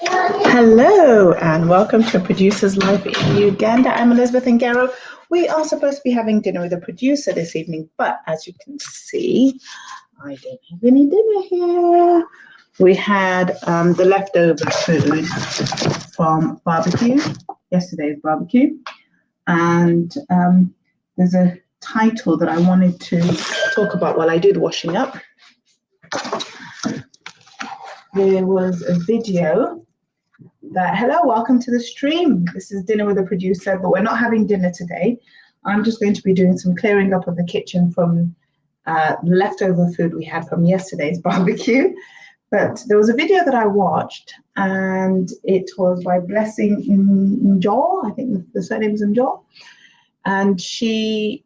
Hello and welcome to Producer's Life in Uganda. I'm Elizabeth Ngero. We are supposed to be having dinner with a producer this evening, but as you can see, I don't have any dinner here. We had the leftover food from barbecue, yesterday's barbecue, and there's a title that I wanted to talk about while I did washing up. There was a video that, hello, welcome to the stream. This is Dinner with a Producer, but we're not having dinner today. I'm just going to be doing some clearing up of the kitchen from leftover food we had from yesterday's barbecue. But there was a video that I watched, and it was by Blessing Njo. I think the surname is Njo. And she,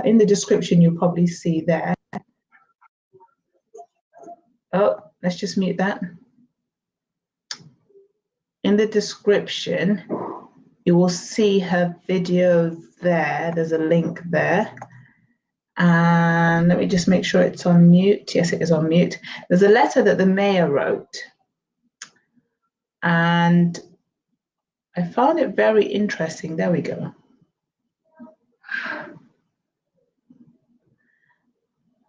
in the description, you'll probably see there. Oh, let's just mute that. In the description, you will see her video there. There's a link there. And let me just make sure it's on mute. Yes, it is on mute. There's a letter that the mayor wrote. And I found it very interesting. There we go.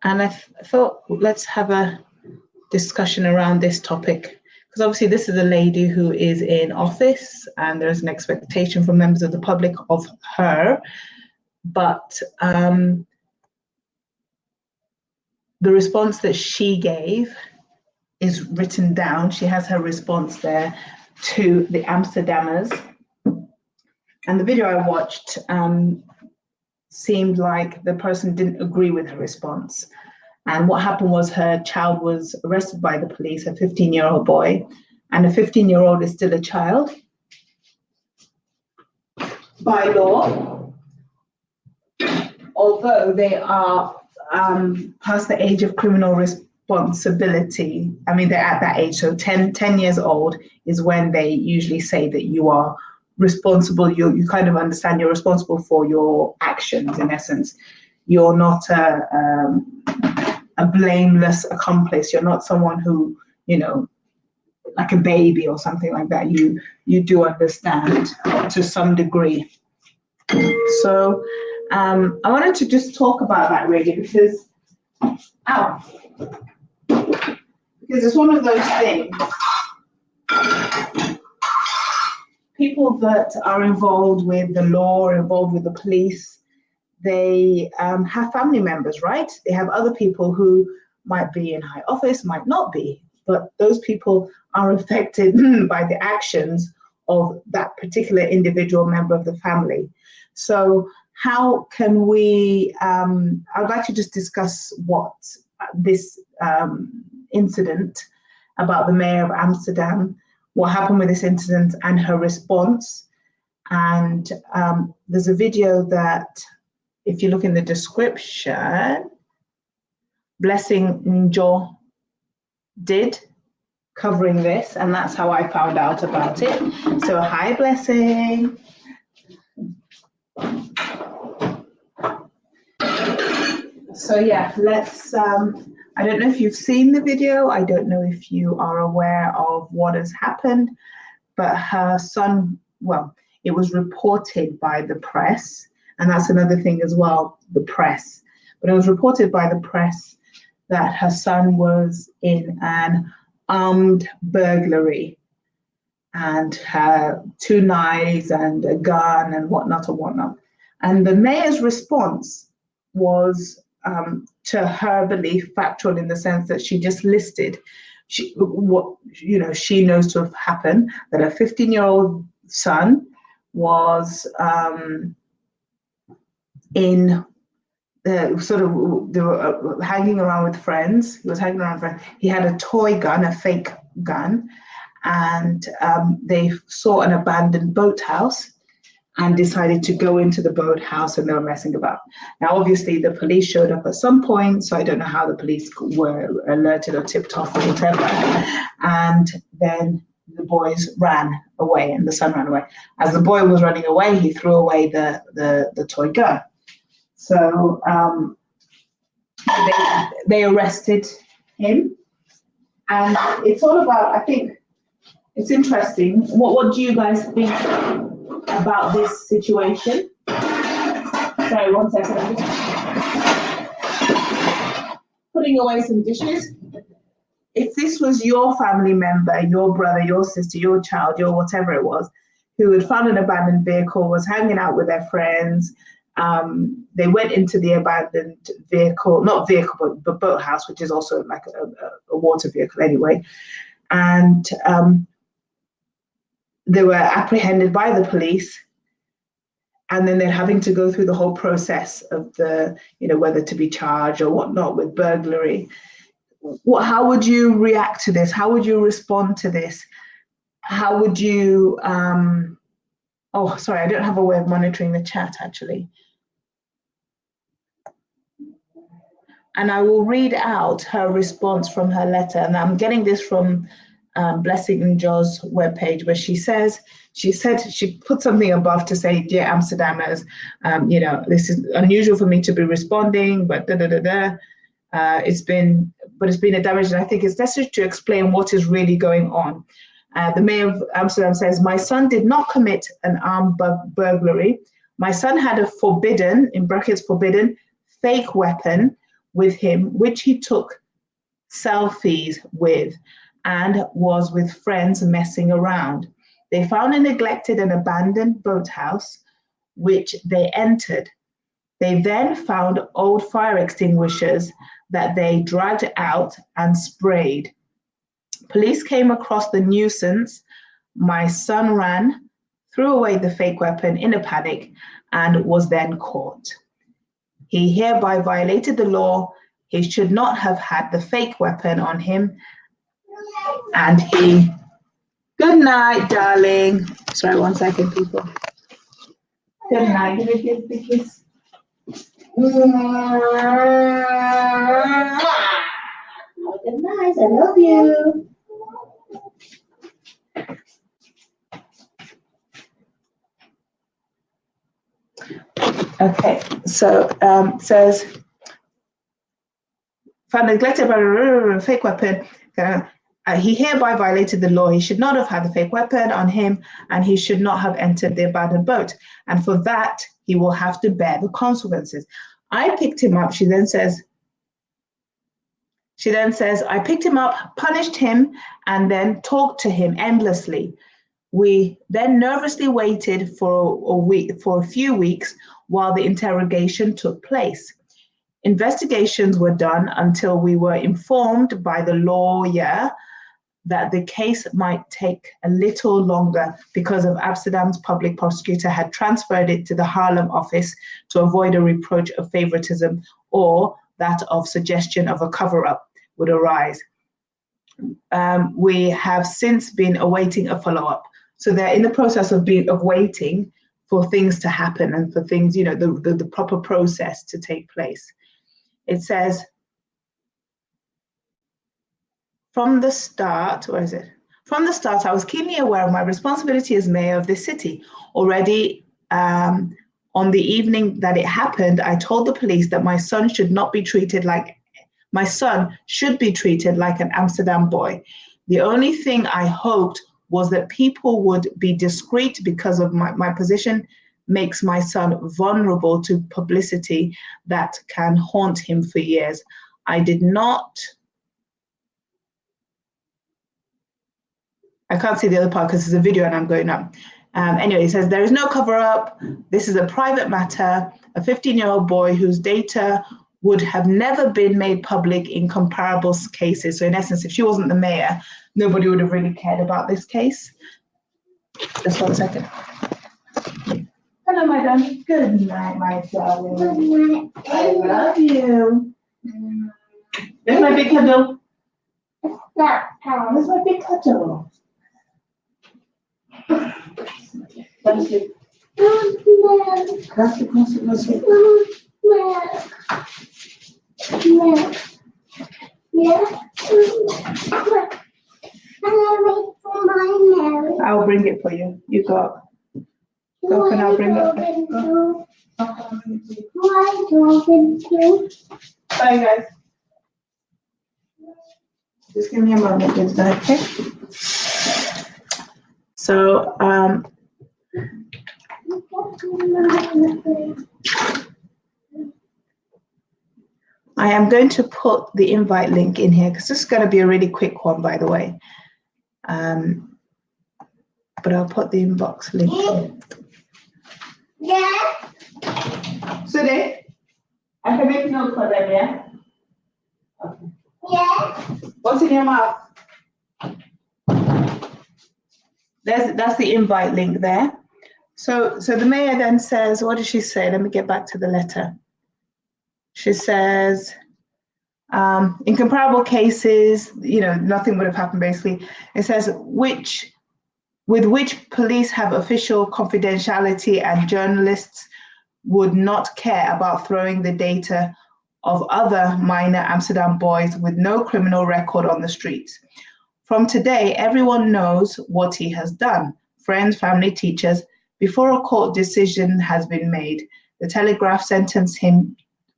And I thought, let's have a discussion around this topic. Because obviously this is a lady who is in office and there's an expectation from members of the public of her. But the response that she gave is written down. She has her response there to the Amsterdammers. And the video I watched seemed like the person didn't agree with her response. And what happened was her child was arrested by the police, a 15-year-old boy, and a 15-year-old is still a child by law, although they are past the age of criminal responsibility. I mean, they're at that age, so 10 years old is when they usually say that you are responsible, you kind of understand you're responsible for your actions, in essence. You're not a blameless accomplice. You're not someone who, you know, like a baby or something like that. You do understand to some degree. So I wanted to just talk about that really because it's one of those things. People that are involved with the law, involved with the police, they have family members, right? They have other people who might be in high office, might not be, but those people are affected by the actions of that particular individual member of the family. So how can we, I'd like to just discuss what this incident about the mayor of Amsterdam, what happened with this incident and her response. And there's a video that, if you look in the description, Blessing Njo did covering this, and that's how I found out about it. So hi, Blessing. So yeah, let's, I don't know if you've seen the video. I don't know if you are aware of what has happened, but her son, well, it was reported by the press. And that's another thing as well, the press. But it was reported by the press that her son was in an armed burglary and had 2 knives and a gun and whatnot and whatnot. And the mayor's response was, to her belief, factual in the sense that she just listed what she knows to have happened, that a 15-year-old son was in sort of, they were hanging around with friends. He was hanging around with friends. He had a toy gun, a fake gun, and they saw an abandoned boathouse and decided to go into the boathouse, and they were messing about. Now, obviously, the police showed up at some point, so I don't know how the police were alerted or tipped off or whatever. And then the boys ran away, and the son ran away. As the boy was running away, he threw away the toy gun. So they arrested him, And it's all about, I think, it's interesting. What do you guys think about this situation? Sorry, one second. I'm just putting away some dishes. If this was your family member, your brother, your sister, your child, your whatever it was, who had found an abandoned vehicle, was hanging out with their friends, they went into the abandoned vehicle, not vehicle, but boathouse, which is also like a water vehicle anyway, and they were apprehended by the police, and then they're having to go through the whole process of the, whether to be charged or whatnot with burglary. How would you react to this? How would you respond to this? How would you, oh, sorry, I don't have a way of monitoring the chat actually. And I will read out her response from her letter. And I'm getting this from Blessing and Jo's webpage, where she put something above to say, "Dear Amsterdammers, this is unusual for me to be responding, but it's been a damage, and I think it's necessary to explain what is really going on." The mayor of Amsterdam says, "My son did not commit an armed burglary. My son had a forbidden, in brackets forbidden, fake weapon with him, which he took selfies with and was with friends messing around. They found a neglected and abandoned boathouse, which they entered. They then found old fire extinguishers that they dragged out and sprayed. Police came across the nuisance. My son ran, threw away the fake weapon in a panic, and was then caught. He hereby violated the law. He should not have had the fake weapon on him. And he..." Good night, darling. Sorry, 1 second, people. Good night. Give me a big kiss. Good night. I love you. Okay, so says, found neglected by a fake weapon. He hereby violated the law. He should not have had the fake weapon on him, and he should not have entered the abandoned boat. And for that, he will have to bear the consequences. I picked him up, she then says, "I picked him up, punished him, and then talked to him endlessly. We then nervously waited for a few weeks while the interrogation took place. Investigations were done until we were informed by the lawyer that the case might take a little longer because of Amsterdam's public prosecutor had transferred it to the Haarlem office to avoid a reproach of favoritism or that of suggestion of a cover-up would arise. We have since been awaiting a follow-up." So they're in the process of waiting for things to happen and for things, the proper process to take place. It says, "From the start, where is it? From the start, I was keenly aware of my responsibility as mayor of this city. Already on the evening that it happened, I told the police that my son should be treated like an Amsterdam boy. The only thing I hoped was that people would be discreet because of my position makes my son vulnerable to publicity that can haunt him for years. I can't see the other part because it's a video and I'm going up. Anyway, it says, there is no cover up. This is a private matter. A 15-year-old boy whose data would have never been made public in comparable cases." So in essence, if she wasn't the mayor, nobody would have really cared about this case. Just 1 second. Hello, my darling. Good night, my darling. Good night. I love you. There's my big cuddle. There's my big cuddle. Go to sleep. Go to sleep. I'll bring it for you. You got. Go, and I'll bring it. Go. Bye, guys. Just give me a moment, is that okay? So, I am going to put the invite link in here because this is going to be a really quick one, by the way. But I'll put the inbox link in. Yeah. So then, I can make notes for them, yeah? Okay. Yeah. What's in your mouth? That's the invite link there. So the mayor then says, what does she say? Let me get back to the letter. She says, in comparable cases, nothing would have happened basically. It says, with which police have official confidentiality and journalists would not care about throwing the data of other minor Amsterdam boys with no criminal record on the streets. From today, everyone knows what he has done. Friends, family, teachers. Before a court decision has been made, the Telegraph sentenced him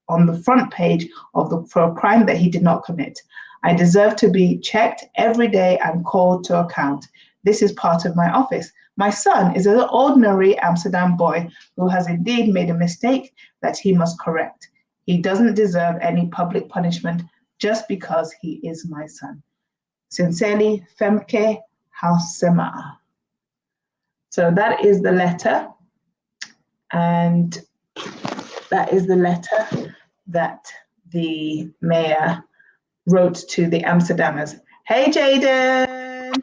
on the front page for a crime that he did not commit. I deserve to be checked every day and called to account. This is part of my office. My son is an ordinary Amsterdam boy who has indeed made a mistake that he must correct. He doesn't deserve any public punishment just because he is my son. Sincerely, Femke Halsema. So that is the letter, and that is the letter that the mayor wrote to the Amsterdammers. Hey, Jaden.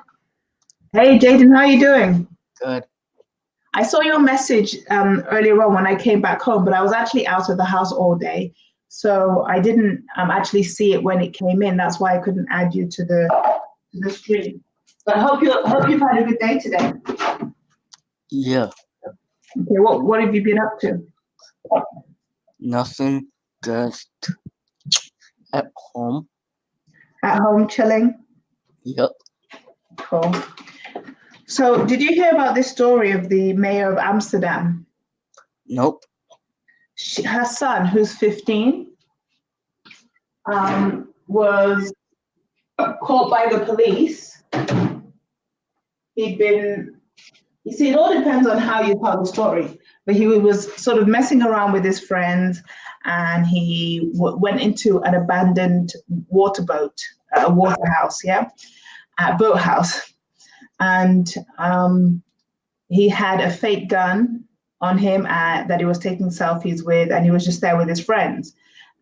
Hey, Jaden, how are you doing? Good. I saw your message earlier on when I came back home, but I was actually out of the house all day, so I didn't actually see it when it came in. That's why I couldn't add you to the stream. But I hope you've had a good day today. Yeah. Okay, what have you been up to? Nothing. Just at home. At home chilling? Yep. Cool. So did you hear about this story of the mayor of Amsterdam? Nope. Her son, who's 15, was caught by the police. You see, it all depends on how you tell the story. But he was sort of messing around with his friends, and he went into an abandoned water house, boathouse. And he had a fake gun on him that he was taking selfies with, and he was just there with his friends.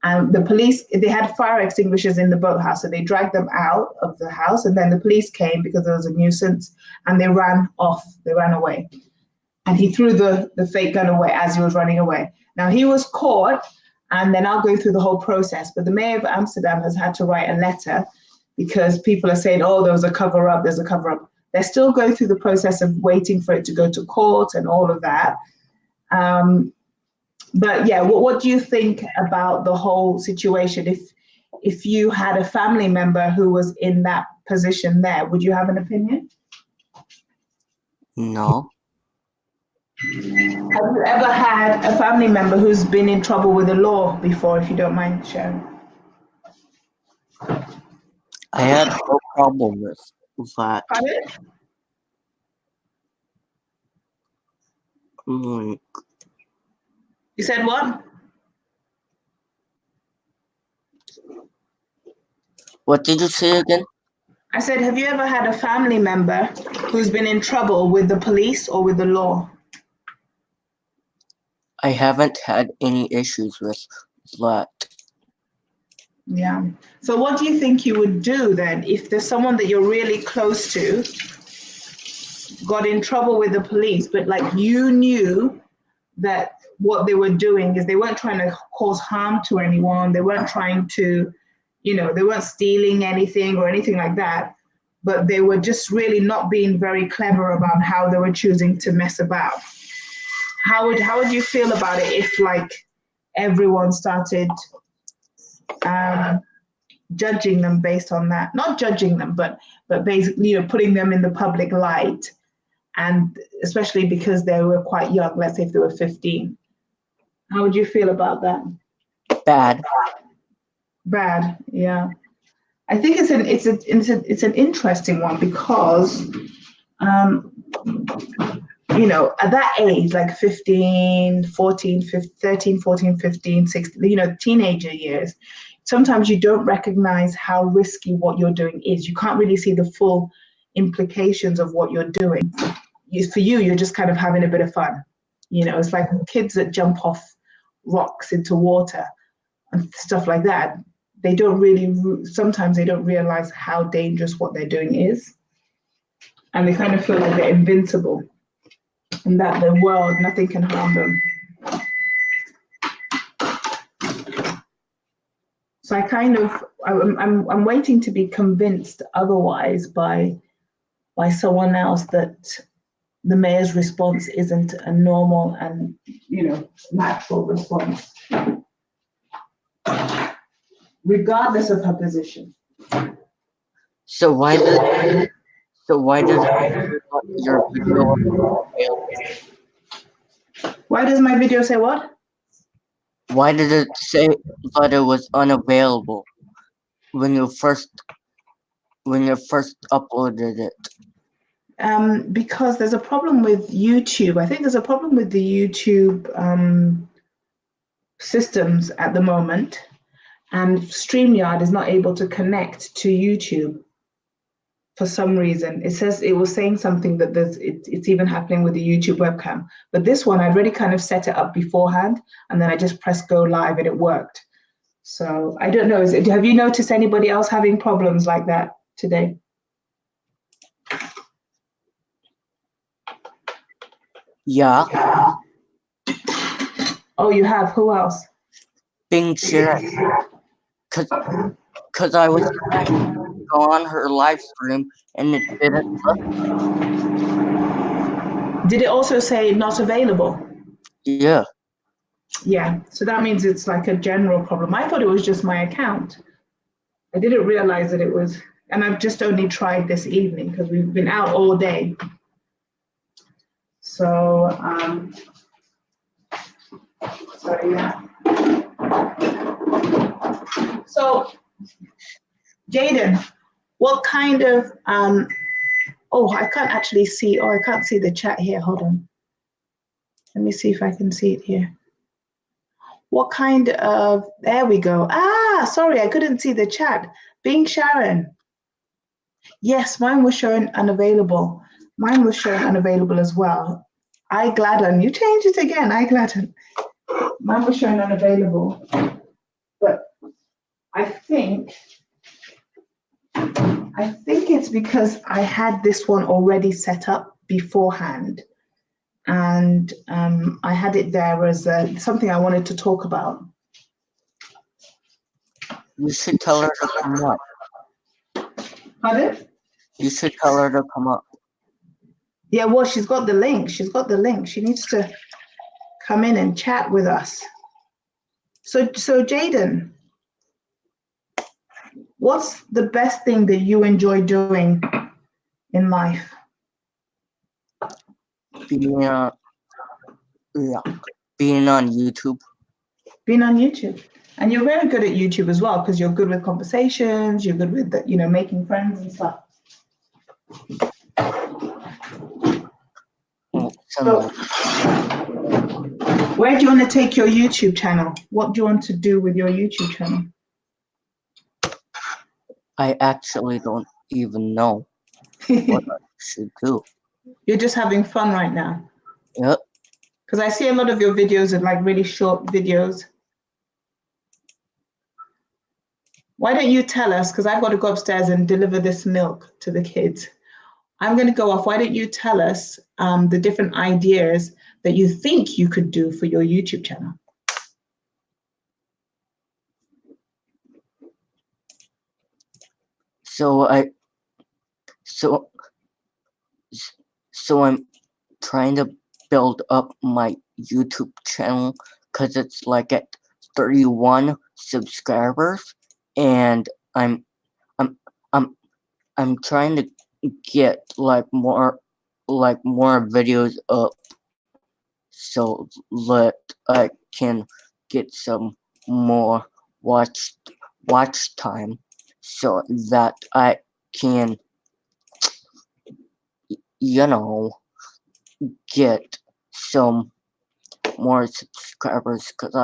And the police, they had fire extinguishers in the boathouse, so they dragged them out of the house, and then the police came because there was a nuisance, and they ran away. And he threw the fake gun away as he was running away. Now he was caught, and they're now going through the whole process, but the mayor of Amsterdam has had to write a letter because people are saying, oh, there's a cover-up. They're still going through the process of waiting for it to go to court and all of that. But yeah, what do you think about the whole situation? If you had a family member who was in that position there, would you have an opinion? No. Have you ever had a family member who's been in trouble with the law before, if you don't mind sharing? I had no problem with that. Pardon? You said what? What did you say again? I said, have you ever had a family member who's been in trouble with the police or with the law? I haven't had any issues with that. Yeah. So what do you think you would do then if there's someone that you're really close to got in trouble with the police, but like you knew that what they were doing is they weren't trying to cause harm to anyone. They weren't trying to, they weren't stealing anything or anything like that, but they were just really not being very clever about how they were choosing to mess about. How would you feel about it if like everyone started judging them based on that? Not judging them, but basically, putting them in the public light, and especially because they were quite young. Let's say if they were 15. How would you feel about that? Bad. Bad, yeah. I think it's an interesting one because um, at that age, like 15, 14, 15, 13, 14, 15, 16, teenager years, sometimes you don't recognize how risky what you're doing is. You can't really see the full implications of what you're doing. For you, you're just kind of having a bit of fun. It's like kids that jump off rocks into water and stuff like that. They don't really, sometimes they don't realize how dangerous what they're doing is. And they kind of feel like they're invincible and that the world, nothing can harm them. So I'm waiting to be convinced otherwise by someone else that the mayor's response isn't a normal and natural response, regardless of her position. So why did your video fail? Why does my video say what? Why did it say that it was unavailable when you first uploaded it? Because there's a problem with YouTube. I think there's a problem with the YouTube systems at the moment, and StreamYard is not able to connect to YouTube for some reason. It was saying something that it's even happening with the YouTube webcam. But this one, I'd already kind of set it up beforehand, and then I just pressed go live and it worked. So I don't know. Have you noticed anybody else having problems like that today? Yeah, Oh, you have? Who else? Bing Sharon. Cause I was trying to go on her live stream and it didn't let me. Did it also say not available? Yeah. Yeah, so that means it's like a general problem. I thought it was just my account. I didn't realize that it was, and I've just only tried this evening because we've been out all day. So, yeah. So, Jaden, what kind of, I can't actually see, I can't see the chat here. Hold on. Let me see if I can see it here. What kind of, there we go. Sorry, I couldn't see the chat. Bing Sharon. Yes, mine was showing unavailable. Mine was showing unavailable as well. iGladden, you changed it again, iGladden. Mine was showing unavailable. But I think it's because I had this one already set up beforehand. And I had it there as something I wanted to talk about. You should tell her to come up. Pardon? You should tell her to come up. Yeah, well, she's got the link. She's got the link. She needs to come in and chat with us. So Jaden, what's the best thing that you enjoy doing in life? Being on YouTube. Being on YouTube. And you're very good at YouTube as well because you're good with conversations, you're good with making friends and stuff. So, where do you want to take your YouTube channel? What do you want to do with your YouTube channel? I actually don't even know what I should do. You're just having fun right now. Yep. Because I see a lot of your videos are like really short videos. Why don't you tell us, because I've got to go upstairs and deliver this milk to the kids. I'm going to go off. Why don't you tell us the different ideas that you think you could do for your YouTube channel? So I'm trying to build up my YouTube channel because it's like at 31 subscribers, and I'm trying to get like more videos up so that I can get some more watch time. so that I can, you know, get some more subscribers because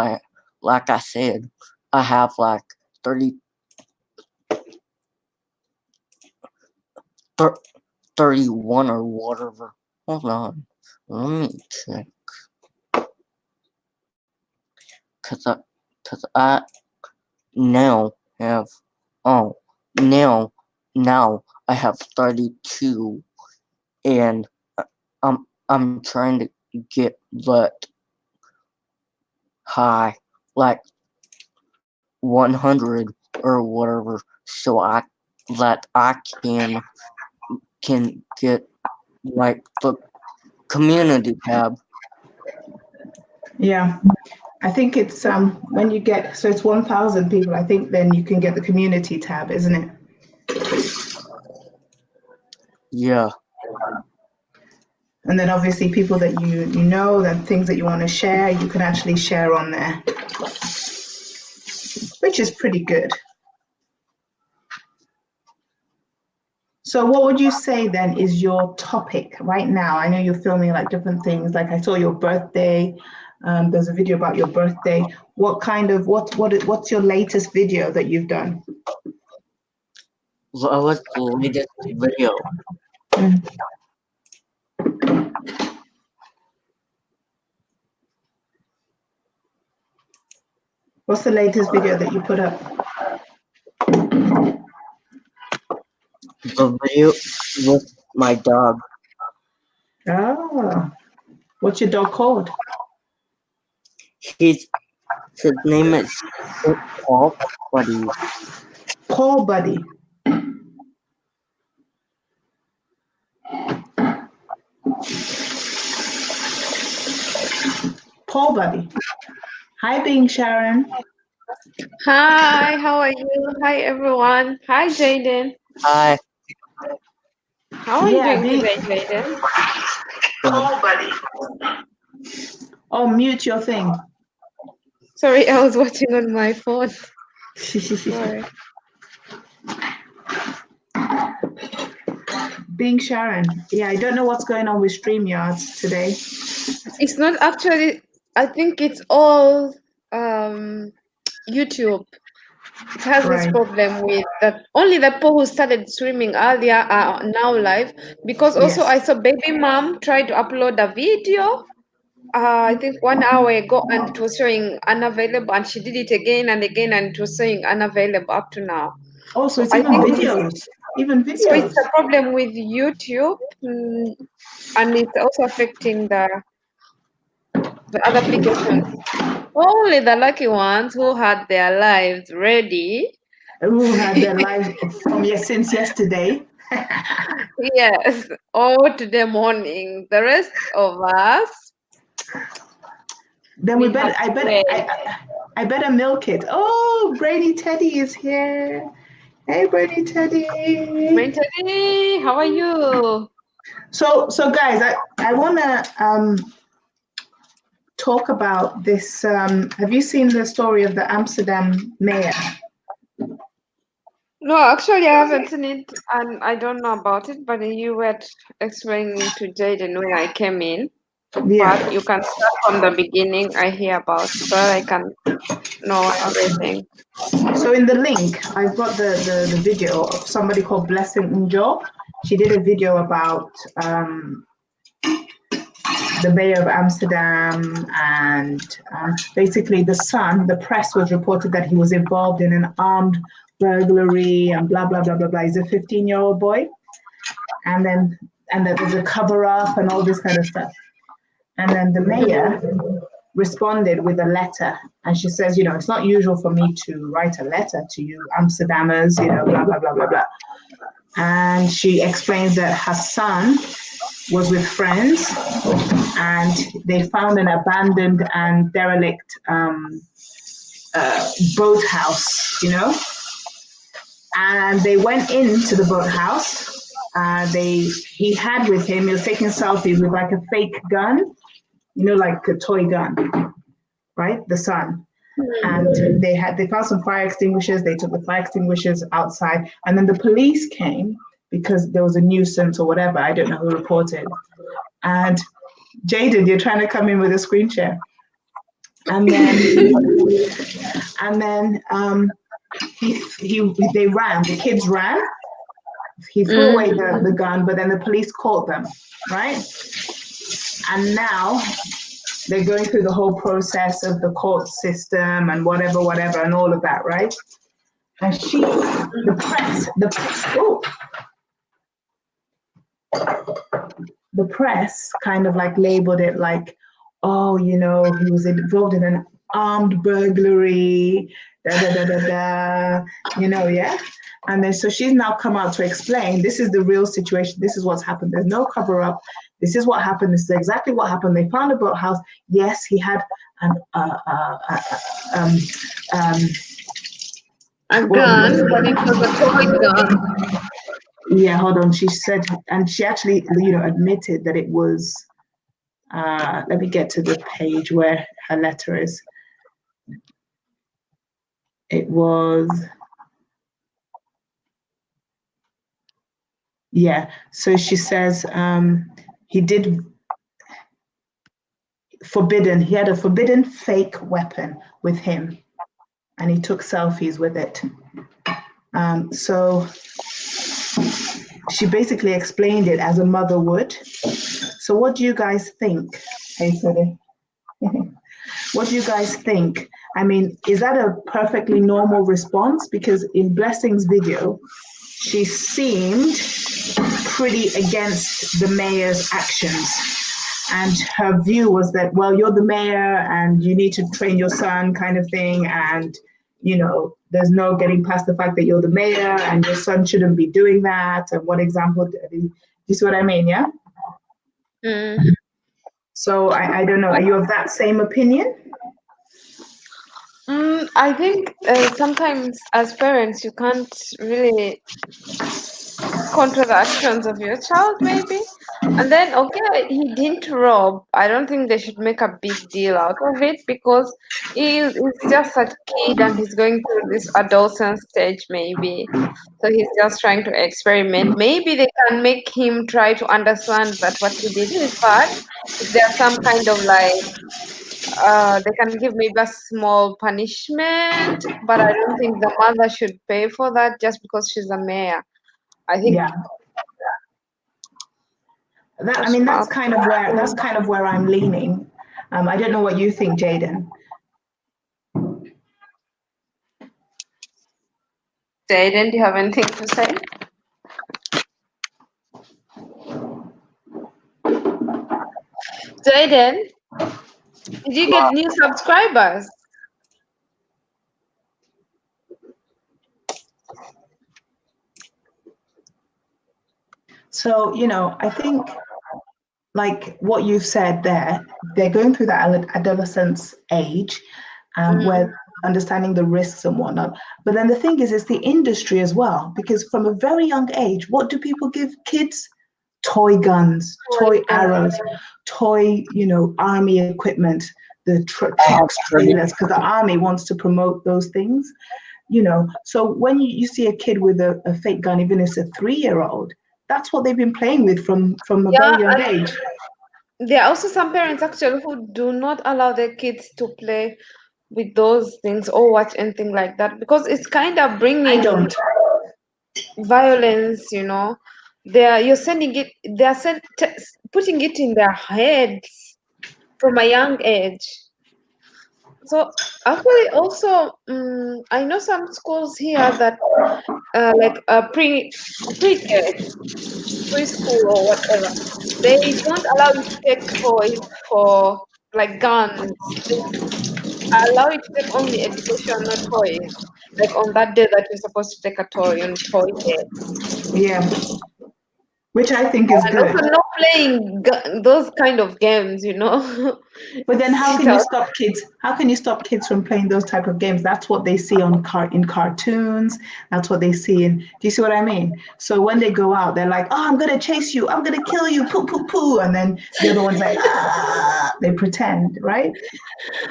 like I said, I have like 30, 31 or whatever. Hold on, let me check. Cause I now have, oh, now, now I have 32 and I'm trying to get that high, like 100 or whatever, so I can get like the community tab. Yeah. I think it's when you get, so it's 1,000 people. I think then you can get the community tab, isn't it? Yeah, And then obviously people that you know, and things that you want to share, you can actually share on there, which is pretty good. So what would you say then is your topic right now? I know you're filming like different things. Like I saw your birthday. There's a video about your birthday. What kind of what's your latest video that you've done? that was the latest video. Mm. What's the latest video that you put up? The video with my dog. Ah, what's your dog called? His his name is Paul Buddy. Paul Buddy. Paul Buddy. Hi, Being Sharon. Hi, how are you? Hi, everyone. Hi, Jaden. Hi, How are you Yeah, doing Being today, Jaden? good. Paul Buddy. Oh, mute your thing. Sorry, I was watching on my phone. Sorry. Being Sharon. Yeah, I don't know what's going on with StreamYards today. It's not actually, I think it's all YouTube. It has this Right. problem with that only the people who started streaming earlier are now live, because also Yes. I saw baby mom try to upload a video I think 1 hour ago, and it was showing unavailable, and she did it again and again, and it was saying unavailable up to now. Oh, so So it's I even think this is videos. Even so it's videos. a problem with YouTube, and it's also affecting the other applications. Only the lucky ones who had their lives ready. Who had their lives from since yesterday. Yes, or today morning. The rest of us, Then we we better had to wait. I better milk it. Oh, Brady Teddy is here. Hey Brady Teddy. Brittany, how are you? So guys, I wanna talk about this. Have you seen the story of the Amsterdam mayor? No, actually, I haven't seen it, and I don't know about it. But you were explaining to Jaden when I came in. Yeah. But you can start from the beginning. I hear about so that I can know everything. So in the link, I've got the video of somebody called Blessing Njo. She did a video about the mayor of Amsterdam, and basically the Sun, the press was reported that he was involved in an armed burglary and blah blah blah blah blah. He's a 15-year-old boy, and that there's a cover up and all this kind of stuff. And then the mayor responded with a letter, and she says, it's not usual for me to write a letter to you Amsterdammers, blah blah blah blah blah. And she explains that her son was with friends and they found an abandoned and derelict boathouse, and they went into the boathouse. He had with him, he was taking selfies with like a fake gun, like a toy gun, right? The son. and they found some fire extinguishers. They took the fire extinguishers outside, and then the police came because there was a nuisance or whatever. I don't know who reported. And Jaden, you're trying to come in with a screen share. And then they ran. The kids ran. He threw away the gun, but then the police caught them, right? And now they're going through the whole process of the court system and whatever, and all of that, right? And the press kind of like labeled it like, oh, he was involved in an armed burglary, yeah. And then so she's now come out to explain this is the real situation. This is what's happened. There's no cover up. This is what happened. This is exactly what happened. They found a boathouse. Yes, he had a gun, but it was a toy gun. Yeah, hold on. She said, and she actually, admitted that it was. Let me get to the page where her letter is. It was. Yeah. So she says he did forbidden. He had a forbidden fake weapon with him, and he took selfies with it. So she basically explained it as a mother would. So what do you guys think? Hey, Sudi. What do you guys think? I mean, is that a perfectly normal response? Because in Blessing's video, she seemed pretty against the mayor's actions. And her view was that, well, you're the mayor and you need to train your son kind of thing. And, there's no getting past the fact that you're the mayor and your son shouldn't be doing that. And what example, do you see what I mean? Yeah? So I don't know. Are you of that same opinion? I think sometimes as parents you can't really control the actions of your child, maybe. And then, okay, he didn't rob. I don't think they should make a big deal out of it because he's just a kid and he's going through this adolescent stage, maybe. So he's just trying to experiment. Maybe they can make him try to understand that what he did is bad. If there's some kind of they can give maybe a small punishment, but I don't think the mother should pay for that just because she's a mayor. I think. Yeah. That's kind of where I'm leaning. I don't know what you think, Jaden. Jaden, do you have anything to say? Jaden, did you get new subscribers? So, I think like what you've said there, they're going through that adolescence age where understanding the risks and whatnot. But then the thing is, it's the industry as well, because from a very young age, what do people give kids? Toy guns, toy arrows, toy, army equipment, the trucks, trailers, because the army wants to promote those things, So when you see a kid with a fake gun, even if it's a 3-year-old, that's what they've been playing with from a very young age. There are also some parents actually who do not allow their kids to play with those things or watch anything like that because it's kind of bringing violence, You're sending it, putting it in their heads from a young age. So actually, also, I know some schools here that like pre-K, preschool or whatever, they don't allow you to take toys for like guns. They allow you to take only educational toys, like on that day that you're supposed to take a toy on toy day. Yeah, which I think is good. Also not playing those kind of games, But then how can you stop kids? How can you stop kids from playing those type of games? That's what they see in cartoons. That's what they see in. Do you see what I mean? So when they go out, they're like, "Oh, I'm gonna chase you. I'm gonna kill you. Poo, poo, poo." And then the other one's like, "Ah," They pretend, right?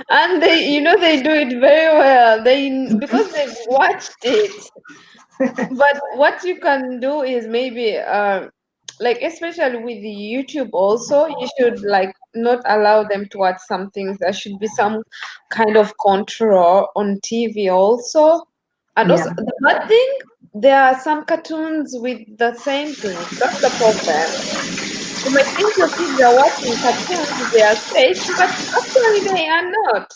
And they do it very well. Because they've watched it. But what you can do is maybe like especially with the YouTube also, you should like not allow them to watch some things. There should be some kind of control on TV also. And also Yeah. the bad thing, there are some cartoons with the same thing. That's the problem. You might think your kids are watching cartoons, they are safe, but actually they are not.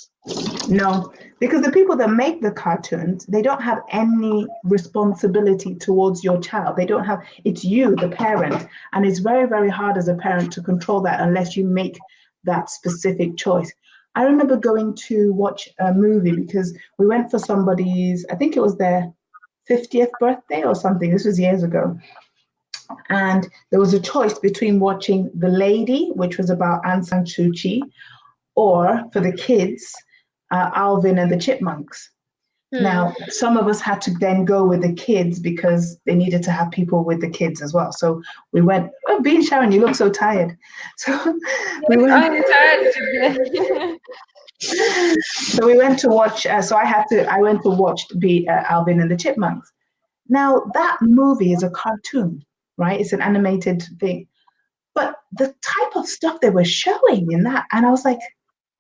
No, because the people that make the cartoons, they don't have any responsibility towards your child. They don't have, it's you, the parent. And it's very, very hard as a parent to control that unless you make that specific choice. I remember going to watch a movie because we went for somebody's, I think it was their 50th birthday or something. This was years ago. And there was a choice between watching The Lady, which was about Aung San Suu Kyi, or for the kids, Alvin and the Chipmunks. Hmm. Now, some of us had to then go with the kids because they needed to have people with the kids as well. So we went, oh, Bean Sharon, you look so tired. So we Yes, went, I'm tired today. so we went to watch, I went to watch Alvin and the Chipmunks. Now, that movie is a cartoon, right? It's an animated thing. But the type of stuff they were showing in that, and I was like,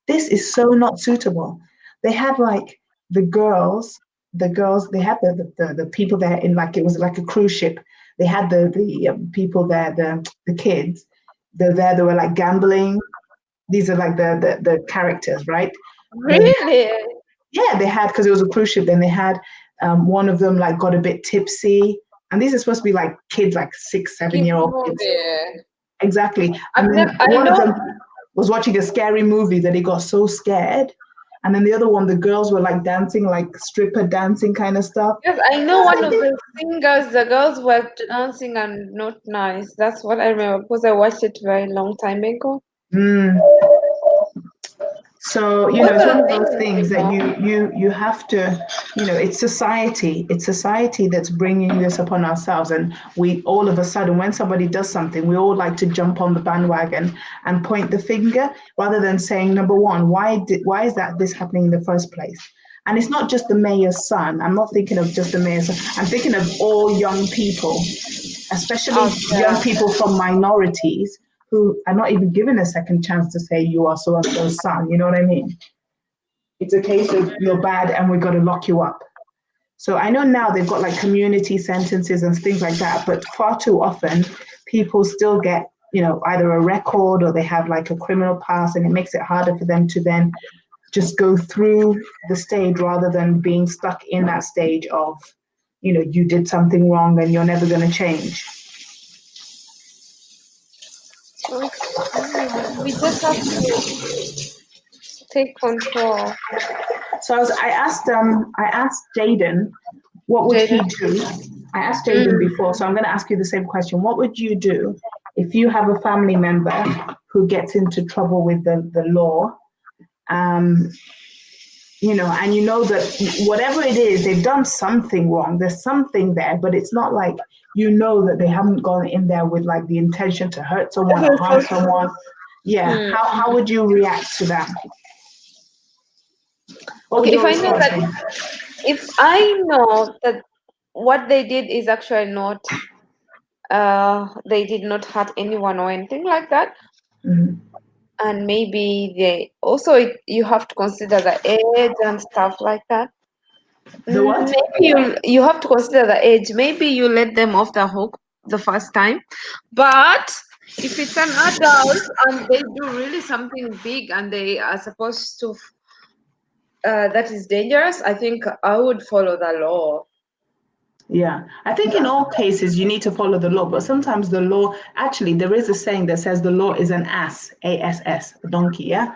this is so not suitable. They had like the girls, they had the people there in like it was like a cruise ship. They had the people there, the kids. They're there. They were like gambling. These are like the characters, right? Then Really? yeah, they had because it was a cruise ship. Then they had one of them like got a bit tipsy, and these are supposed to be like kids, like 6, 7 year Kids old kids. movie. Exactly. I've And never, then I one of know. them was watching a scary movie that he got so scared. And then the other one, the girls were like dancing, like stripper dancing kind of stuff. Yes, I I know was one like, of the singers, the girls were dancing and not nice. That's what I remember because I watched it very long time ago. mm. So, What it's one are of those things, things that you have to, it's society that's bringing this upon ourselves, and we all of a sudden, when somebody does something, we all like to jump on the bandwagon and point the finger rather than saying, number one, why is that this happening in the first place? And it's not just the mayor's son. I'm not thinking of just the mayor's son. I'm thinking of all young people, especially out young there? people from minorities who are not even given a second chance to say you are so and so's son. You know what I mean? It's a case of you're bad and we're going to lock you up. So I know now they've got like community sentences and things like that, but far too often people still get, either a record or they have like a criminal past, and it makes it harder for them to then just go through the stage rather than being stuck in that stage of, you did something wrong and you're never going to change. Okay. We just have to take control. So I asked Jaden, what would he Jaden. do? I asked Jaden Mm. before, so I'm going to ask you the same question. What would you do if you have a family member who gets into trouble with the law? Um, and you know that whatever it is, they've done something wrong. There's something there, but it's not like that they haven't gone in there with like the intention to hurt someone or harm someone. Yeah. Hmm. How would you react to that? What would Okay, your response be? if I know that what they did is actually not, they did not hurt anyone or anything like that, Mhm. and maybe they also you have to consider the age and stuff like that. The what? Maybe you have to consider the age. Maybe you let them off the hook the first time, but if it's an adult and they do really something big and they are supposed to, that is dangerous, I think I would follow the law. Yeah, I think in all cases you need to follow the law, but sometimes the law, actually, there is a saying that says the law is an ass, ASS, a donkey. Yeah,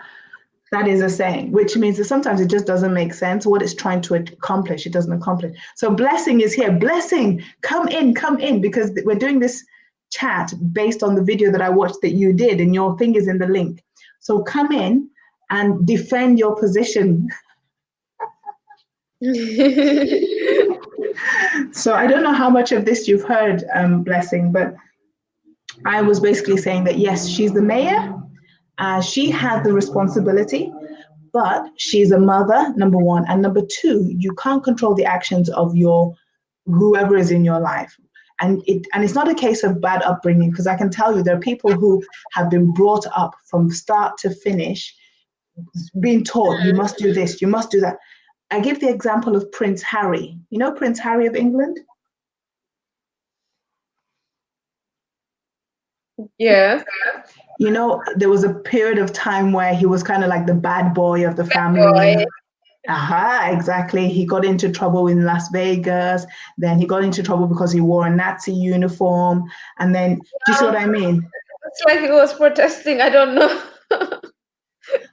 that is a saying, which means that sometimes it just doesn't make sense what it's trying to accomplish. It doesn't accomplish. So, Blessing is here. Blessing, come in, because we're doing this chat based on the video that I watched that you did, and your thing is in the link. So, come in and defend your position. So, I don't know how much of this you've heard, Blessing, but I was basically saying that yes, she's the mayor, She had the responsibility, but she's a mother, number one, and number two, you can't control the actions of your whoever is in your life. And it's not a case of bad upbringing, because I can tell you there are people who have been brought up from start to finish, being taught you must do this, you must do that. I give the example of Prince Harry. You know Prince Harry of England? Yes. You know, there was a period of time where he was kind of like the bad boy of the Boy. family. Aha, exactly. He got into trouble in Las Vegas. Then he got into trouble because he wore a Nazi uniform. And then, do you see what I mean? It's like he was protesting. I don't know.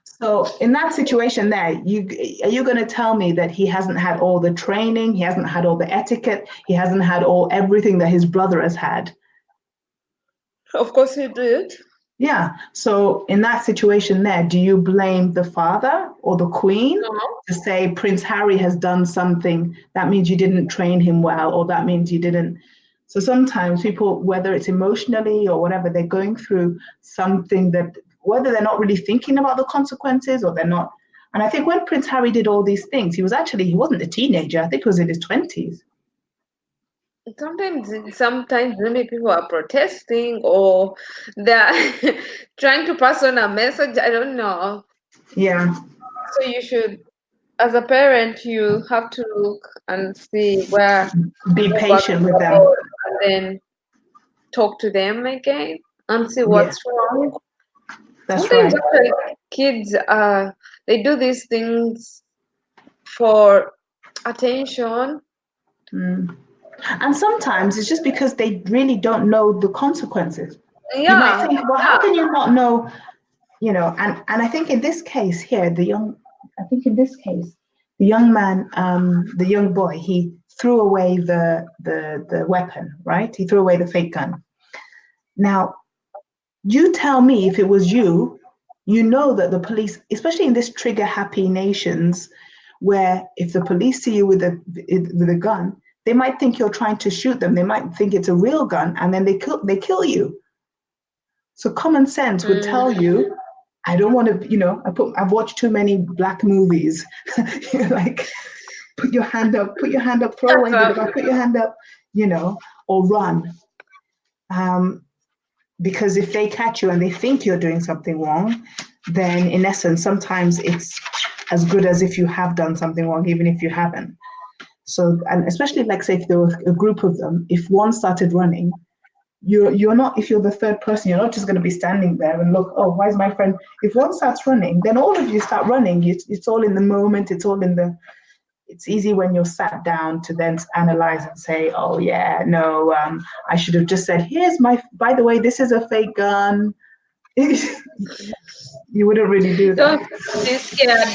So in that situation there, are you going to tell me that he hasn't had all the training, he hasn't had all the etiquette, he hasn't had everything that his brother has had? Of course he did. Yeah. So in that situation there, do you blame the father or the queen No. to say Prince Harry has done something? That means you didn't train him well, or that means you didn't. So sometimes people, whether it's emotionally or whatever, they're going through something that, whether they're not really thinking about the consequences or they're not. And I think when Prince Harry did all these things, he wasn't a teenager. I think he was in his 20s. Sometimes maybe people are protesting or they're trying to pass on a message. I don't know. Yeah. So you should, as a parent, you have to look and see where Be people got patient with them. trouble and then talk to them again and see Yeah, what's wrong. that's Sometimes right. actually kids they do these things for attention. Mm. And sometimes it's just because they really don't know the consequences. You might Yeah, think, well, how can you not know, and I think in this case here, I think in this case, the young man, the young boy, he threw away the weapon, right? He threw away the fake gun. Now, you tell me if it was you, you know that the police, especially in this trigger happy nations, where if the police see you with a gun, they might think you're trying to shoot them. They might think it's a real gun, and then they kill you. So common sense would tell you, I don't want to, I've watched too many black movies. Like, put your hand up, throw away the gun, put your hand up, or run. Because if they catch you and they think you're doing something wrong, then in essence, sometimes it's as good as if you have done something wrong, even if you haven't. So, and especially like say if there was a group of them, if one started running, you're not, if you're the third person, you're not just going to be standing there and look, oh, why is my friend? If one starts running, then all of you start running. It's all in the moment. It's easy when you're sat down to then analyze and say, oh yeah, no, I should have just said, by the way, this is a fake gun. You wouldn't really do don't that. be scared.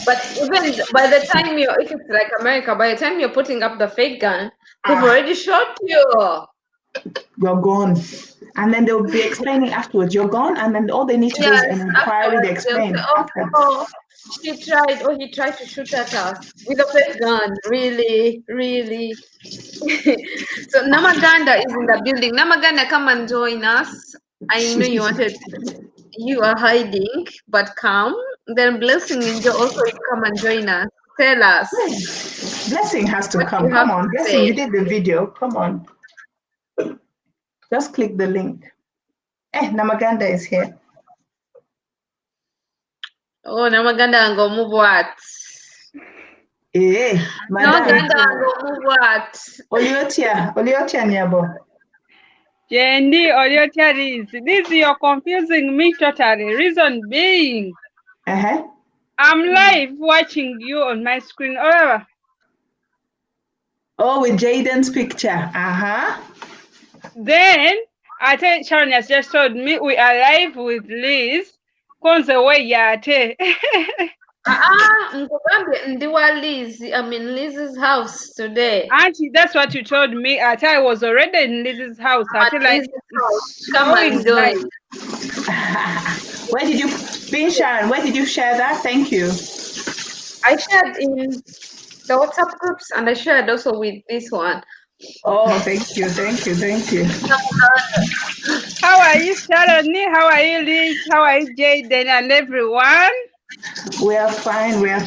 But even by the time if it's like America, by the time you're putting up the fake gun, they've already shot you. You're gone. And then they'll be explaining afterwards, you're gone, and then all they need to do is Yes, an inquiry, they afterwards they'll explain say, after. oh, he tried to shoot at us with a fake gun. Really, really. So Namaganda is in the building. Namaganda, come and join us. I know you are hiding, but come. Then Blessing Ninja also come and join us. Tell us Blessing has to what come. you have Come on, to Blessing, say. you did the video. Come on. Just click the link. Namaganda is here. Oh, Namaganda go move what? Madam. Namaganda go move what? Oliotia Nyabo. Jendi Oliotiaris, this you're confusing me totally. Reason being, I'm live watching you on my screen. Oh, with Jaden's picture. Then I think Sharon has just told me we are live with Liz. Konze we yate. Liz. I'm in Liz's house today. Auntie, that's what you told me. I was already in Liz's house. I feel like Come and join. Where did you, Sharon, where did you share that? Thank you. I shared in the WhatsApp groups and I shared also with this one. Oh, thank you. How are you, Sharon? How are you, Liz? How are you, Jaden and everyone? We are fine. We're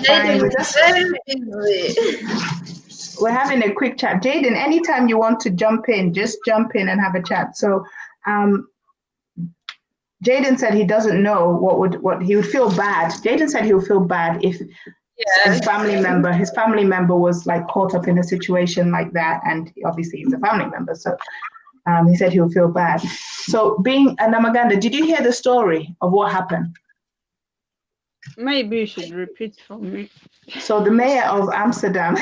having a quick chat. Jaden, anytime you want to jump in, just jump in and have a chat. So, Jaden said he doesn't know what he would feel bad. Jaden said he would feel bad if his family member was like caught up in a situation like that, and obviously he's a family member, so he said he would feel bad. So, being a Namaganda, did you hear the story of what happened? Maybe you should repeat for me. So the mayor of Amsterdam.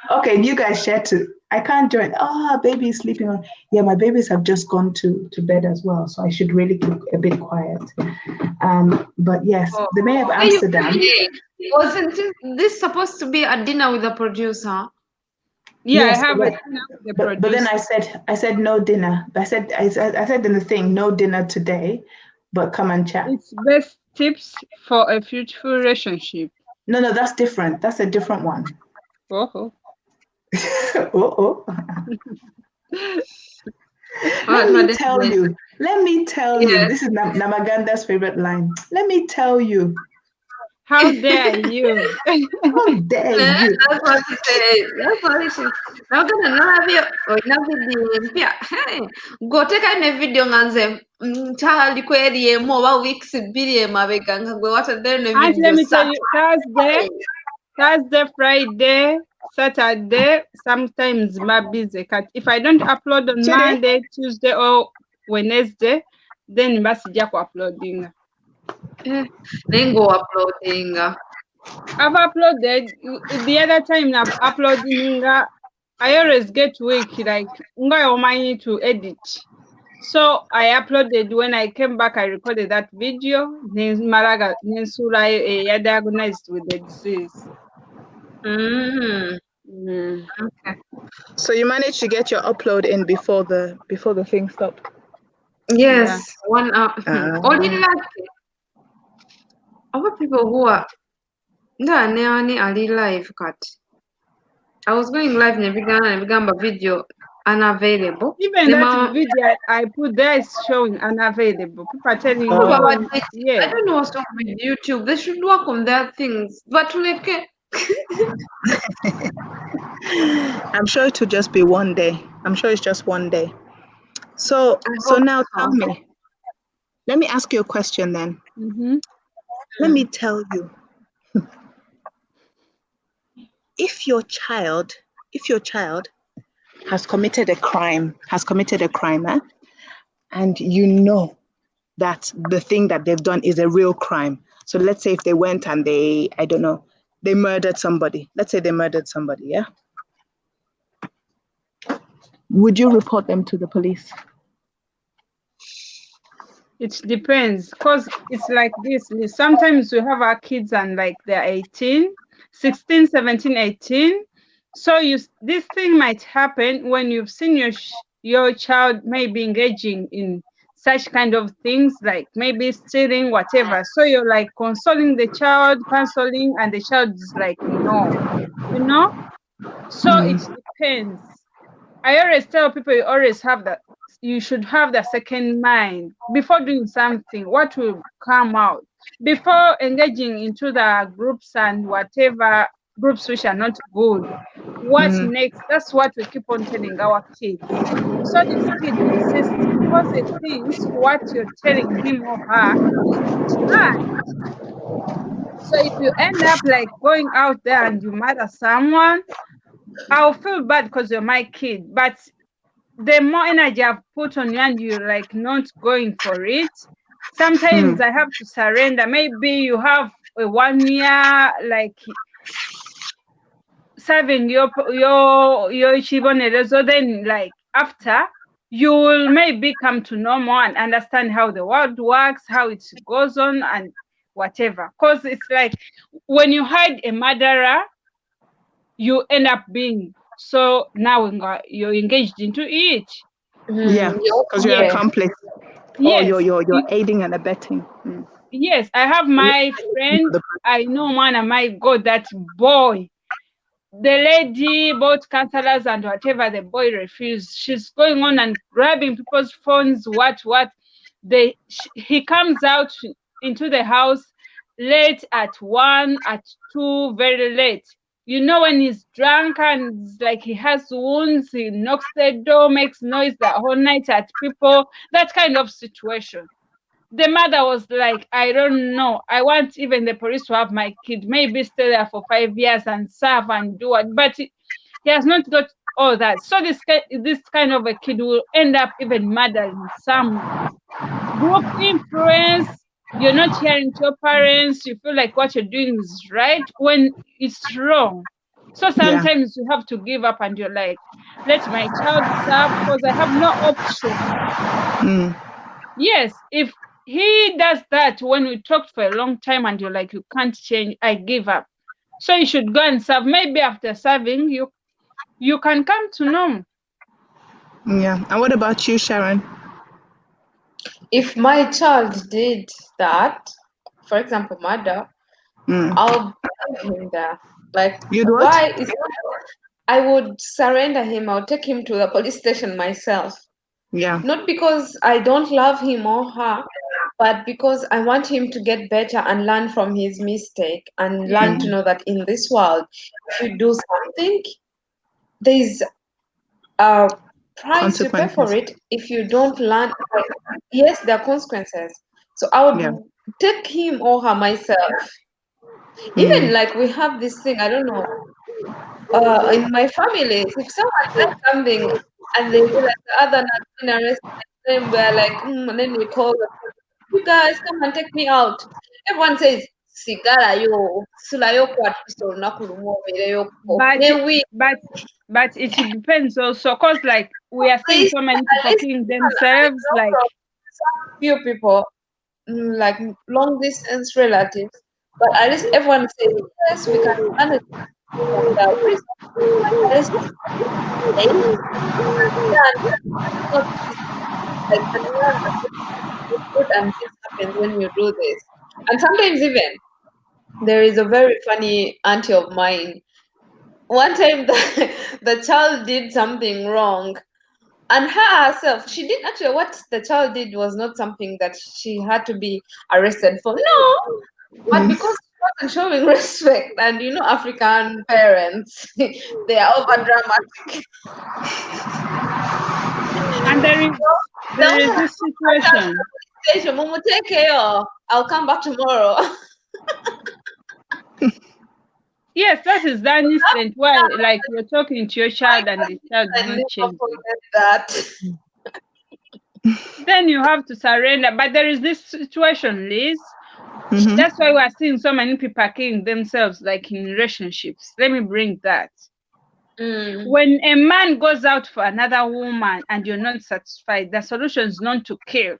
Okay, you guys share too. I can't join. Oh, baby is sleeping on. Yeah, my babies have just gone to bed as well, so I should really keep a bit quiet. But yes, the mayor of Amsterdam. Wasn't this supposed to be a dinner with the producer? Yeah, yes, I have a dinner with the producer. But then I said no dinner. I said in the thing, no dinner today, but come and chat. It's best tips for a future relationship. No, that's different. That's a different one. Oh. Let me tell you. This is Namaganda's favorite line. Let me tell you. How dare you? How dare you? That's what she said. That's what she said. I'm gonna love you. Go take a video nganze child kweli emo ba weeks biri emabega ngwe what then video. And let me tell you, Thursday, Friday, Saturday, sometimes my busy cut. If I don't upload on Monday, Tuesday, or Wednesday, then message uploading. Then go uploading. I've uploaded the other time I've uploading. I always get weak, like I need to edit. So I uploaded. When I came back, I recorded that video. Then Maraga diagnosed with the disease. Okay. So you managed to get your upload in before the thing stopped? Yes, 1 hour. Only like other people who are live cut. I was going live and began a video unavailable. Even that video I put there is showing unavailable. People are telling me, I don't know what's wrong with YouTube. They should work on their things. But like I'm sure it will just be one day. I'm sure it's just one day. So now tell me. Let me ask you a question then. Let me tell you. If your child has committed a crime, and you know that the thing that they've done is a real crime. So let's say if they went and they murdered somebody. Let's say they murdered somebody, yeah? Would you report them to the police? It depends, because it's like this. Sometimes we have our kids and like they're 18, 16, 17, 18. So this thing might happen when you've seen your child maybe engaging in such kind of things, like maybe stealing, whatever. So you're like consoling the child, counseling, and the child is like, no, So it depends. I always tell people you should have the second mind before doing something. What will come out before engaging into the groups and whatever groups which are not good? What's next? That's what we keep on telling our kids. So this kid insists because he thinks what you're telling him or her is not right. So if you end up like going out there and you murder someone, I'll feel bad because you're my kid. But the more energy I've put on you and you're like not going for it, sometimes I have to surrender. Maybe you have a 1 year like serving your Shibonere. So then like after you will maybe come to know more and understand how the world works, how it goes on and whatever. Because it's like when you hide a murderer, you end up being so now you're engaged into it. Yeah, because you're accomplice. Yes. Or you're aiding and abetting. Yes, I have my friend. I know one of my God, that boy. the lady, both counselors and whatever, the boy refused. She's going on and grabbing people's phones, what. He comes out into the house late at 1, at 2, very late. You know, when he's drunk and like he has wounds, he knocks the door, makes noise the whole night at people, that kind of situation. The mother was like, I don't know. I want even the police to have my kid, maybe stay there for 5 years and serve and do it. But he has not got all that. So this kind of a kid will end up even murdering someone. Group influence, you're not hearing to your parents, you feel like what you're doing is right when it's wrong. So sometimes you have to give up and you're like, let my child serve because I have no option. Yes, if he does that when we talked for a long time and you're like, you can't change, I give up. So you should go and serve. Maybe after serving, you can come to know. Yeah. And what about you, Sharon? If my child did that, for example, murder, I'll leave him there. Like, You'd what? why is I would surrender him. I'll take him to the police station myself. Yeah. Not because I don't love him or her, but because I want him to get better and learn from his mistake and learn to know that in this world, if you do something, there's a price you pay for it. If you don't learn, yes, there are consequences. So I would take him or her myself. Even like we have this thing, I don't know, in my family, if someone does something and they realize the other not been arrested, then we're like, and then we call them, you guys come and take me out. Everyone says, sigara yo, sula yo kwa Kristo nakulumwere yo. But it depends also, cause like we are seeing so many people killing themselves, like some few people, like long distance relatives, but at least everyone says, yes, we can manage. And at least they understand that it's not this, like the learn that good and things happen when you do this. And sometimes even there is a very funny auntie of mine. One time the child did something wrong, and her herself, she did actually, what the child did was not something that she had to be arrested for. No, but because she wasn't showing respect, and you know, African parents, they are over dramatic. And there is this situation. Mumu, take care. I'll come back tomorrow. Yes, that is that instant where like you're talking to your child and the child is not changing. That. Then you have to surrender. But there is this situation, Liz. That's why we are seeing so many people killing themselves, like in relationships. Let me bring that. When a man goes out for another woman and you're not satisfied, the solution is not to kill.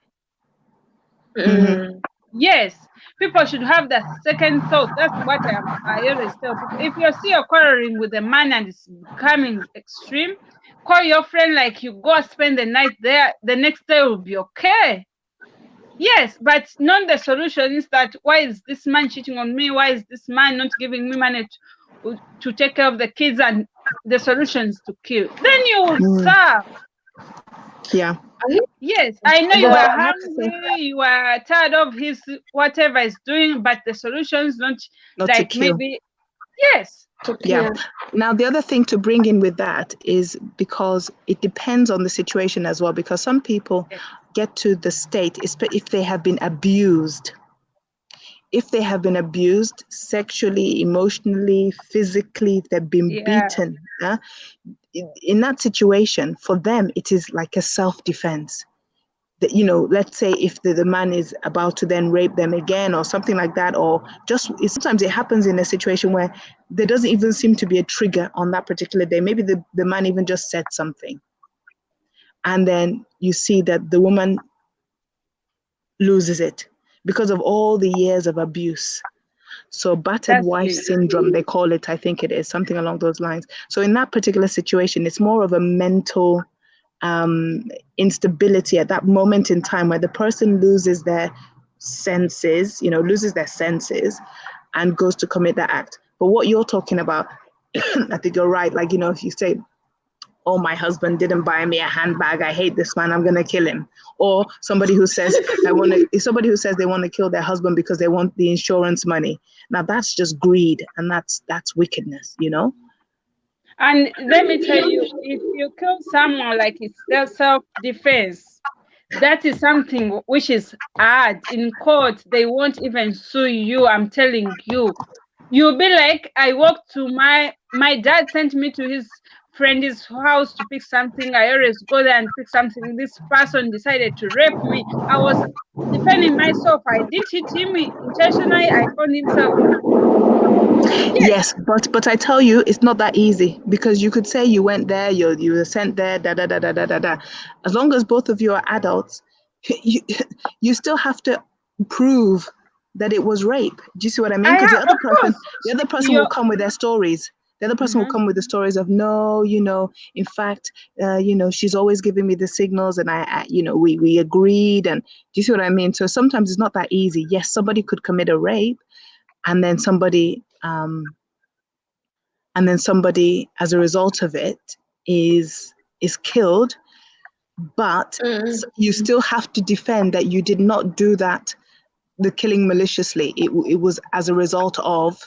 Yes, people should have that second thought. That's what I always tell people. If you see you're quarreling with a man and it's becoming extreme, call your friend, like you go spend the night there, the next day will be okay. Yes, but not the solution is that why is this man cheating on me? Why is this man not giving me money to take care of the kids? And the solution is to kill. Then you will serve. Yeah. Yes, I know you are hungry, you are tired of his whatever he's doing, but the solution is not like maybe, yes. Yeah. Now, the other thing to bring in with that is because it depends on the situation as well, because some people get to the state if they have been abused. If they have been abused sexually, emotionally, physically, they've been beaten. In that situation, for them, it is like a self-defense. You know, let's say if the man is about to then rape them again or something like that, or just sometimes it happens in a situation where there doesn't even seem to be a trigger on that particular day. Maybe the man even just said something. And then you see that the woman loses it because of all the years of abuse. So battered wife syndrome, they call it, I think it is, something along those lines. So in that particular situation, it's more of a mental instability at that moment in time where the person loses their senses, and goes to commit that act. But what you're talking about, I think you're right. Like, if you say, oh, my husband didn't buy me a handbag, I hate this man, I'm gonna kill him. Or somebody who says somebody who says they want to kill their husband because they want the insurance money. Now that's just greed, and that's wickedness, And let me tell you, if you kill someone like it's their self-defense, that is something which is hard. In court, they won't even sue you. I'm telling you. You'll be like, I walked to my dad sent me to his friend's house to pick something. I always go there and pick something. This person decided to rape me. I was defending myself. I didn't hit him intentionally. I found himself. Yes, Yes, but I tell you, it's not that easy, because you could say you went there, you were sent there, da da da da da da da. As long as both of you are adults, you you still have to prove that it was rape. Do you see what I mean? I Because have, of course. the other person will You're, come with their stories. The other person will come with the stories of, no, in fact, she's always giving me the signals, and we agreed, and do you see what I mean? So sometimes it's not that easy. Yes, somebody could commit a rape, and then somebody as a result of it is killed, but you still have to defend that you did not do the killing maliciously. It was as a result of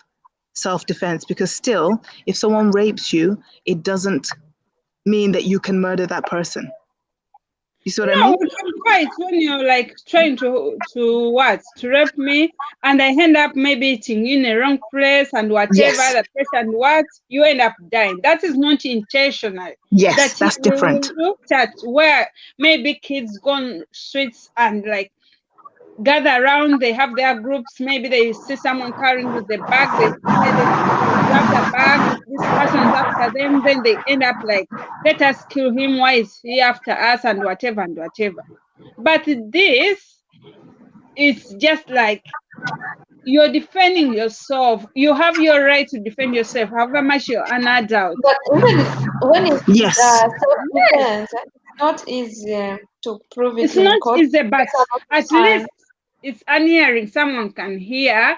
self-defense, because still, if someone rapes you, it doesn't mean that you can murder that person. You see what I no, mean? we can fight when you're like trying to what? To rape me, and I end up maybe eating in a wrong place and whatever Yes, the person what you end up dying. That is not intentional. yes, That that's we different. looked at where maybe kids go on streets and like gather around, they have their groups, maybe they see someone carrying with the bag, they decided to grab the bag, this person's after them, then they end up like, let us kill him, why is he after us, and whatever and whatever. But this, it's just like you're defending yourself. You have your right to defend yourself, however much you're an adult. But even when it's Yes, Yes, self-defense, it's not easy to prove it it's in not court. easy, but Because a lot at of time, least it's an hearing. Someone can hear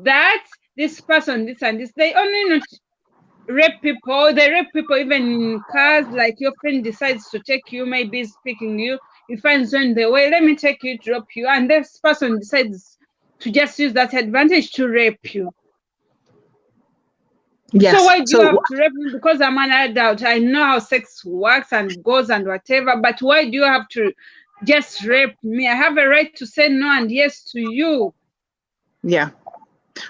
that this person, this and this. They only not rape people. They rape people even in cars. Like your friend decides to take you, maybe he's picking you. He finds you on the way. Let me take you, drop you, and this person decides to just use that advantage to rape you. So yes. why do you have to rape me? Because I'm an adult. I know how sex works and goes and whatever. But why do you have to just rape me? I have a right to say no and yes to you. Yeah.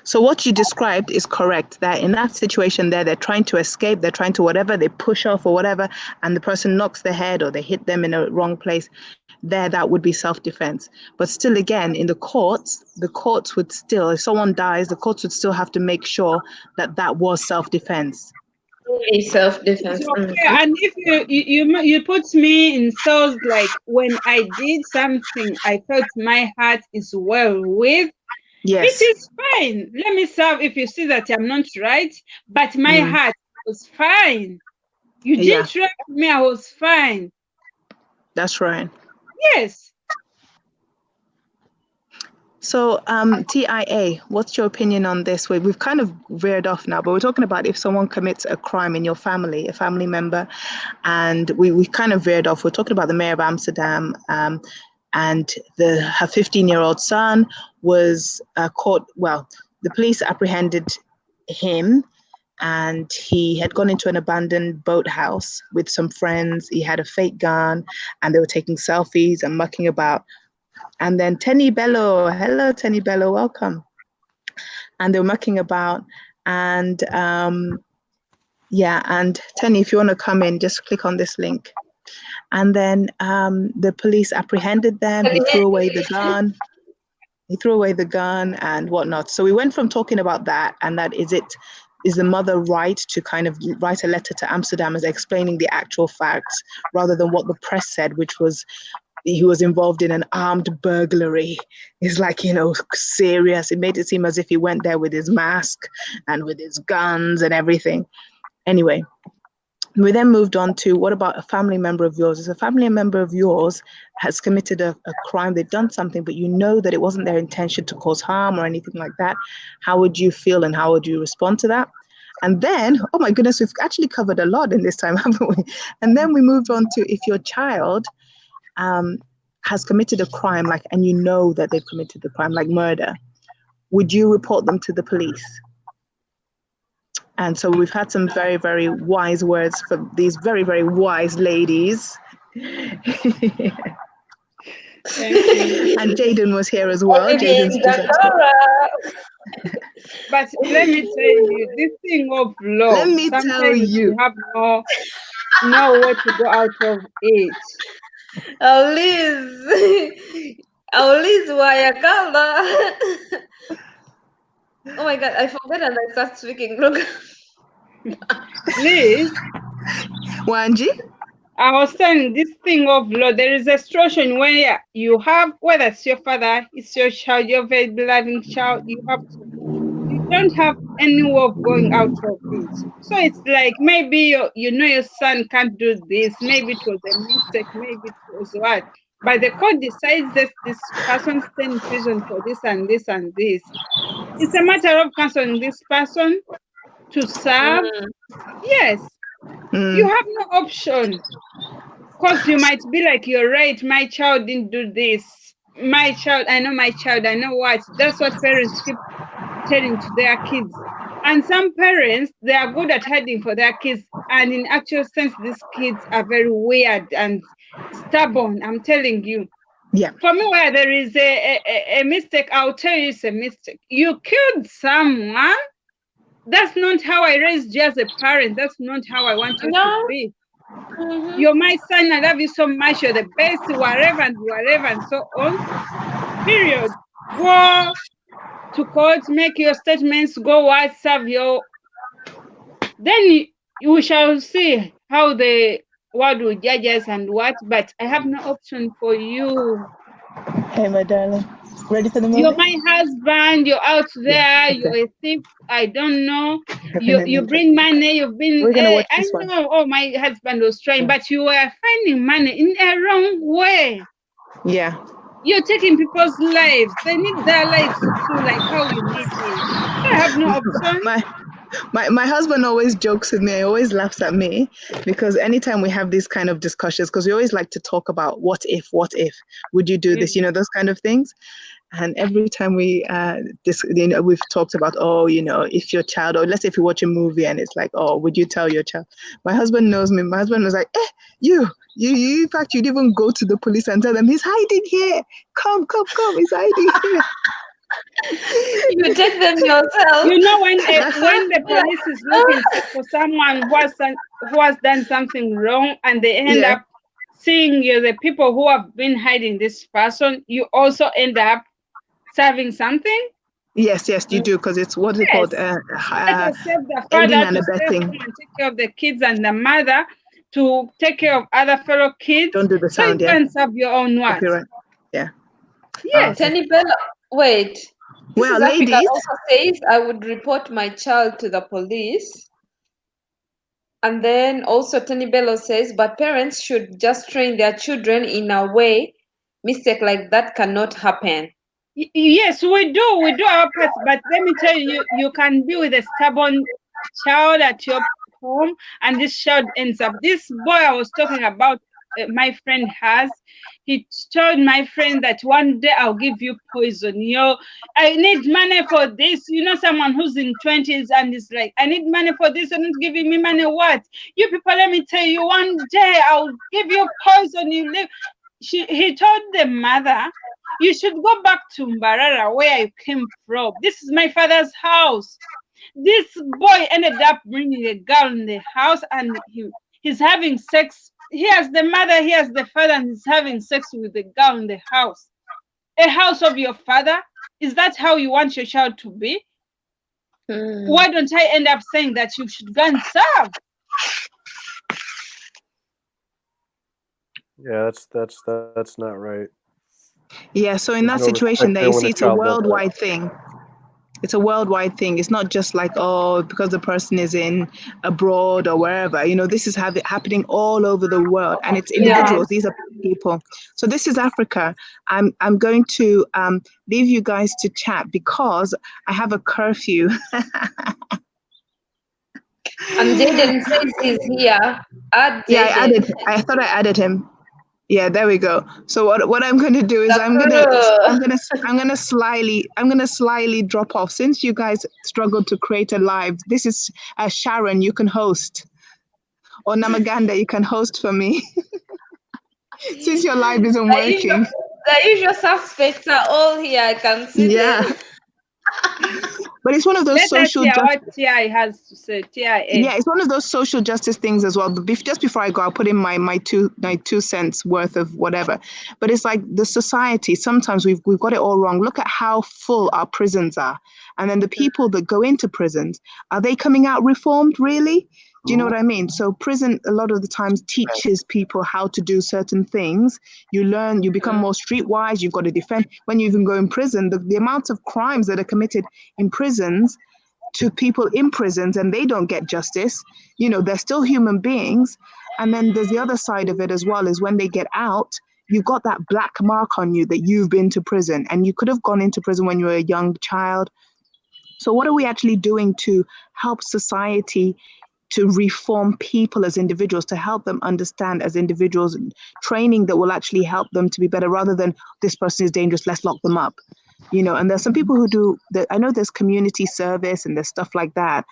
So what you described is correct, that in that situation there, they're trying to escape, they're trying to whatever, they push off or whatever, and the person knocks their head or they hit them in a wrong place. There, that would be self-defense. But still, again, in the courts would still, if someone dies, the courts would still have to make sure that was self-defense. really It's self-defense. okay. And if you put me in cells, like when I did something I felt my heart is well with, it Yes. is fine. Let me serve if you see that I'm not right, but my Mm. heart was fine. You Yeah, didn't rape me, I was fine. that's right. Yes. So, TIA, what's your opinion on this? We've kind of veered off now, but we're talking about if someone commits a crime in your family, a family member, and we kind of veered off. We're talking about the mayor of Amsterdam, and her 15-year-old son was caught. Well, the police apprehended him, and he had gone into an abandoned boathouse with some friends. He had a fake gun, and they were taking selfies and mucking about. And then Tenny Bello, hello Tenny Bello, welcome. And they were mucking about, and and Tenny, if you want to come in, just click on this link. And then the police apprehended them. He threw away the gun. He threw away the gun and whatnot. So we went from talking about that, and that is the mother right to kind of write a letter to Amsterdam as explaining the actual facts rather than what the press said, which was he was involved in an armed burglary. It's like, serious. It made it seem as if he went there with his mask and with his guns and everything. Anyway, we then moved on to, what about a family member of yours? If a family member of yours has committed a crime, they've done something, but you know that it wasn't their intention to cause harm or anything like that, how would you feel and how would you respond to that? And then, oh my goodness, we've actually covered a lot in this time, haven't we? And then we moved on to if your child has committed a crime, like, and you know that they've committed the crime, like murder, would you report them to the police? And so we've had some very, very wise words from these very, very wise ladies. Thank you. And Jaden was here as well. Olivier Jaden's and disaster. Zandora. But let me tell you, this thing of Let law, me tell sometimes you. you have no way to go out of it. Oh, Liz. Oh, Liz, Wayakala. Oh my God, I forgot and I start speaking. Look. Liz, Wanji? I was saying this thing of law, there is a situation where you have, whether it's your father, it's your child, your very beloved child, you don't have any way of going out of it. So it's like maybe you know your son can't do this, maybe it was a mistake, maybe it was what. But the court decides that this person stay in prison for this and this and this. It's a matter of counseling this person to serve. Yes, you have no option. Because you might be like, you're right, my child didn't do this. My child, I know what. That's what parents keep telling to their kids. And some parents, they are good at hiding for their kids. And in actual sense, these kids are very weird and stubborn. I'm telling you. Yeah. For me, where there is a mistake, I'll tell you it's a mistake. You killed someone. That's not how I raised you as a parent. That's not how I want you to be. You're my son. I love you so much. You're the best, whatever and so on. Period. Go to court, make your statements, go what, serve your. Then you shall see how the world will judge us and what. But I have no option for you. Hey, my darling. Ready for the movie? You're my husband. You're out there. Yeah, okay. You're a thief. I don't know. You Definitely. bring money. You've been. We're gonna watch I this one. know. Oh, my husband was trying, but you were finding money in a wrong way. Yeah. You're taking people's lives. They need their lives too, like how you need it. So I have no option. My husband always jokes with me. He always laughs at me because anytime we have these kind of discussions, because we always like to talk about what if, would you do this, those kind of things. And every time we we've talked about, if your child, or let's say if you watch a movie and it's like, oh, would you tell your child? My husband knows me. My husband was like, you in fact, you'd even go to the police and tell them he's hiding here. Come, he's hiding here. You take them yourself. You know, when the police is looking for someone who has done something wrong, and they end up seeing the people who have been hiding this person, you also end up serving something. Yes, you do, because it's what is it called? Let us save the father to stay home and take care of the kids, and the mother to take care of other fellow kids. Don't do the sound, so you can serve your own what? Copyright. Yeah. Yes. Tenny Bella, wait. Well, ladies, ladies, also says I would report my child to the police. And then also Tenny Bello says, but parents should just train their children in a way mistake like that cannot happen. Yes, we do our part, but let me tell you, you can be with a stubborn child at your home, and this child ends up. This boy I was talking about, my friend has. He told my friend that one day I'll give you poison. I need money for this. Someone who's in 20s and is like, I need money for this. You're not giving me money. What? You people, let me tell you, one day I'll give you poison. You live. He told the mother, you should go back to Mbarara where I came from. This is my father's house. This boy ended up bringing a girl in the house, and he's having sex. He has the mother, he has the father, and he's having sex with the girl in the house. A house of your father? Is that how you want your child to be? Why don't I end up saying that you should go and serve? Yeah, that's not right. Yeah, so in that situation there, you see, it's a worldwide thing. It's a worldwide thing. It's not just like, oh, because the person is in abroad or wherever. This is happening all over the world, and it's individuals. These are people. So this is Africa. I'm going to leave you guys to chat because I have a curfew. And Jaden says he's here. Add Yeah, Jaden. I thought I added him. Yeah, there we go. So what I'm going to do is Nakuru. I'm gonna slyly drop off since you guys struggled to create a live. This is Sharon. You can host, or Namaganda. You can host for me since your live isn't The usual, working. the usual suspects are all here. I can see Yeah, them. but it's one of those Let us social hear justice. what TI has to say. TIA. Yeah, it's one of those social justice things as well. But just before I go, I'll put in my 2 cents worth of whatever. But it's like the society. Sometimes we've got it all wrong. Look at how full our prisons are, and then the people that go into prisons, are they coming out reformed? Really? Do you know what I mean? So prison a lot of the times teaches people how to do certain things. You learn, you become more streetwise. You've got to defend. When you even go in prison, the amount of crimes that are committed in prisons to people in prisons and they don't get justice. They're still human beings. And then there's the other side of it as well, is when they get out, you've got that black mark on you that you've been to prison, and you could have gone into prison when you were a young child. So what are we actually doing to help society to reform people as individuals, to help them understand as individuals, training that will actually help them to be better, rather than this person is dangerous, let's lock them up. And there's some people who do that. I know there's community service and there's stuff like that.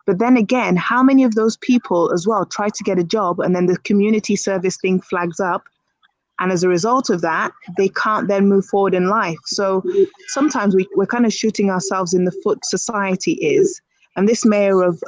But then again, how many of those people as well try to get a job and then the community service thing flags up? And as a result of that, they can't then move forward in life. So sometimes we're kind of shooting ourselves in the foot, society is. And this mayor of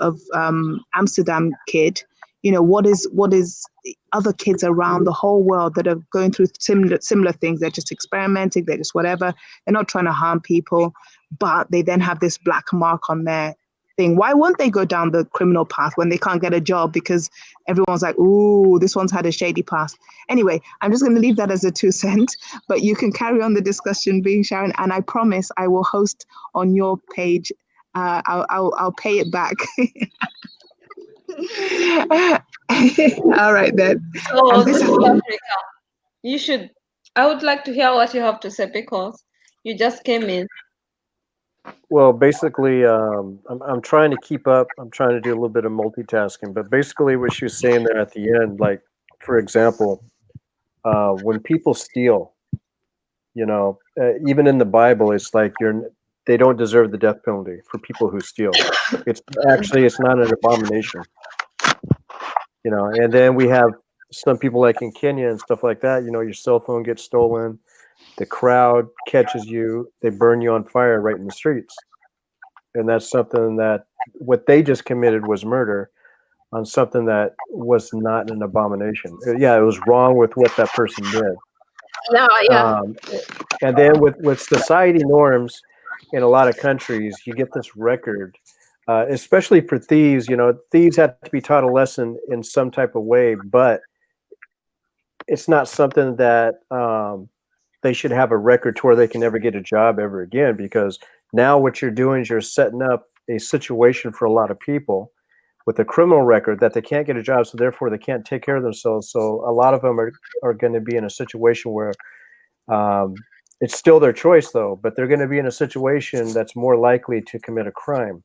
Amsterdam kid, what is other kids around the whole world that are going through similar things. They're just experimenting, they're just whatever. They're not trying to harm people, but they then have this black mark on their thing. Why won't they go down the criminal path when they can't get a job? Because everyone's like, ooh, this one's had a shady past. Anyway, I'm just going to leave that as a 2 cent, but you can carry on the discussion, being Sharon, and I promise I will host on your page. I'll pay it back. All right then. So And this this is is Africa. You should. I would like to hear what you have to say because you just came in. Well, basically, I'm trying to keep up. I'm trying to do a little bit of multitasking, but basically, what she was saying there at the end, like for example, when people steal, even in the Bible, it's like they don't deserve the death penalty for people who steal. It's not an abomination, And then we have some people like in Kenya and stuff like that. Your cell phone gets stolen, the crowd catches you, they burn you on fire right in the streets. And that's something that what they just committed was murder on something that was not an abomination. Yeah, it was wrong with what that person did. Yeah. And then with society norms in a lot of countries, you get this record, especially for thieves. Thieves have to be taught a lesson in some type of way, but it's not something that they should have a record to where they can never get a job ever again, because now what you're doing is you're setting up a situation for a lot of people with a criminal record that they can't get a job, so therefore they can't take care of themselves. So a lot of them are going to be in a situation where it's still their choice though, but they're going to be in a situation that's more likely to commit a crime.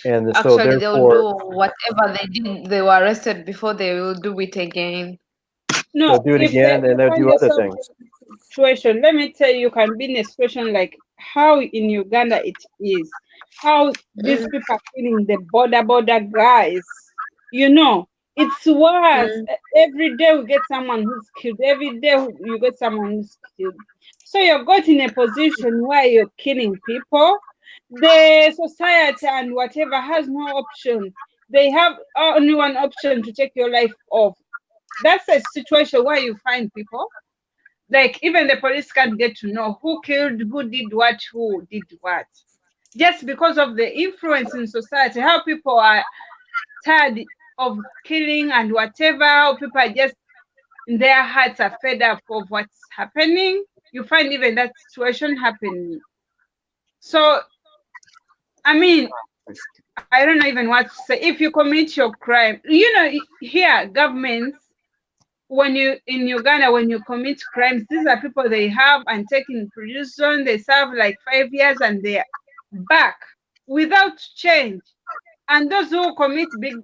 And so Actually, they'll therefore do whatever they did. They were arrested before. They will do it again. they'll No, do it if again and you they'll find do other yourself things. in a situation, let me tell you, you can be in a situation like how in Uganda it is, how these Mm, people are killing the border guys. It's worse. mm. Every day we get someone who's killed. Every day you get someone who's killed. So you're got in a position where you're killing people. The society and whatever has no option. They have only one option to take your life off. That's a situation where you find people like even the police can't get to know who killed, who did what, just because of the influence in society, how people are tired of killing and whatever, how people are just their hearts are fed up of what's happening. You find even that situation happening. So I mean, I don't know even what to say. If you commit your crime, here governments, when you in Uganda, when you commit crimes, these are people they have and take in prison, they serve like 5 years and they're back without change. And those who commit big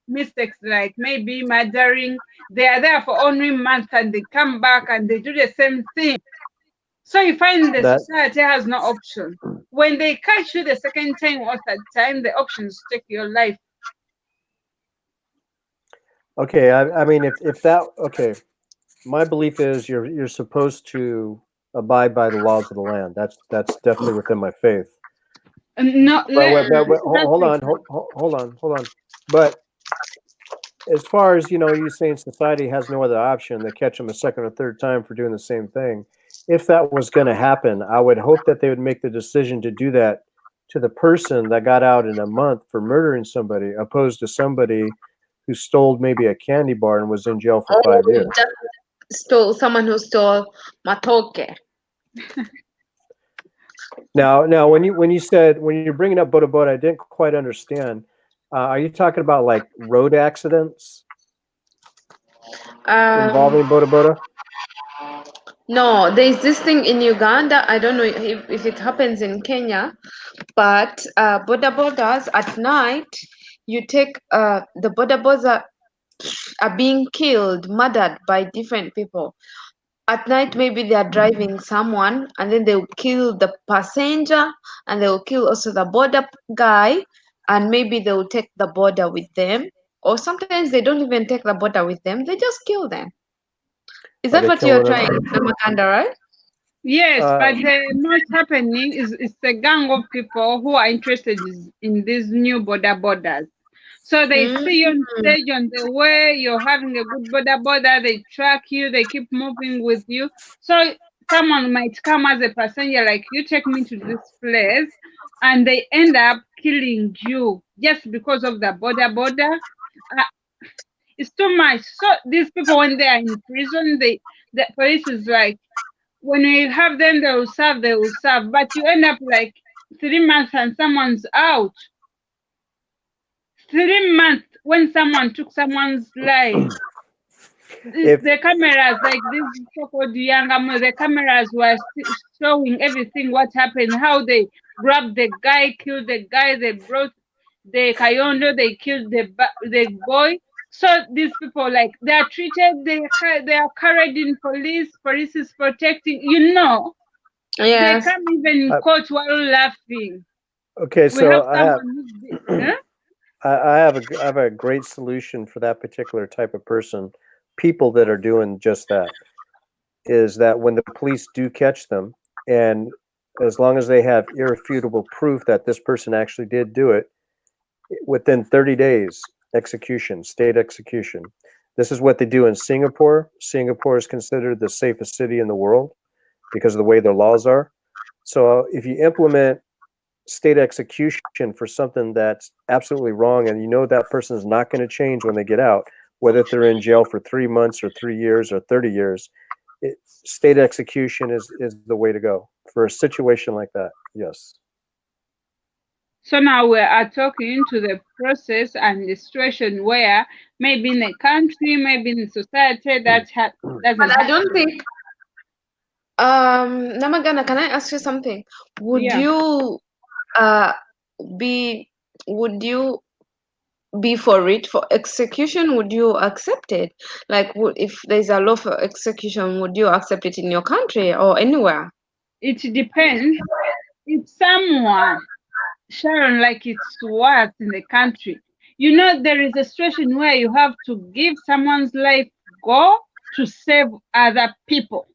mistakes, like maybe murdering, they are there for only months and they come back and they do the same thing. So you find the That society has no option. When they catch you the second time or third time, the option is to take your life. okay. I mean, if that okay, my belief is you're supposed to abide by the laws of the land. That's definitely within my faith. No, But listen, that's hold like on, hold on. But as far as you saying society has no other option, they catch them a second or third time for doing the same thing. If that was going to happen, I would hope that they would make the decision to do that to the person that got out in a month for murdering somebody, opposed to somebody who stole maybe a candy bar and was in jail for Oh, 5 years. just stole someone who stole matoke. Now, when you're bringing up Boda Boda, I didn't quite understand. Are you talking about like road accidents Um, involving Boda Boda? no, there's this thing in Uganda. I don't know if it happens in Kenya, but border borders at night, you take the border borders are being killed, murdered by different people. At night, maybe they are driving someone and then they'll kill the passenger and they'll kill also the border guy, and maybe they'll take the border with them. Or sometimes they don't even take the border with them, they just kill them. Is Are that they what you're killing them? trying, Namakanda, right? yes, Uh, but the most happening is it's a gang of people who are interested in these new borders. So they Mm. see you on stage on the way, you're having a good border, they track you, they keep moving with you. So someone might come as a passenger, like you take me to this place, and they end up killing you just because of the border. It's too much. So these people, when they are in prison, the police is like, when you have them, they will serve. But you end up like 3 months and someone's out. 3 months when someone took someone's life. if The cameras, like this so-called younger, the cameras were showing everything what happened, how they grabbed the guy, killed the guy, they brought the Kayondo, they killed the boy. So these people, like, they are treated, they are carried in police is protecting, they Yes. can't even uh, coach while laughing. okay, We so have someone who's huh? I have a great solution for that particular type of person. People that are doing just that is that when the police do catch them, and as long as they have irrefutable proof that this person actually did do it, within 30 days, execution, state execution. This is what they do in Singapore. Singapore is considered the safest city in the world because of the way their laws are. So if you implement state execution for something that's absolutely wrong and you know that person is not going to change when they get out, whether they're in jail for 3 months or 3 years or 30 years, state execution is the way to go for a situation like that. Yes. So now we are talking to the process and the situation where maybe in a country, maybe in society that doesn't But I don't happen. think, Namagana, can I ask you something? Would Yeah. you uh be would you be for it for execution? Would you accept it? Like, if there's a law for execution, would you accept it in your country or anywhere? It depends. If someone, Sharon, like it's worse in the country, there is a situation where you have to give someone's life go to save other people.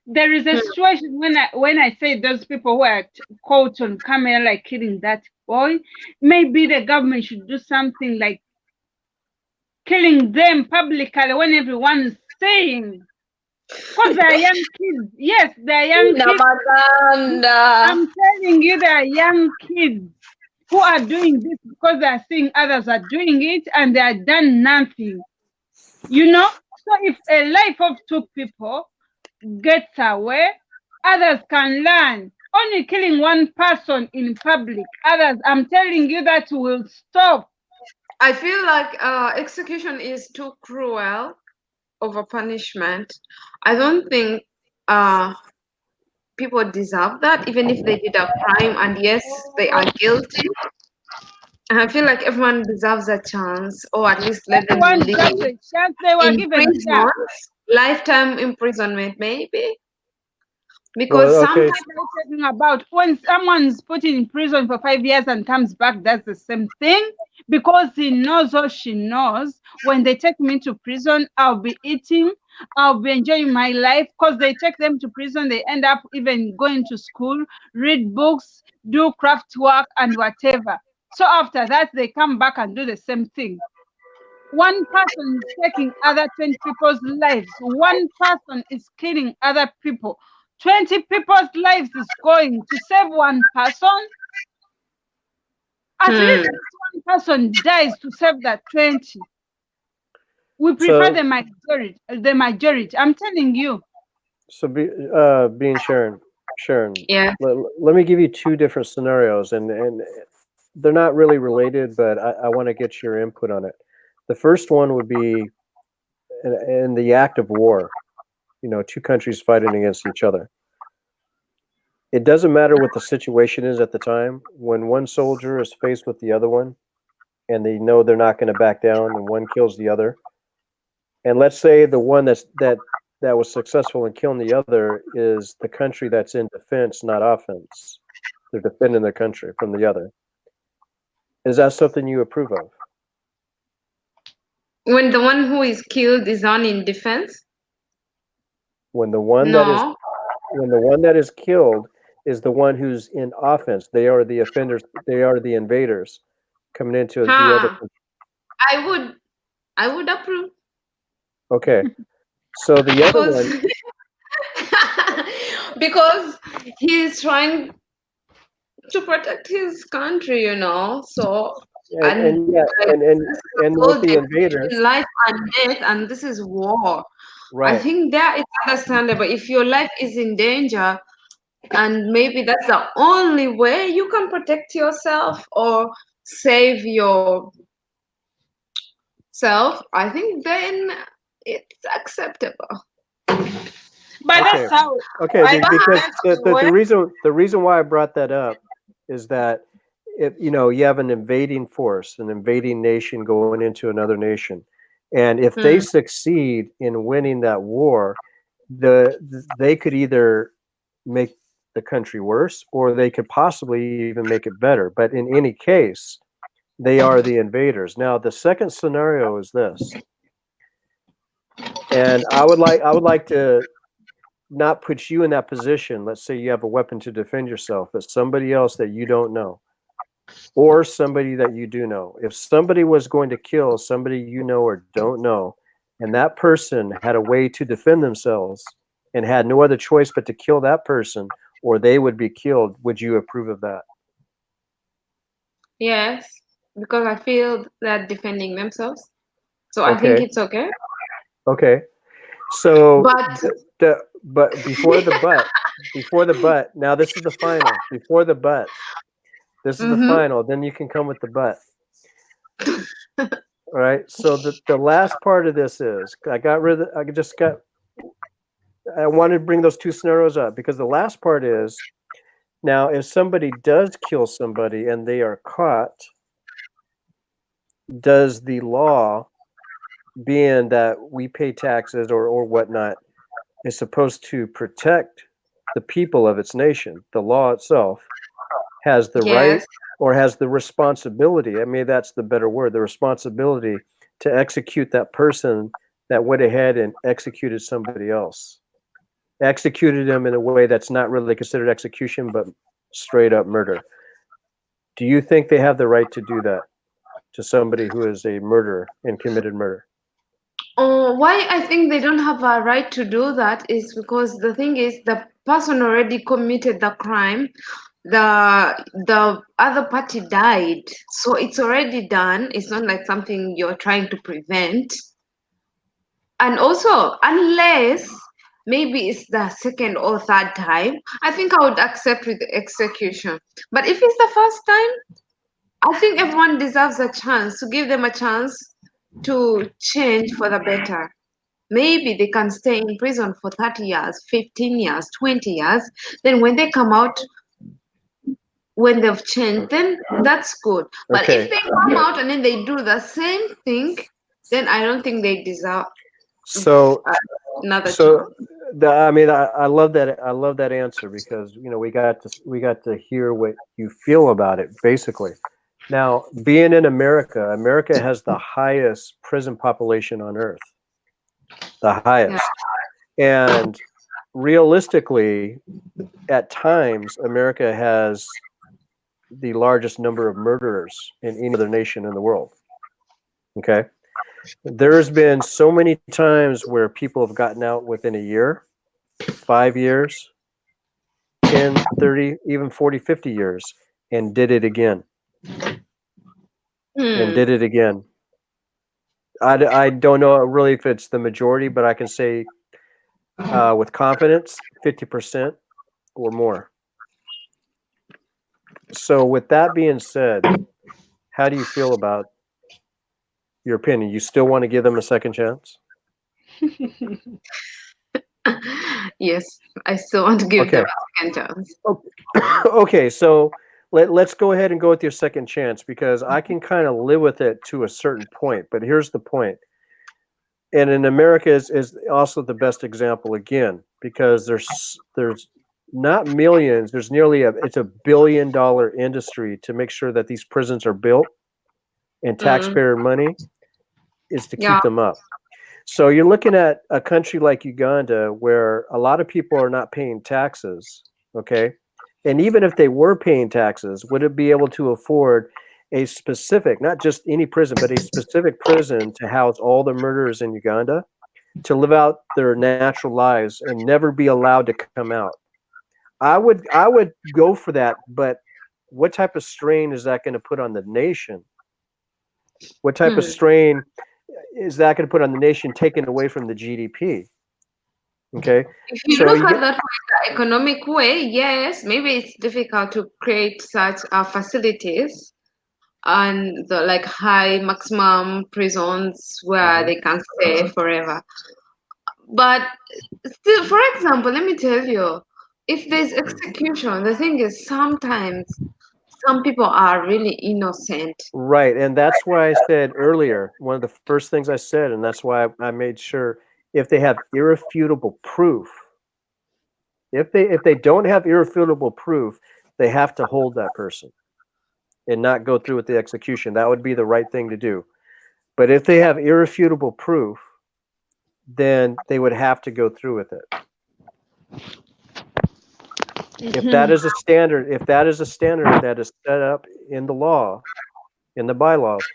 There is a Hmm. situation when I say those people who are caught on camera like killing that boy, maybe the government should do something like killing them publicly when everyone is saying, because they are young kids. Yes, they are young kids. Namaganda. I'm telling you, they are young kids who are doing this because they are seeing others are doing it and they are done nothing. So if a life of two people gets away, others can learn. Only killing one person in public, others, I'm telling you, that will stop. I feel like execution is too cruel of a punishment. I don't think uh people deserve that, even if they did a crime and yes, they are guilty. And I feel like everyone deserves a chance, or at least let them Everyone live deserves a chance. They were in given prison, chance. lifetime imprisonment, maybe. Because Well, some okay. What are you talking about? When someone's put in prison for 5 years and comes back, that's the same thing. Because he knows or she knows when they take me to prison, I'll be eating, I'll be enjoying my life. Because they take them to prison, they end up even going to school, read books, do craft work, and whatever. So after that, they come back and do the same thing. One person is taking other 20 people's lives. One person is killing other people. 20 people's lives is going to save one person. At least this one person dies to save that 20. We prefer So the majority. The majority. I'm telling you. so being Sharon, yeah. let me give you two different scenarios, and they're not really related, but I want to get your input on it. The first one would be in the act of war. You know, two countries fighting against each other. It doesn't matter what the situation is at the time. When one soldier is faced with the other one, and they know they're not going to back down, and one kills the other, and let's say the one that was successful in killing the other is the country that's in defense, not offense. They're defending their country from the other. Is that something you approve of? When the one who is killed is on in defense? When the one that is No. when the one that is killed is the one who's in offense, they are the offenders, they are the invaders coming into the other Huh. country. I would I would approve. Okay. So the other Because one, because he's trying to protect his country, you know. So and and yeah, like this is and a with whole the difference invaders, between life and death, and this is war. I right. think that is understandable. If your life is in danger, and maybe that's the only way you can protect yourself or save yourself, I think then it's acceptable. But Okay. that's how Okay, I think because that's where the reason why I brought that up is that if you know you have an invading force, an invading nation going into another nation, and if they Hmm. succeed in winning that war, they could either make the country worse or they could possibly even make it better. But in any case, they are the invaders. Now, the second scenario is this, and I would like to not put you in that position. Let's say you have a weapon to defend yourself, but somebody else that you don't know, or somebody that you do know. If somebody was going to kill somebody you know or don't know, and that person had a way to defend themselves and had no other choice but to kill that person, or they would be killed, would you approve of that? Yes, because I feel they're defending themselves. So I think Okay, it's okay. okay. So, But but before the but, now this is the final. Before the but, this is the mm-hmm. final. Then you can come with the but. All right. So the last part of this is I wanted to bring those two scenarios up because the last part is now if somebody does kill somebody and they are caught, does the law, being that we pay taxes or whatnot, is supposed to protect the people of its nation, the law itself has the right Yes, or has the responsibility, I mean that's the better word, the responsibility to execute that person that went ahead and executed somebody else, executed them in a way that's not really considered execution but straight up murder. Do you think they have the right to do that to somebody who is a murderer and committed murder? why I think they don't have a right to do that is because the thing is the person already committed the crime. The other party died, so it's already done. It's not like something you're trying to prevent. And also, unless maybe it's the second or third time, I think I would accept with the execution. But if it's the first time, I think everyone deserves a chance to give them a chance to change for the better. maybe they can stay in prison for 30 years, 15 years, 20 years. Then when they come out, when they've changed, then that's good. But if Okay. they come out and then they do the same thing, then I don't think they deserve So another so chance. I mean, I love that. I love that answer because we got to hear what you feel about it. Basically, now being in America, America has the highest prison population on earth, the Yeah. highest, and realistically, at times, America has the largest number of murderers in any other nation in the world. Okay, there's been so many times where people have gotten out within a year, 5 years, 10, 30, even 40, 50 years, and did it again, and Hmm. did it again. I don't know really if it's the majority, but I can say with confidence, 50% or more. So, with that being said, how do you feel about your opinion? You still want to give them a second chance? Yes, I still want to give Okay. them a second chance. Okay, so let's go ahead and go with your second chance because I can kind of live with it to a certain point. But here's the point. And in America is also the best example again because there's not millions, there's nearly it's $1 billion industry to make sure that these prisons are built, and Mm. taxpayer money is to Yeah. keep them up. So you're looking at a country like Uganda where a lot of people are not paying taxes, okay? And even if they were paying taxes, would it be able to afford a specific, not just any prison, but a specific prison to house all the murderers in Uganda to live out their natural lives and never be allowed to come out? I would go for that, but what type of strain is that going to put on the nation? What type of Hmm. strain is that going to put on the nation taken away from the GDP? Okay, If you so look you at get that from the economic way, yes, maybe it's difficult to create such facilities and the like high maximum prisons where mhm. they can stay forever. But still, for example, let me tell you, if there's execution, the thing is sometimes some people are really innocent. Right, and that's why I said earlier, one of the first things I said, and that's why I made sure if they have irrefutable proof, if they don't have irrefutable proof, they have to hold that person and not go through with the execution. That would be the right thing to do. But if they have irrefutable proof, then they would have to go through with it. If that is a standard, if that is a standard that is set up in the law, in the bylaws,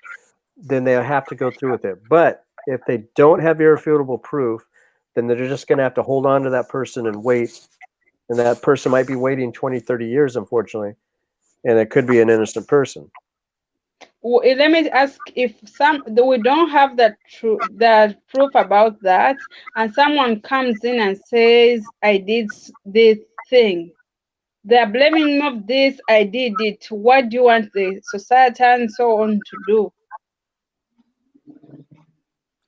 then they have to go through with it. But if they don't have irrefutable proof, then they're just going to have to hold on to that person and wait. And that person might be waiting 20, 30 years, unfortunately. And it could be an innocent person. Let me ask if we don't have that proof about that, and someone comes in and says, I did this thing. They're blaming me of this, I did it. What do you want the society and so on to do?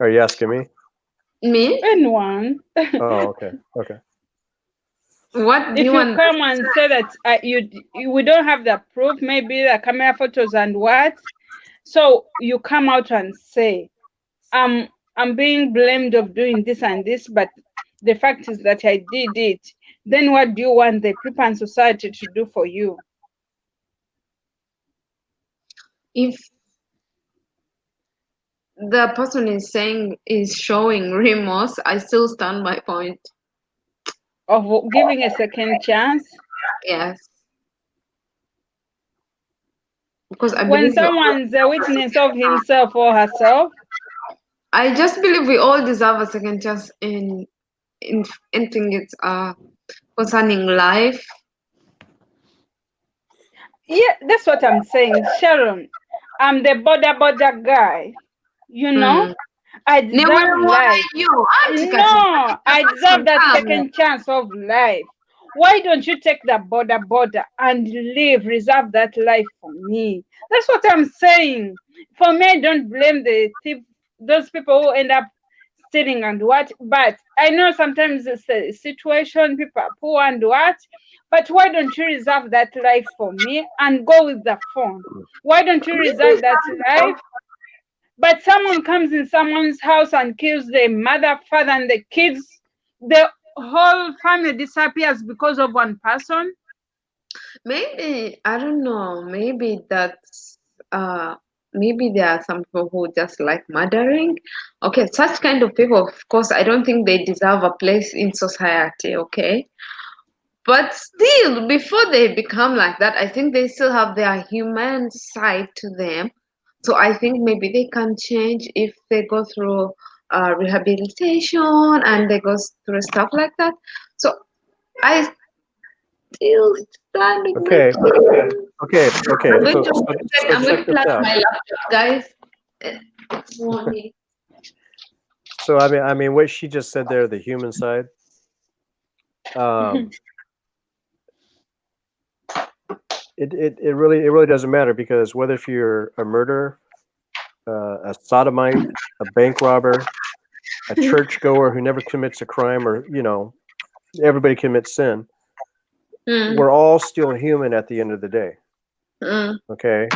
Are you asking me? Me? Anyone. Oh, okay. Okay. What do If you you want? come and say that we don't have the proof, maybe the camera photos and what, so you come out and say, I'm being blamed of doing this and this, but the fact is that I did it. Then what do you want the people and society to do for you? If the person is showing remorse, I still stand my point. Of giving a second chance? Yes, because I When believe we all, someone's a witness of himself or herself, I just believe we all deserve a second chance in anything it's concerning life. yeah, that's what I'm saying. Sharon, I'm the border guy. You know, Mm. I Ne deserve wewe life. you auntie Kachi, No, I deserve that second chance of life. Why don't you take the border and live, reserve that life for me? That's what I'm saying. For me, don't blame the thief, those people who end up stealing and what. But I know sometimes it's a situation, people are poor and what. But why don't you reserve that life for me and go with the phone? Why don't you reserve that life? But someone comes in someone's house and kills the mother, father, and the kids. The whole family disappears because of one person. Maybe, I don't know, maybe that's maybe there are some people who just like murdering. Okay, such kind of people, of course, I don't think they deserve a place in society, okay? But still, before they become like that, I think they still have their human side to them. So I think maybe they can change if they go through rehabilitation and they go through stuff like that. So I still stand with my Okay, kid. okay. I'm going So, to so, so I'm going check to this plug out. my laptop, guys. It's morning. So, I mean, what she just said there, the human side. Um, it really doesn't matter, because whether if you're a murderer, a sodomite, a bank robber, a churchgoer who never commits a crime, or everybody commits sin. Mm, We're all still human at the end of the day. mm. Okay,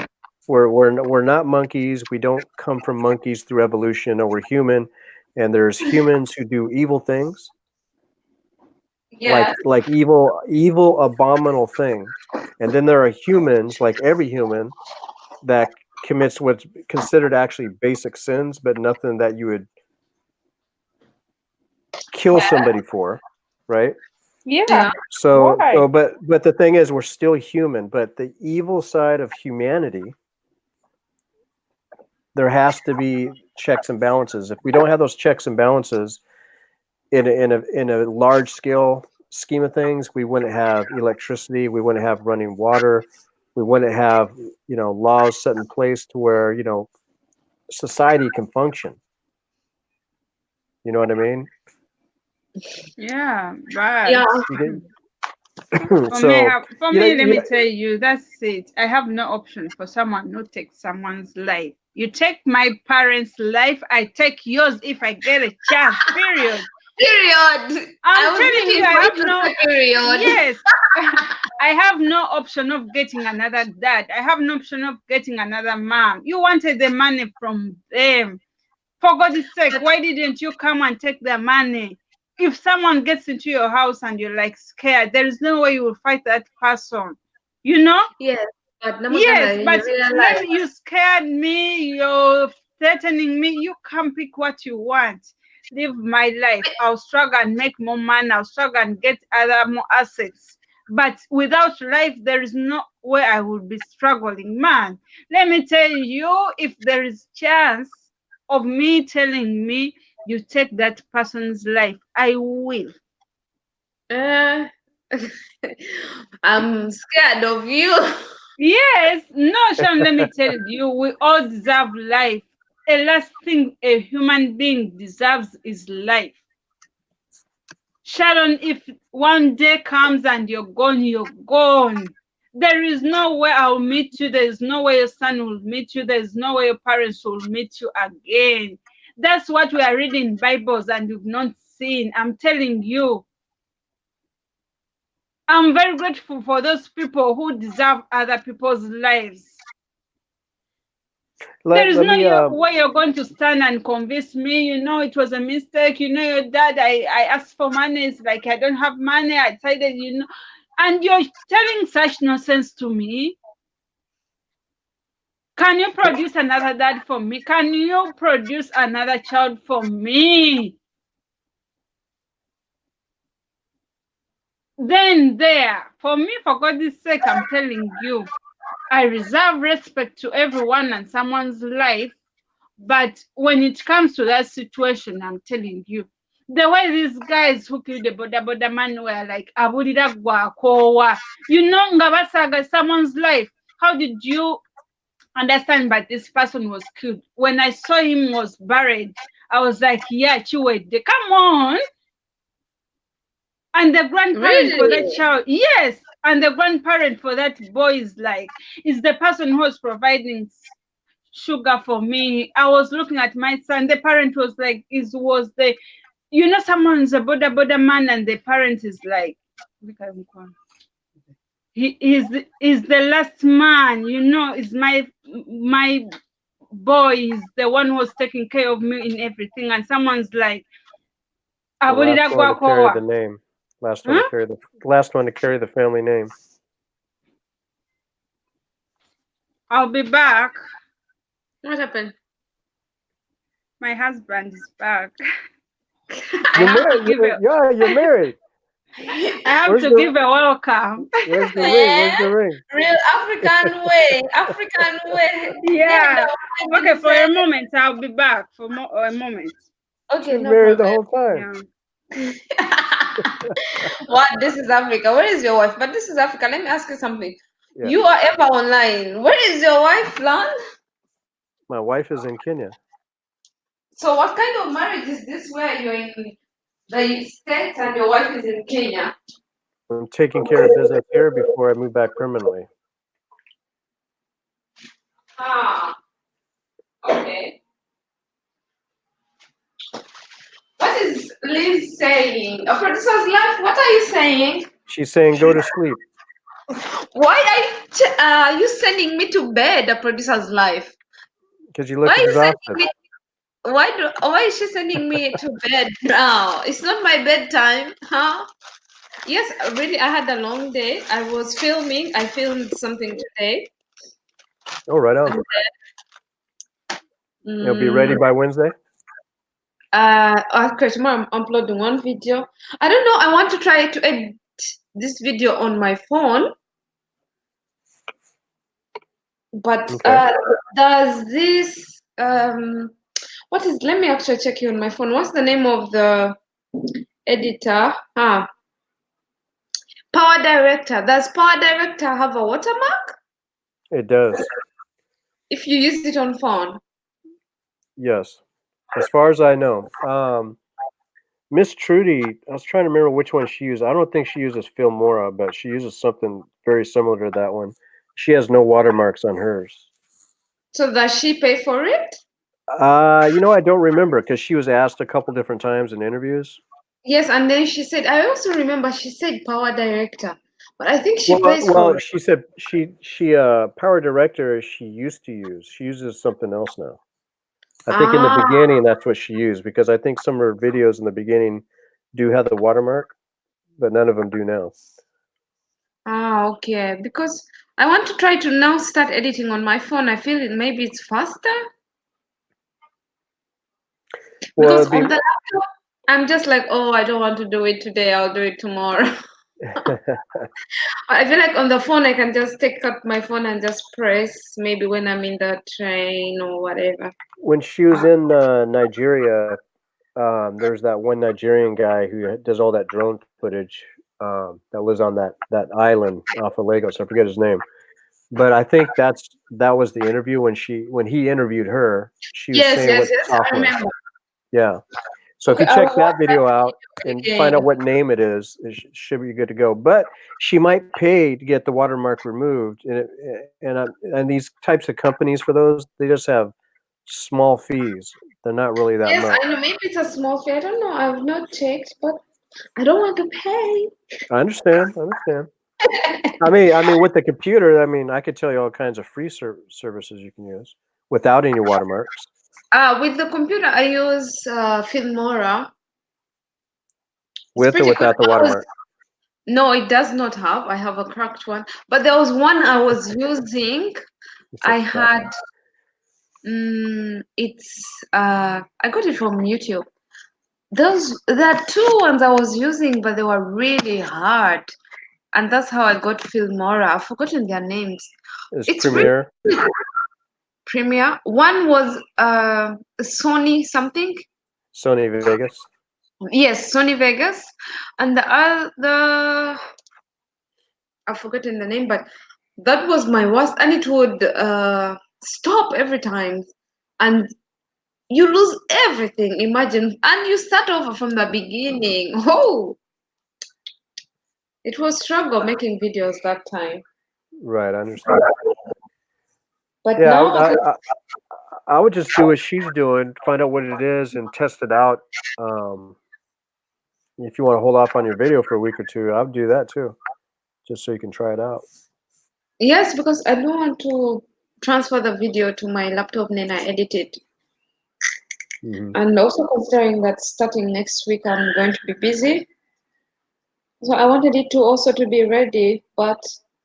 we're not monkeys. We don't come from monkeys through evolution. No, we're human, and there's humans who do evil things, Yes. like evil abominable things, and then there are humans, like every human, that commits what's considered actually basic sins, but nothing that you would kill somebody for, right? Yeah. Yeah. So, Why? but the thing is, we're still human. But the evil side of humanity, there has to be checks and balances. If we don't have those checks and balances in a large scale scheme of things, we wouldn't have electricity, we wouldn't have running water, we wouldn't have laws set in place to where society can function. You know what I mean? Yeah, but Yeah. You get, so for you know, me, let you me know, tell you, that's it. I have no option for someone who takes someone's life. You take my parents' life, I take yours if I get a chance. Period. Period. I I'm was telling you, waiting I for you have to no. say period. Yes, I have no option of getting another dad. I have no option of getting another mom. You wanted the money from them. For God's sake, But why didn't you come and take the money? If someone gets into your house and you're like scared, there is no way you will fight that person. You know? yes, but Yes, Namagana in but real let life. me, you scared me, you're threatening me, you can pick what you want. Live my life. I'll struggle and make more money, I'll struggle and get other more assets. But without life, there is no way I will be struggling. Man, let me tell you, if there is chance of me telling me you take that person's life, I will. Uh, I'm scared of you. Yes, no, Sean, let me tell you, we all deserve life. The last thing a human being deserves is life. Sharon, if one day comes and you're gone, you're gone. There is no way I'll meet you. There is no way your son will meet you. There is no way your parents will meet you again. That's what we are reading in Bibles and you've not seen. I'm telling you. I'm very grateful for those people who deserve other people's lives. There is let me no way you're going to stand and convince me, it was a mistake. Your dad, I asked for money. It's like, I don't have money. I decided, and you're telling such nonsense to me. Can you produce another dad for me? Can you produce another child for me? Then there, for me, for God's sake, I'm telling you, I reserve respect to everyone and someone's life. But when it comes to that situation, I'm telling you, the way these guys who killed the boda man were like, Abudida Gwakowa, Ngabasaga, someone's life. How did you understand that this person was killed? When I saw him was buried, I was like, yeah, Chiwede, come on. And the grandparent for that Really? child, yes. And the grandparent for that boy is the person who was providing sugar for me. I was looking at my son. The parent was like, someone's a boda man, and the parent is like, he is the last man, is my boy, is the one who was taking care of me in everything, and someone's like, The last one to carry the name. Last one to carry the family name. I'll be back. What happened? My husband is back. You're married. I have to give a welcome. Where's the ring? Where's the ring? Real African way. African way. Yeah. Okay, for a moment, I'll be back for a moment. Okay, She's no married problem. the whole time. What? This is Africa. Where is your wife? But this is Africa. Let me ask you something. Yeah. You are ever online. Where is your wife, Lan? My wife is in Kenya. So what kind of marriage is this where you're in the States and your wife is in Kenya? I'm taking care of business here before I move back permanently. Ah, okay. What is Liz saying? A producer's life, what are you saying? She's saying go to sleep. Why are you sending me to bed, a producer's life? Because you look exhausted. Why is she sending me to bed now? It's not my bedtime, huh? Yes, really, I had a long day. I was filming. I filmed something today. Oh, right on. It'll be ready by Wednesday? Okay, tomorrow I'm uploading one video. I don't know. I want to try to edit this video on my phone. But okay. does this what is, let me actually check you on my phone. What's the name of the editor? Power Director. Does Power Director have a watermark? It does. If you use it on phone? Yes. As far as I know. Miss Trudy, I was trying to remember which one she used. I don't think she uses Filmora, but she uses something very similar to that one. She has no watermarks on hers. So does she pay for it? I don't remember because she was asked a couple different times in interviews. Yes, and then she said, I also remember she said Power Director, but I think she pays for Well, it. she said she Power Director she used to use. She uses something else now. I think in the beginning that's what she used because I think some of her videos in the beginning do have the watermark, but none of them do now. Okay. Because I want to try to now start editing on my phone. I feel maybe it's faster. Because on the laptop, I'm just like, oh, I don't want to do it today. I'll do it tomorrow. I feel like on the phone, I can just take out my phone and just press maybe when I'm in the train or whatever. When she was in Nigeria, there's that one Nigerian guy who does all that drone footage that lives on that island off of Lagos. I forget his name, but I think that was the interview when he interviewed her. She was saying what I remember. Yeah. So if you check that video out and find out what name it is, it should be good to go. But she might pay to get the watermark removed, and these types of companies for those, they just have small fees. They're not really that much. Yes, I know. Maybe it's a small fee. I don't know. I've not checked, but I don't want to pay. I understand. I mean, with the computer, I could tell you all kinds of free services you can use without any watermarks. With the computer, I use Filmora. With or without the watermark? No, it does not have. I have a cracked one. But there was one I was using. I had. I got it from YouTube. There are two ones I was using, but they were really hard, and that's how I got Filmora. I've forgotten their names. It's Premiere. Really Premiere. One was Sony something. Sony Vegas. Yes, Sony Vegas, and the other I've forgotten the name, but that was my worst, and it would stop every time, and you lose everything. Imagine, and you start over from the beginning. Oh, it was struggle making videos that time. Right, I understand. But yeah, now I would just do what she's doing, find out what it is, and test it out. Um, if you want to hold off on your video for a week or two, I would do that too, just so you can try it out. Yes, because I don't want to transfer the video to my laptop and then I edit it. And also considering that starting next week I'm going to be busy. So I wanted it to also to be ready, but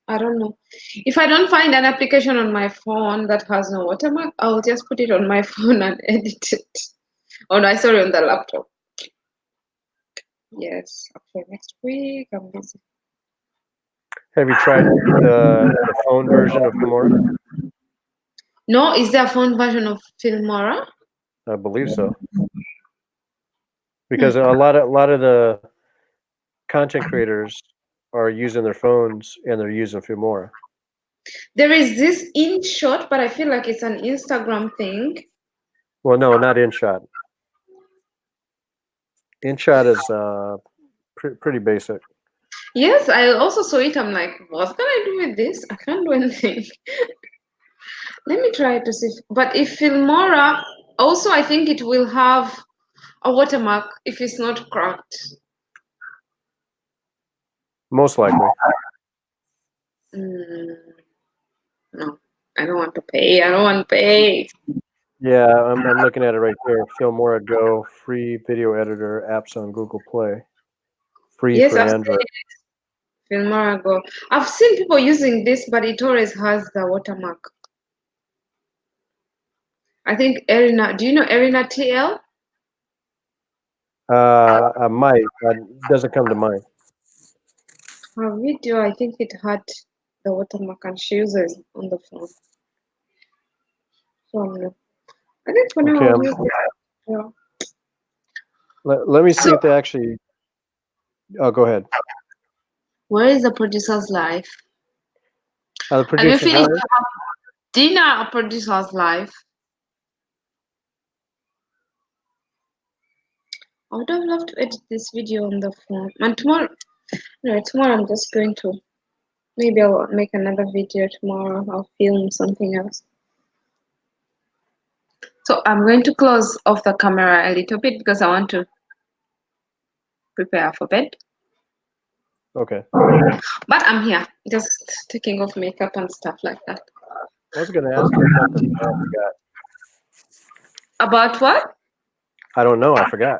I don't know. If I don't find an application on my phone that has no watermark, I'll just put it on my phone and edit it. Oh no, sorry, on the laptop. Yes, okay, next week I'm busy. Have you tried the phone version of Filmora? No, is there a phone version of Filmora? I believe so. Because a lot of the content creators are using their phones and they're using Filmora. There is this InShot, but I feel like it's an Instagram thing. Well, no, not InShot. InShot is pretty basic. Yes, I also saw it. I'm like, what can I do with this? I can't do anything. Let me try to see. But if Filmora, also I think it will have a watermark if it's not cracked. Most likely. No, I don't want to pay. I don't want to pay. Yeah, I'm looking at it right there. Filmora Go, free video editor, apps on Google Play, free Yes, for I've Android. seen Filmora Go. I've seen people using this, but it always has the watermark. I think Erina. Do you know Erina TL? I might. Doesn't come to mind. Her video, I think it had the watermark, and she uses on the phone. So I think for now Okay, I'll use it. Yeah. let me see if they actually. Oh, go ahead. Where is the producer's life? The Have you producer's finished live. dinner at producer's life? I would have loved to edit this video on the phone. And tomorrow, no, tomorrow I'm just going to, maybe I'll make another video tomorrow. I'll film something else. So I'm going to close off the camera a little bit because I want to prepare for bed. Okay. But I'm here, just taking off makeup and stuff like that. I was going to ask you something, but I forgot. About what? I don't know. I forgot.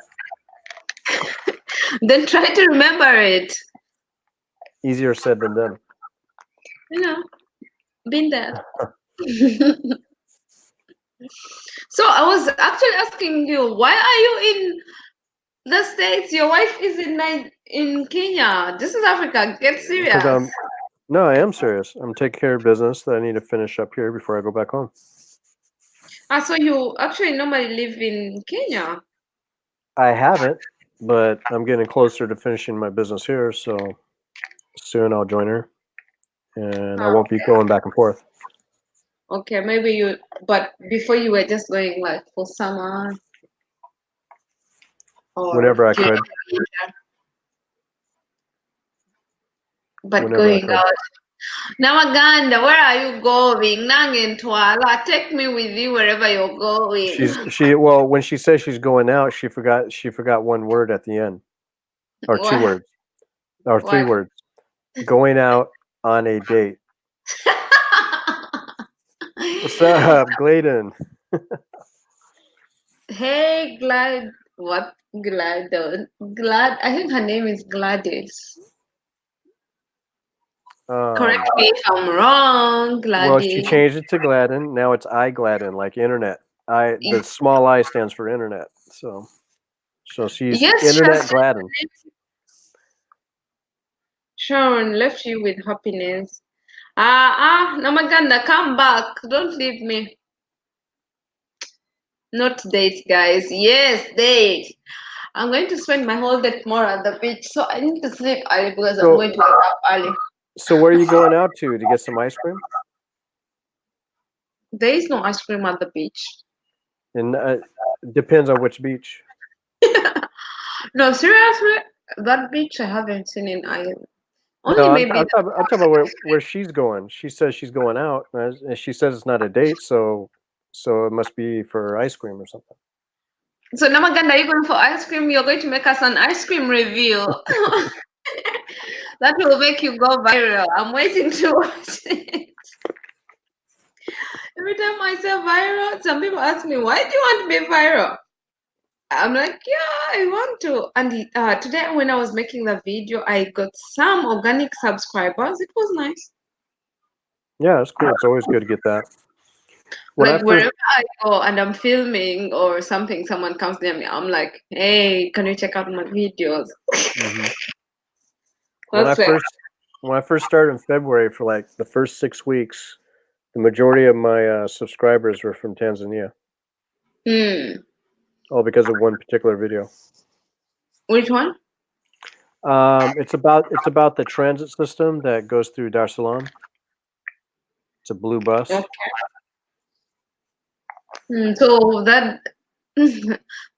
Then try to remember it. Easier said than done. You know, been there. So I was actually asking you, why are you in the States? Your wife is in Kenya. This is Africa. Get serious. Because no, I am serious. I'm taking care of business that I need to finish up here before I go back home. So you actually normally live in Kenya? I haven't, but I'm getting closer to finishing my business here, so soon I'll join her, and I won't be going back and forth. Okay, maybe you, but before you were just going like for summer or Whenever I during could. the winter. But Whenever I going could. out. Namaganda, where are you going? Nangentwala, take me with you wherever you're going. Well, when she says she's going out, she forgot one word at the end, or two What? words, or three What? words. Going out on a date. What's up, Gladen? Hey, Glad. What? Glad. Glad. I think her name is Gladys. Correct me if I'm wrong, Well, she Gladys. changed it to Gladden. Now it's iGladden, like internet. The small I stands for internet. So she's Yes, internet Gladden. Sharon left you with happiness. Namaganda, come back. Don't leave me. Not date, guys. Yes, date. I'm going to spend my whole day tomorrow at the beach, so I need to sleep early because I'm going to wake up early. So where are you going out to get some ice cream? There is no ice cream at the beach. And depends on which beach. No, seriously, that beach I haven't seen in Ireland. Only No, I'm maybe. talking about where she's going. She says she's going out, and she says it's not a date. So so it must be for ice cream or something. So Namaganda, are you going for ice cream? You're going to make us an ice cream review. That will make you go viral. I'm waiting to watch it. Every time I say viral, some people ask me, why do you want to be viral? I'm like, yeah, I want to. And today when I was making the video, I got some organic subscribers. It was nice. Yeah, it's cool. It's always good to get that. When Like I wherever first, I go and I'm filming or something, someone comes near me, I'm like, hey, can you check out my videos? Mhm. That's where. when I first started in February, for like the first 6 weeks, the majority of my subscribers were from Tanzania, all because of one particular video. Which one? It's about the transit system that goes through Dar es Salaam. It's a blue bus. Okay. So that.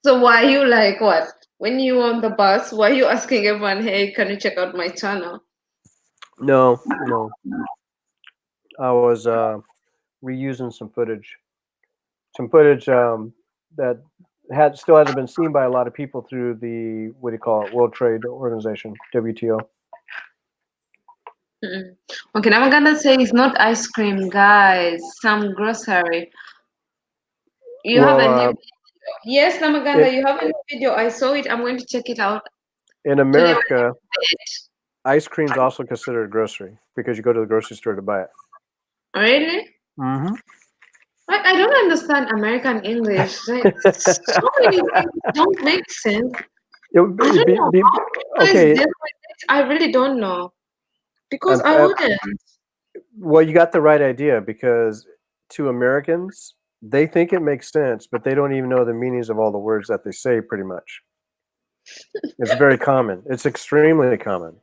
So why you like what? When you on the bus, why you asking everyone, hey, can you check out my channel? No, I was reusing some footage that still hasn't been seen by a lot of people through the, what do you call it, World Trade Organization, WTO. Okay, now I'm gonna say it's not ice cream, guys. Some grocery. You have a new Well, video. Yes, Namaganda, it, you have a new video. I saw it. I'm going to check it out in today. America, ice cream's also considered a grocery because you go to the grocery store to buy it. Really? Mm-hmm. I don't understand American English. Like, so many things don't make sense. I don't know how you guys Okay. deal with it. I really don't know because I'm, I uh, wouldn't. well, you got the right idea, because to Americans, they think it makes sense, but they don't even know the meanings of all the words that they say, pretty much. It's very common. It's extremely common.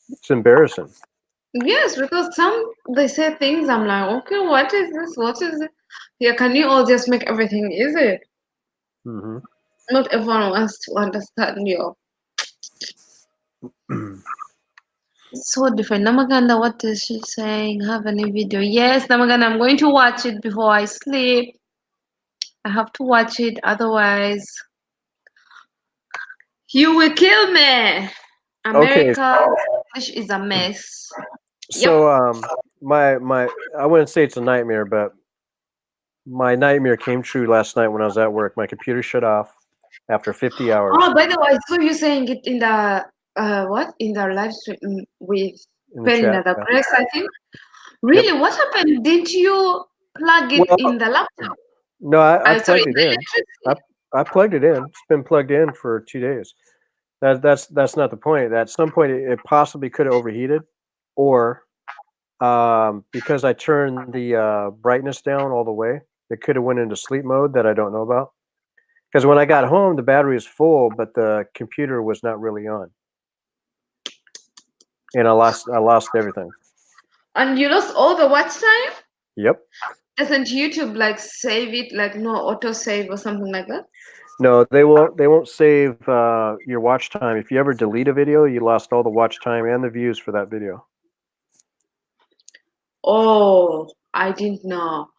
It's embarrassing. Yes, because some they say things. I'm like, okay, what is this? What is it? Yeah, can you all just make everything easy? Mm-hmm. Not everyone wants to understand you. It's so different. Namaganda, what is she saying? Have any video? Yes, Namaganda, I'm going to watch it before I sleep. I have to watch it, otherwise you will kill me. Okay, America English is a mess. Yep. so my I wouldn't say it's a nightmare, but my nightmare came true last night when I was at work. My computer shut off after 50 hours Oh, by the way, I saw you saying it in the what in the live stream with in the Penny chat. the Yeah. Grace, I think. Yep. Really, what happened? Did you plug it Well, in the laptop? no, I Sorry, plugged in it the in. electricity. I plugged it in. It's been plugged in for 2 days. That's not the point. At some point, it possibly could have overheated, or because I turned the brightness down all the way, it could have went into sleep mode that I don't know about. Because when I got home, the battery was full, but the computer was not really on, and I lost everything. And you lost all the watch time? Yep. Doesn't YouTube like save it, like no auto save or something like that? No, they won't. They won't save your watch time. If you ever delete a video, you lost all the watch time and the views for that video. Oh, I didn't know.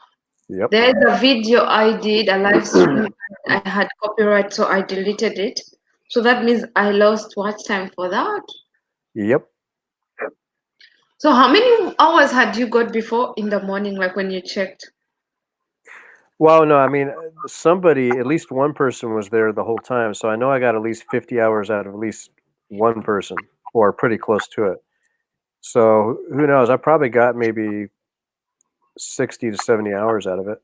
Yep. There's a video I did, a live stream. I had copyright, so I deleted it. So that means I lost watch time for that. Yep. So how many hours had you got before in the morning, like when you checked? Well, no, I mean, somebody, at least one person was there the whole time. So I know I got at least 50 hours out of at least one person, or pretty close to it. So who knows? I probably got maybe 60 to 70 hours out of it.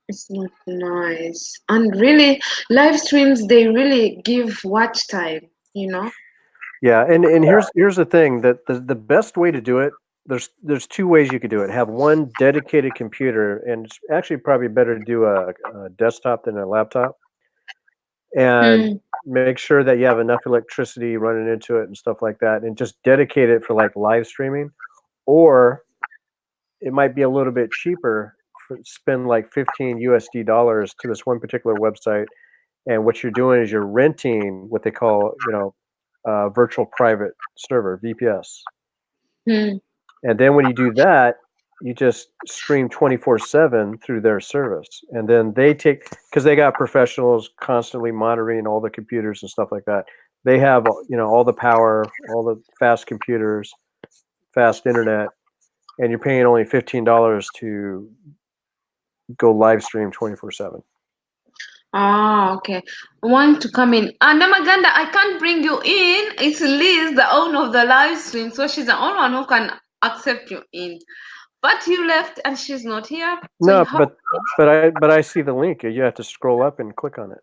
It's not nice. And really, live streams, they really give watch time, you know? Yeah, and here's the thing, that the best way to do it, there's two ways you could do it. Have one dedicated computer, and it's actually probably better to do a desktop than a laptop, and make sure that you have enough electricity running into it and stuff like that, and just dedicate it for like live streaming. Or it might be a little bit cheaper, spend like 15 USD dollars to this one particular website, and what you're doing is you're renting what they call, virtual private server, VPS. Hmm. And then when you do that, you just stream 24/7 through their service. And then they take, because they got professionals constantly monitoring all the computers and stuff like that. They have, all the power, all the fast computers, fast internet, and you're paying only $15 to go live stream 24/7. Ah, okay. I want to come in. Namaganda, I can't bring you in. It's Liz, the owner of the live stream. So she's the only one who can accept you in. But you left and she's not here. So No, you have but I see the link. You have to scroll up and click on it.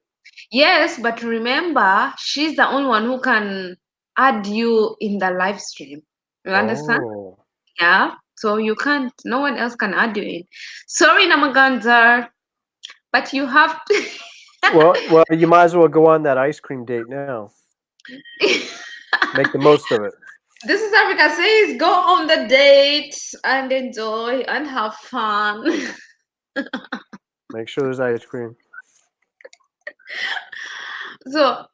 Yes, but remember, she's the only one who can add you in the live stream. You understand? Oh. Yeah. So you can't, no one else can add you in. Sorry, Namaganda, but you have to. Well, you might as well go on that ice cream date now. Make the most of it. This is Africa says go on the date and enjoy and have fun. Make sure there's ice cream. So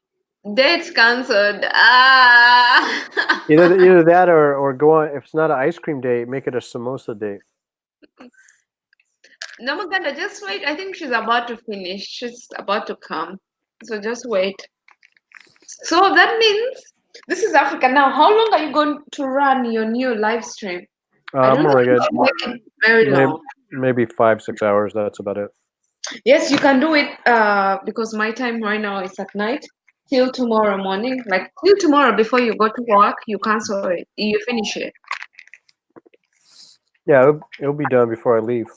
date cancelled. Ah. Either that or go on. If it's not an ice cream date, make it a samosa date. Namaganda, just wait. I think she's about to finish. She's about to come. So just wait. So that means this is Africa now. How long are you going to run your new live stream? I I'm don't know only if you good. should make it very long. Maybe 5-6 hours. That's about it. Yes, you can do it because my time right now is at night till tomorrow morning. Like till tomorrow before you go to work, you cancel it. You finish it. Yeah, it'll be done before I leave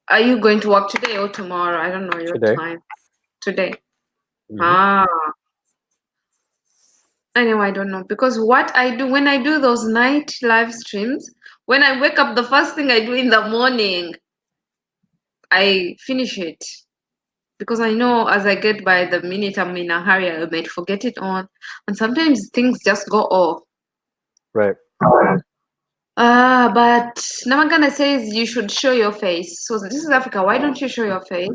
Are you going to work today or tomorrow? I don't know your today. time. Today. Mhm. Ah. Anyway, I don't know because what I do when I do those night live streams, when I wake up, the first thing I do in the morning, I finish it because I know as I get by the minute I'm in a hurry, I might forget it on, and sometimes things just go off. Right. But Namagana says you should show your face. So this is Africa. Why don't you show your face?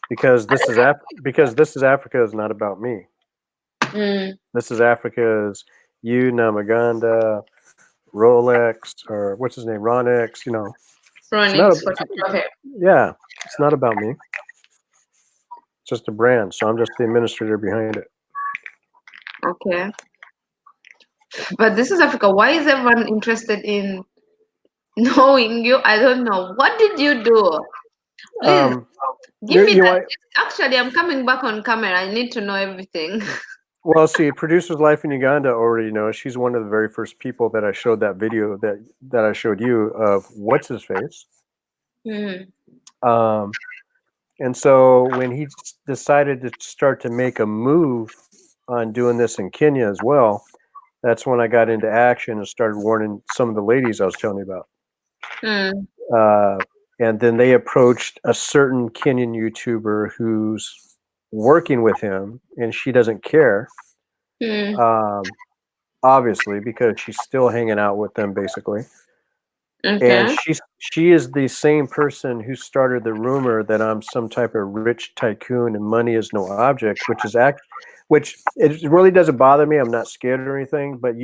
Because this is Africa is not about me. Mm. This is Africa's you, Namaganda, Rolex, or what's his name, Ronex. Ronix photographer. Yeah, it's not about me. It's just a brand, so I'm just the administrator behind it. Okay. But this is Africa. Why is everyone interested in knowing you? I don't know. What did you do? Please give me that. Actually, I'm coming back on camera. I need to know everything. Well, see, Producer's Life in Uganda already knows. She's one of the very first people that I showed that video that I showed you of what's his face. And so when he decided to start to make a move on doing this in Kenya as well, that's when I got into action and started warning some of the ladies I was telling you about. And then they approached a certain Kenyan YouTuber who's working with him, and she doesn't care, obviously, because she's still hanging out with them, basically. Okay. And she is the same person who started the rumor that I'm some type of rich tycoon and money is no object, which it really doesn't bother me. I'm not scared or anything, but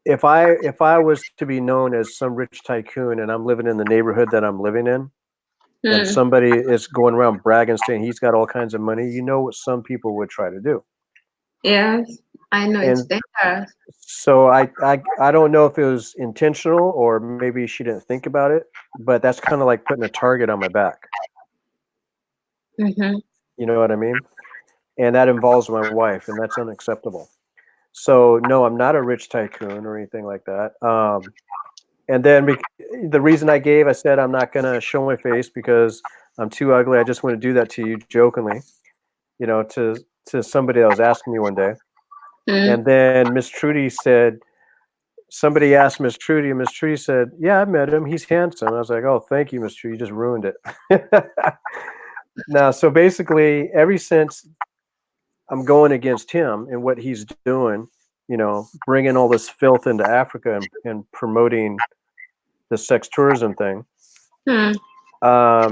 if I was to be known as some rich tycoon and I'm living in the neighborhood that I'm living in, and somebody is going around bragging saying he's got all kinds of money, you know what some people would try to do. Yes, I know it's dangerous. So I don't know if it was intentional or maybe she didn't think about it, but that's kind of like putting a target on my back. You know what I mean? And that involves my wife, and that's unacceptable. So no, I'm not a rich tycoon or anything like that. And then the reason I said I'm not going to show my face because I'm too ugly. I just want to do that to you jokingly, to somebody that was asking me one day. And then Miss Trudy said, somebody asked Miss Trudy, and Miss Trudy said, "Yeah, I met him. He's handsome." I was like, "Oh, thank you, Miss Trudy. You just ruined it." Now, so basically, ever since I'm going against him and what he's doing, bringing all this filth into Africa and promoting the sex tourism thing,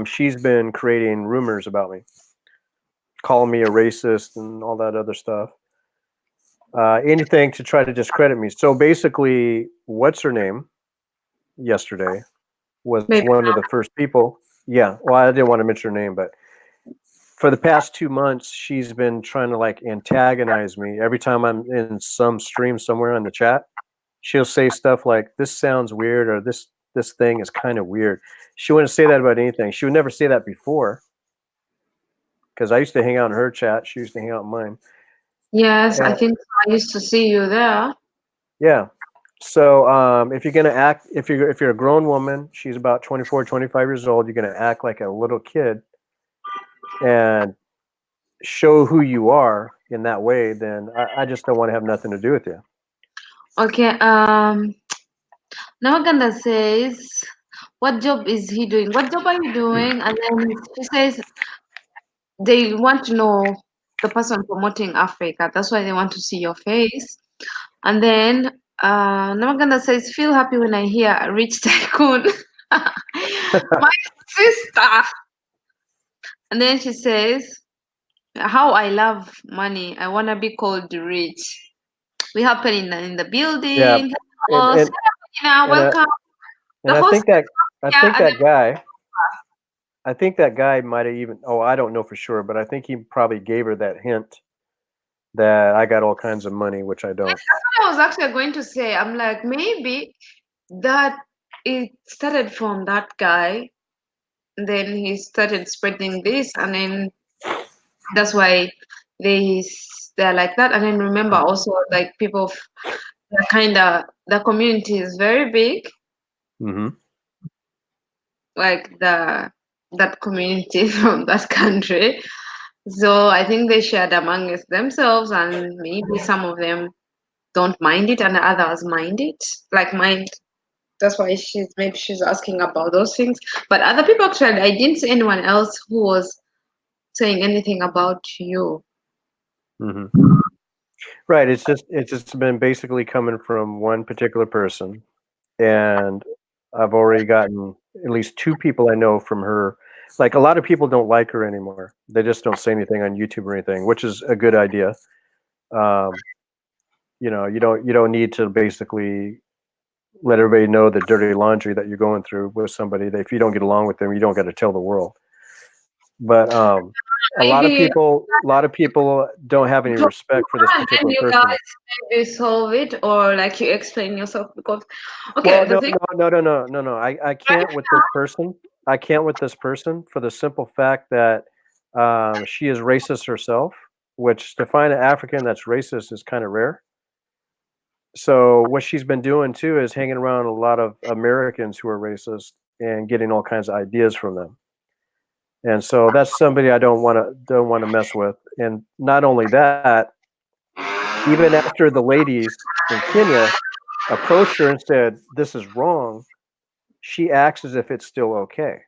she's been creating rumors about me, calling me a racist and all that other stuff. anything to try to discredit me. So basically, what's her name yesterday was Maybe. one of the first people. Yeah, well, I didn't want to mention her name, but for the past 2 months, she's been trying to like antagonize me every time I'm in some stream somewhere on the chat. She'll say stuff like, "This sounds weird," or "This thing is kind of weird." She wouldn't say that about anything. She would never say that before because I used to hang out in her chat. She used to hang out in mine. Yes, I And think I used to see you there. yeah. So if you're gonna act, if you're a grown woman, she's about 24, 25 years old. You're gonna act like a little kid and show who you are in that way. Then I just don't want to have nothing to do with you. Okay, Namaganda says, what job is he doing? What job are you doing? And then she says they want to know the person promoting Africa. That's why they want to see your face. And then Namaganda says, feel happy when I hear a rich tycoon. My sister. And then she says, how I love money. I want to be called rich. We happen in the Yeah, building. and Hello, and Selena, and welcome. The I host think that I here, think and that guy I think that guy might have even. Oh, I don't know for sure, but I think he probably gave her that hint that I got all kinds of money, which I don't. that's what I was actually going to say. I'm like, maybe that it started from that guy, then he started spreading this, and then that's why they're like that. And then remember also, like, people kind of, the community is very big, Mm-hmm. like that community from that country. So I think they shared amongst themselves, and maybe some of them don't mind it, and others mind it, like mind. That's why she's asking about those things. But other people, actually, I didn't see anyone else who was saying anything about you. Mm-hmm. Right. It's just been basically coming from one particular person, and I've already gotten at least two people I know from her. Like a lot of people don't like her anymore. They just don't say anything on YouTube or anything, which is a good idea. Um, you don't need to basically let everybody know the dirty laundry that you're going through with somebody. That if you don't get along with them, you don't got to tell the world. But a lot of Maybe people don't have any talk to respect for this her and then particular you person. guys maybe solve it, or like you explain yourself, because okay, Well, the no, thing no, no, no, no, no, no. I right can't with this person. I can't with this person for the simple fact that she is racist herself, which to find an African that's racist is kind of rare. So what she's been doing too is hanging around a lot of Americans who are racist and getting all kinds of ideas from them. And so that's somebody I don't want to mess with. And not only that, even after the ladies in Kenya approached her and said this is wrong, she acts as if it's still okay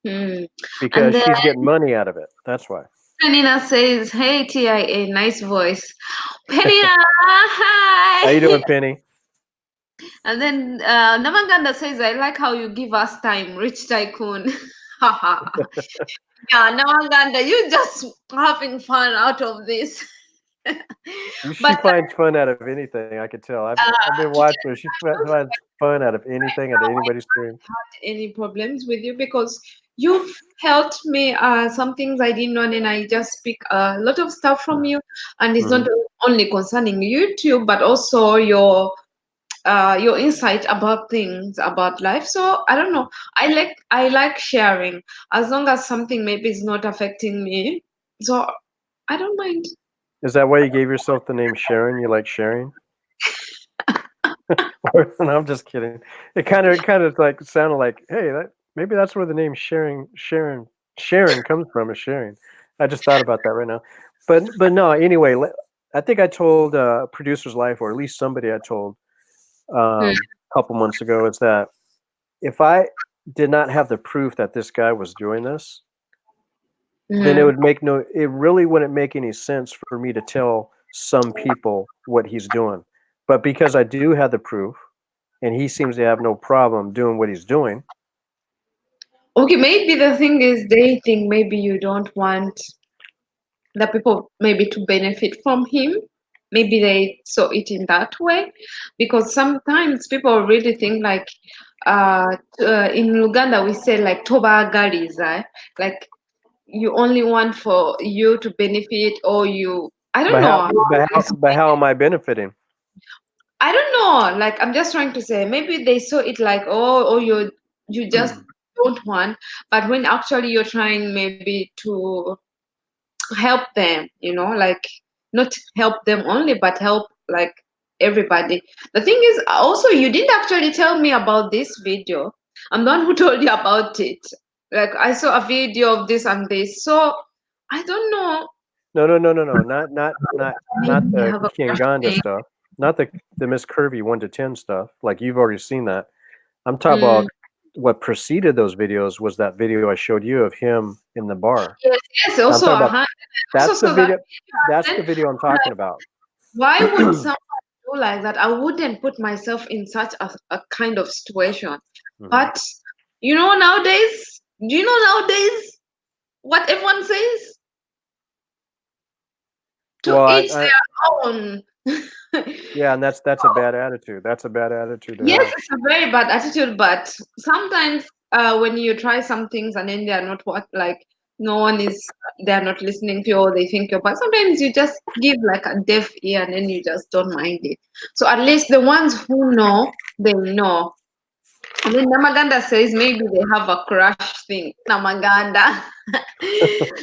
hmm. And because then she's getting money out of it. That's why. Penina says, hey TIA, nice voice. Penina, How you hi. doing, Penny? And then Namanganda says, I like how you give us time, rich tycoon. Yeah, Namanganda, you just having fun out of this. She But finds fun out of anything. I could tell. I've been today watching her. She finds fun out of anything at anybody's stream. any problems with you, because you've helped me some things I didn't know, and I just speak a lot of stuff from you, and it's Hmm. not only concerning YouTube, but also your insight about things about life. So I don't know, I like sharing, as long as something maybe is not affecting me, so I don't mind. Is that why you gave yourself the name Sharon? You like sharing? No, I'm just kidding. It kind of like sounded like, hey, maybe that's where the name Sharon comes from. Is sharing. I just thought about that right now. But no. Anyway, I think I told Producer's Life, or at least somebody I told Hmm. a couple months ago, is that if I did not have the proof that this guy was doing this, then Mhm. it really wouldn't make any sense for me to tell some people what he's doing. But because I do have the proof, and he seems to have no problem doing what he's doing. Okay, maybe the thing is they think maybe you don't want the people maybe to benefit from him. maybe they saw it in that way, because sometimes people really think like in Uganda we say like tobagariza, like you only want for you to benefit, or you, I don't know. But how am I benefiting? I don't know. Like I'm just trying to say, maybe they saw it like, oh, you just don't want, but when actually you're trying maybe to help them, like not help them only, but help like everybody. The thing is, also you didn't actually tell me about this video. I'm the one who told you about it. Like I saw a video of this and this, so I don't know. No, not Maybe I the have a crush Kinganda thing. stuff, not the Miss Curvy 1 to 10 stuff. Like you've already seen that. I'm talking Mm. about what preceded those videos was that video I showed you of him in the bar. Yes, yes. I'm Also, talking about also that's the saw that video. That's the video. video I'm talking about. Why would someone do like that? I wouldn't put myself in such a kind of situation. Mhm. But nowadays, do you know nowadays what everyone says? To Well, each their own. yeah, and that's a bad attitude. That's a bad attitude to Yes, have. it's a very bad attitude, but sometimes when you try some things and then they are not what, like no one is, they are not listening to you, or they think you're, but sometimes you just give like a deaf ear and then you just don't mind it. So at least the ones who know, they know. And then Namaganda says maybe they have a crush thing. Namaganda,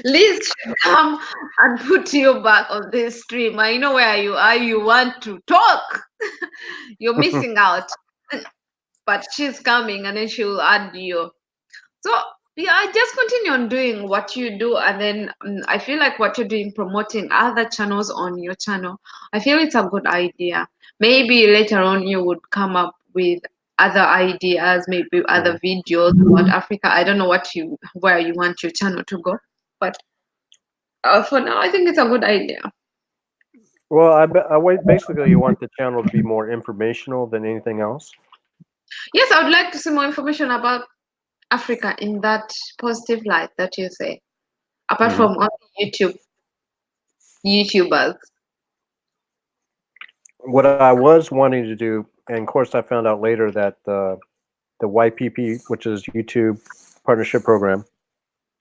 Liz should come and put you back on this stream. I know where you are. You want to talk. You're missing out. But she's coming and then she'll add you. So yeah, I just continue on doing what you do, and then I feel like what you're doing, promoting other channels on your channel, I feel it's a good idea. Maybe later on you would come up with other ideas, maybe other videos about Africa. I don't know where you want your channel to go, but for now, I think it's a good idea. Well, basically you want the channel to be more informational than anything else. Yes, I would like to see more information about Africa in that positive light that you say, apart from on YouTubers. What I was wanting to do, and of course I found out later that the YPP, which is YouTube Partnership Program,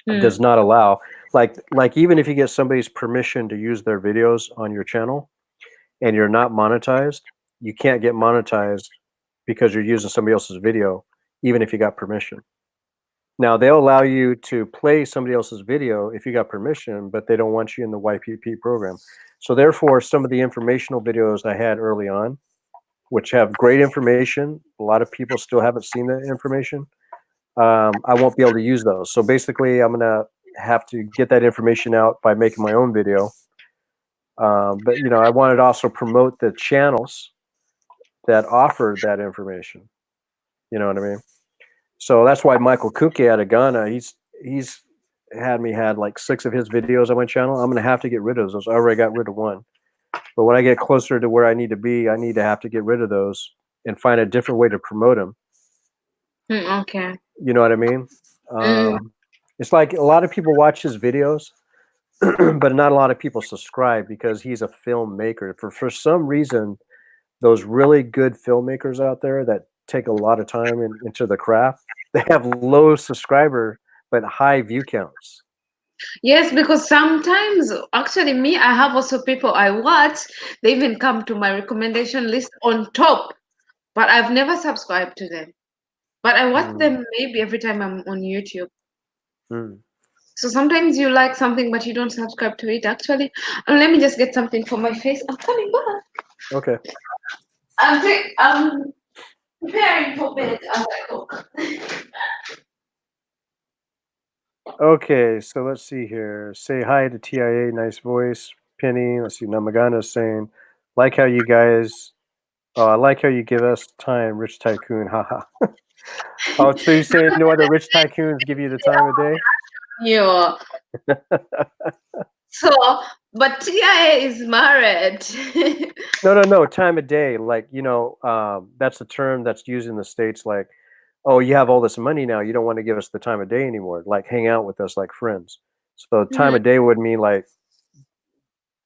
does not allow, like even if you get somebody's permission to use their videos on your channel and you're not monetized, you can't get monetized because you're using somebody else's video, even if you got permission. Now they'll allow you to play somebody else's video if you got permission, but they don't want you in the YPP program. So therefore, some of the informational videos I had early on, which have great information, a lot of people still haven't seen the information. I won't be able to use those. So basically, I'm gonna have to get that information out by making my own video. But I wanted to also promote the channels that offer that information. You know what I mean? So that's why Michael Kuki out of Ghana, he's had like 6 of his videos on my channel. I'm gonna have to get rid of those. I already got rid of one. But when I get closer to where I need to be, I need to have to get rid of those and find a different way to promote them. Okay. You know what I mean? It's like a lot of people watch his videos, but not a lot of people subscribe because he's a filmmaker. For some reason, those really good filmmakers out there that take a lot of time into the craft, they have low subscriber but high view counts. Yes, because sometimes actually me, I have also people I watch, they even come to my recommendation list on top, but I've never subscribed to them. But I watch them maybe every time I'm on YouTube. So sometimes you like something, but you don't subscribe to it. Actually, let me just get something for my face. I'm coming back. Okay. I'm preparing for bed as I cook. Okay, so let's see here. Say hi to TIA, nice voice. Penny, let's see. Namagana saying, like how you guys, I like how you give us time, Rich Tycoon, haha. Oh, so you're saying no other rich tycoons give you the time of day? Yeah. So, but TIA is married. No, time of day. Like, that's a term that's used in the States. Like, oh, you have all this money now. You don't want to give us the time of day anymore. Like, hang out with us like friends. So, time of day would mean like,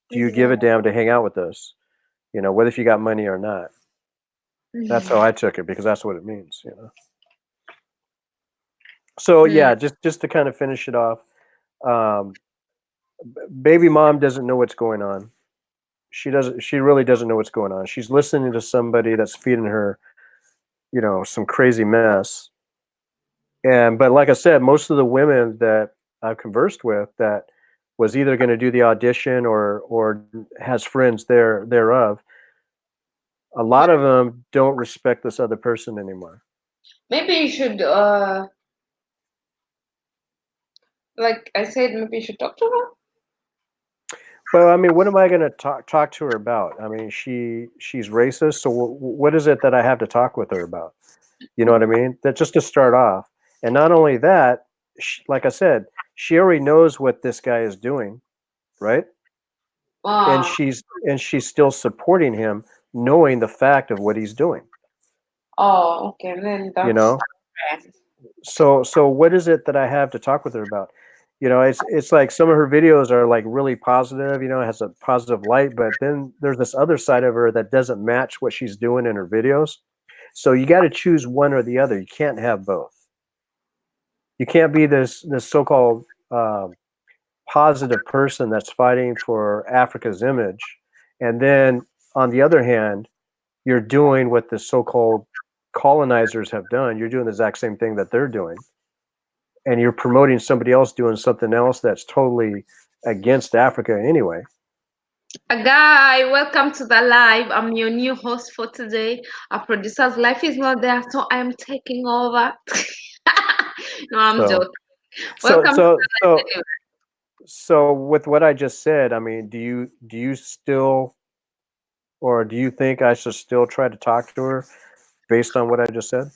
do you give a damn to hang out with us? You know, whether if you got money or not. That's how I took it, because that's what it means, you know. So yeah, just to kind of finish it off, um, baby mom doesn't know what's going on. She really doesn't know what's going on. She's listening to somebody that's feeding her, you know, some crazy mess. But like I said, most of the women that I've conversed with that was either going to do the audition or has friends thereof, a lot of them don't respect this other person anymore. Maybe you should, like I said, maybe you should talk to her. Well, I mean, what am I going to talk to her about? I mean, she's racist, so what is it that I have to talk with her about? You know what I mean? That just to start off, and not only that, like I said, she already knows what this guy is doing, right? And Uh, she's still supporting him, knowing the fact of what he's doing. oh, okay, then You that's know, so what is it that I have to talk with her about? You know, it's like some of her videos are like really positive, you know, it has a positive light, but then there's this other side of her that doesn't match what she's doing in her videos. So you got to choose one or the other. You can't have both. You can't be this so-called positive person that's fighting for Africa's image, and then on the other hand, you're doing what the so-called colonizers have done. You're doing the exact same thing that they're doing, and you're promoting somebody else doing something else that's totally against Africa anyway. a guy. Welcome to the live. I'm your new host for today. Our producer's life is not there, so I'm taking over. No, I'm So, joking. so, Welcome to so, the live so, anyway. so, with what I just said, I mean, do you still, or do you think I should still try to talk to her based on what I just said?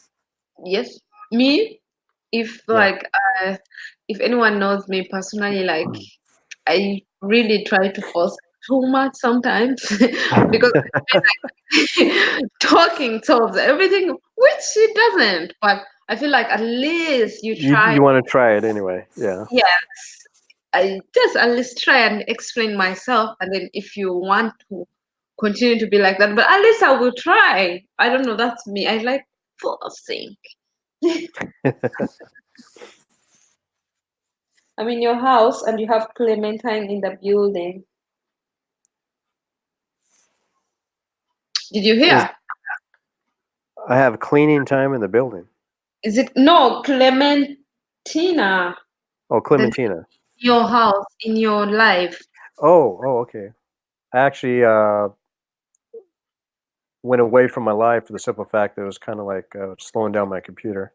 Yes, me. If Yeah. like, if anyone knows me personally, like I really try to force too much sometimes because talking solves everything, which it doesn't. But I feel like at least you try. You want to try it anyway? Yeah. Yes, I just at least try and explain myself, and then if you want to continue to be like that, but at least I will try. I don't know. That's me. I like forcing. I'm in your house, and you have Clementine in the building. Did you Is hear? I have cleaning time in the building. Is it no Clementina? Oh, The Clementina. your house in your life. Oh, okay. I actually went away from my live for the simple fact that it was kind of like slowing down my computer.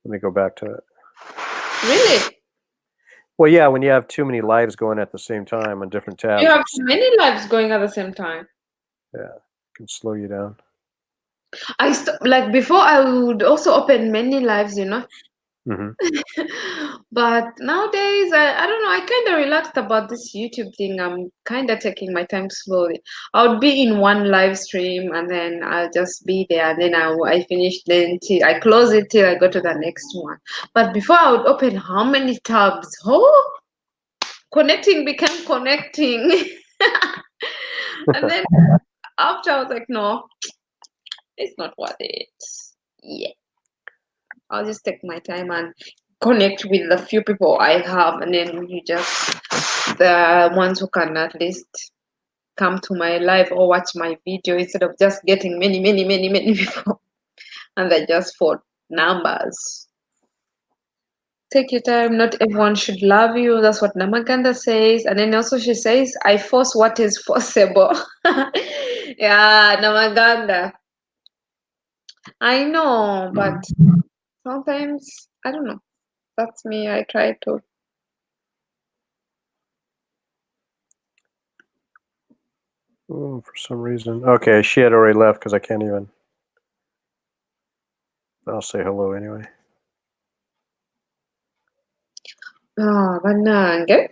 Let me go back to it. Really? Well, yeah, when you have too many lives going at the same time on different You tabs, have many lives going at the same time. yeah, it can slow you down. Like before, I would also open many lives, Hmm. But nowadays, I don't know. I kind of relaxed about this YouTube thing. I'm kind of taking my time slowly. I would be in one live stream and then I'll just be there. And then I finish, then till I close it till I go to the next one. But before, I would open how many tabs? Oh, connecting became connecting. And then after, I was like, no, it's not worth it. Yeah, I'll just take my time and connect with the few people I have, and then you just the ones who can at least come to my live or watch my video instead of just getting many, many, many, many people, and they're just for numbers. Take your time. Not everyone should love you. That's what Namaganda says. And then also she says, I force what is forcible. Yeah, Namaganda. I know, but sometimes I don't know. That's me. I try to. For some reason. Okay, she had already left because I can't even. I'll say hello anyway. Ah, banange.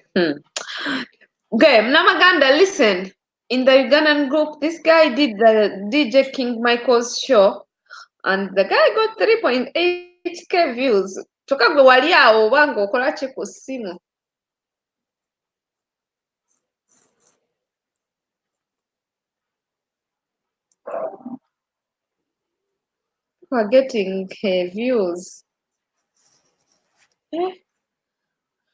Okay, Namaganda, listen. In the Ugandan group, this guy did the DJ King Michael's show, and the guy got 3.8k views. Toka gwe wali awo oba ng'okola ki ku ssimu. people are getting views. Eh,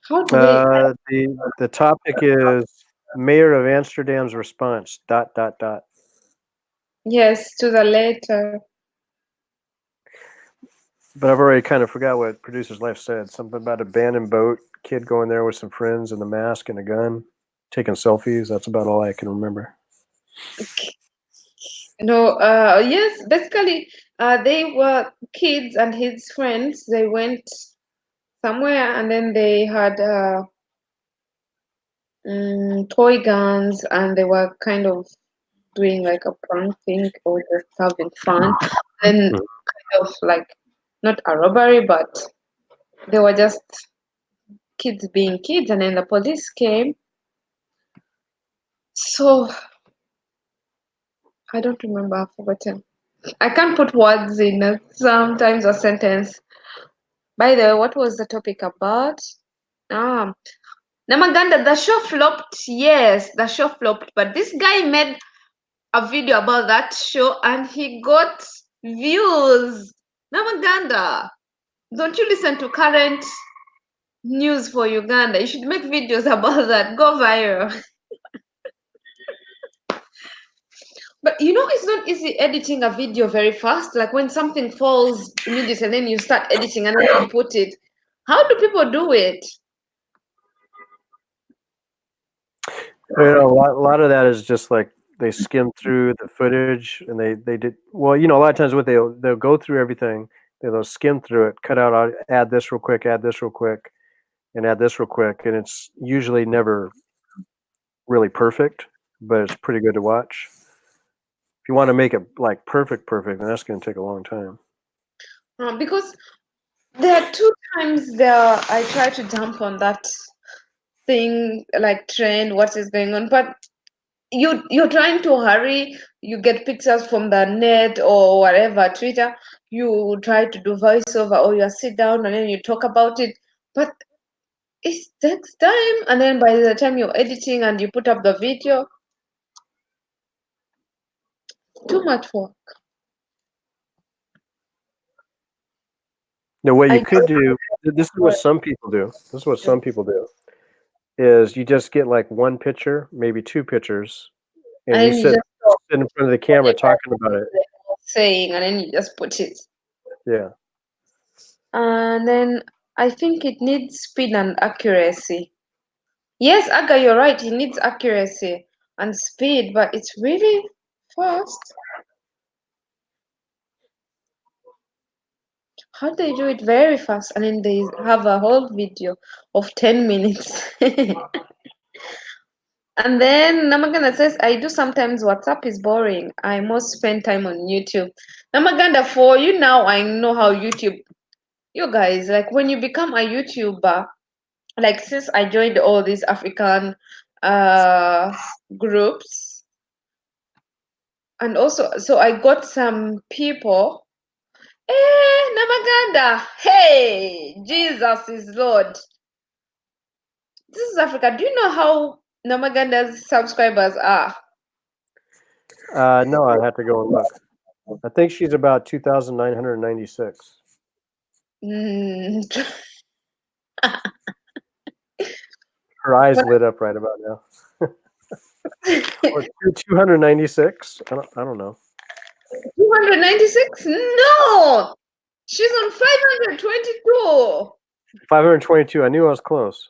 how do we? The topic is Mayor of Amsterdam's response. ... Yes, to the letter. But I've already kind of forgot what Producer's Life said. Something about abandoned boat, kid going there with some friends and a mask and a gun, taking selfies. That's about all I can remember. No, yes, basically, they were kids and his friends. They went somewhere and then they had toy guns and they were kind of doing like a prank thing or just having fun. Then kind of like not a robbery, but they were just kids being kids, and then the police came. So I don't remember, I've forgotten. I can't put words in sometimes a sentence. By the way, what was the topic about? Ah, Namaganda, the show flopped. Yes, the show flopped, but this guy made a video about that show and he got views. Namaganda, don't you listen to current news for Uganda? You should make videos about that. Go viral. But you know, it's not easy editing a video very fast. Like when something falls immediately and then you start editing and then you put it. How do people do it? You know, a lot of that is just like they skim through the footage and they did well. You know, a lot of times what they'll go through everything. They'll skim through it, cut out, add this real quick, add this real quick, and add this real quick, and it's usually never really perfect, but it's pretty good to watch. If you want to make it like perfect, then that's going to take a long time. Because there are 2 times there I try to jump on that thing, like trend, what is going on, but you're trying to hurry. You get pictures from the net or whatever, Twitter. You try to do voiceover or you sit down and then you talk about it, but it takes time. And then by the time you're editing and you put up the video, too much work. Now, what you I could do, this is what some people do. This is what some people do, is you just get like one picture, maybe 2 pictures, and and you then you sit just talk in front of the camera talking about it. saying, and then you just put it. Yeah. And then I think it needs speed and accuracy. Yes, Aga, you're right. It needs accuracy and speed, but it's really fast. How they do it very fast, and then they have a whole video of 10 minutes. And then Namaganda says, I do sometimes. WhatsApp is boring. I most spend time on YouTube. Namaganda, for you now, I know how YouTube, you guys, like when you become a YouTuber, like since I joined all these African groups, and also, so I got some people. Namaganda, hey, Jesus is Lord. This is Africa. Do you know how Namaganda's subscribers are? No, I'd have to go and look. I think she's about 2,996. Mm. Her eyes lit up right about now. Or 296? I don't know. 296? No! She's on 522. 522. I knew I was close.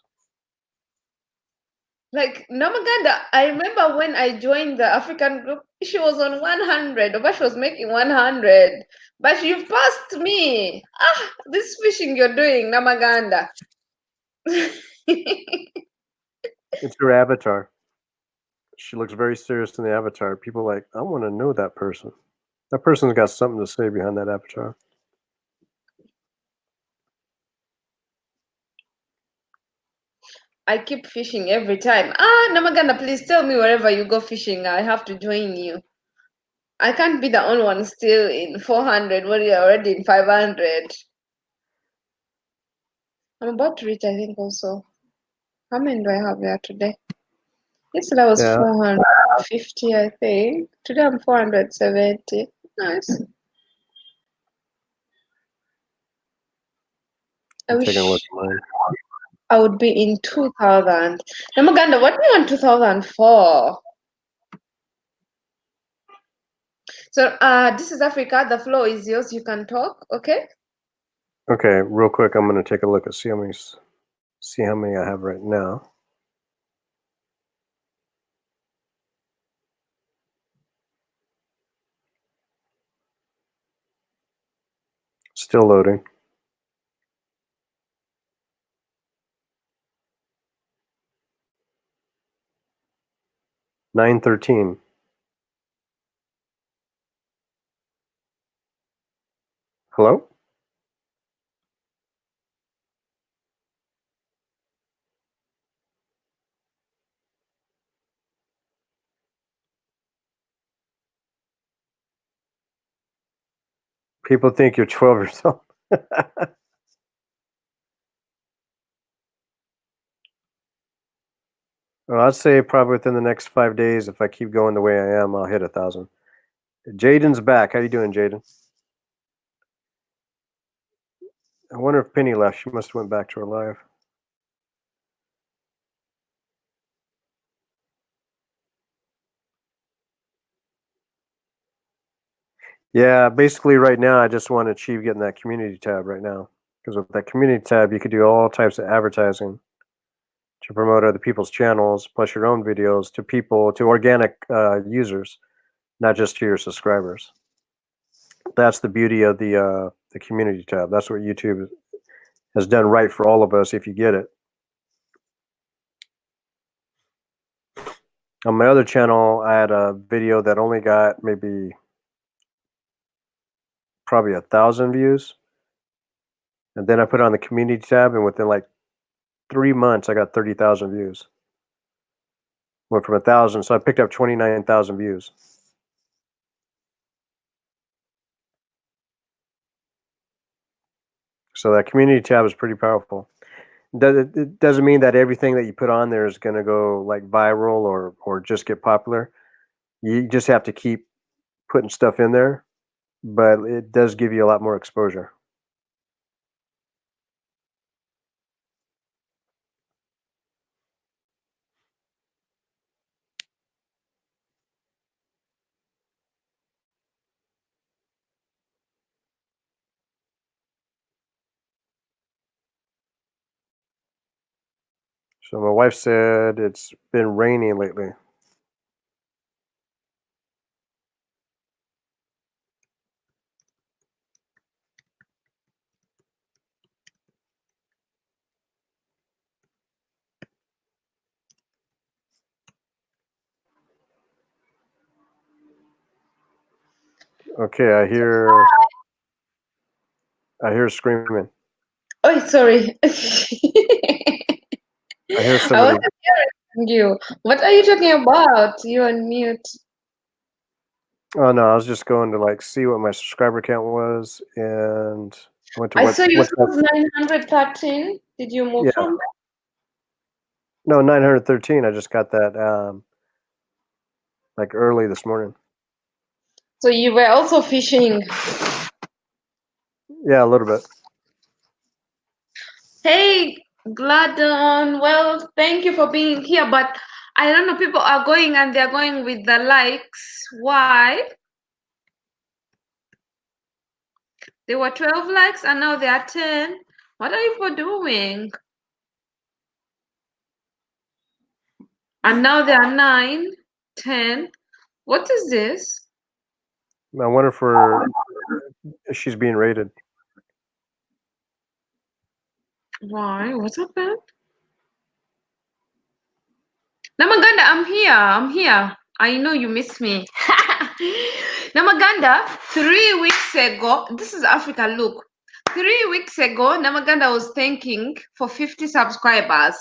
Like Namaganda, I remember when I joined the African group, she was on 100, but she was making 100. But you've passed me. Ah, this fishing you're doing, Namaganda. It's her avatar. She looks very serious in the avatar. People are like, I want to know that person. That person's got something to say behind that avatar. I keep fishing every time. Ah, Namaganda, please tell me wherever you go fishing, I have to join you. I can't be the only one still in 400 when you're already in 500. I'm about to reach, I think, also. How many do I have there today? Yesterday I was 450, I think. Today I'm 470. Nice. I I'm taking a look wish at mine. I would be in 2000. Namaganda, what do you want 2004? So this is Africa. The floor is yours. You can talk, okay? Okay, real quick, I'm going to take a look and see how many I have right now. Still loading. $9.13. Hello? People think you're 12 years old. Well, I'd say probably within the next 5 days, if I keep going the way I am, I'll hit 1,000. Jaden's back. How you doing, Jaden? I wonder if Penny left. She must have went back to her live. Yeah, basically right now, I just want to achieve getting that community tab right now. Because with that community tab, you could do all types of advertising to promote other people's channels, plus your own videos to people, to organic users, not just to your subscribers. That's the beauty of the community tab. That's what YouTube has done right for all of us if you get it. On my other channel, I had a video that only got maybe probably 1,000 views. And then I put it on the community tab, and within like 3 months, I got 30,000 views. Went from 1,000, so I picked up 29,000 views. So that community tab is pretty powerful. It doesn't mean that everything that you put on there is going to go like viral or just get popular. You just have to keep putting stuff in there, but it does give you a lot more exposure. So my wife said it's been raining lately. Okay, I hear screaming. Oh, sorry. I hear I somebody. wasn't hearing you. What are you talking about? You're on mute. Oh no, I was just going to like see what my subscriber count was, and I went to I saw you what's that? was 913. Did you move Yeah, from there? no, 913. I just got that like early this morning. So you were also fishing. Yeah, a little bit. Hey, Gladon. Well, thank you for being here. But I don't know, people are going and they're going with the likes. Why? There were 12 likes and now there are 10. What are you doing? And now there are 9, 10. What is this? I wonder if she's being rated. Why? What happened? Namaganda, I'm here. I'm here. I know you miss me. Namaganda, 3 weeks ago, this is Africa. Look, 3 weeks ago, Namaganda was thanking for 50 subscribers.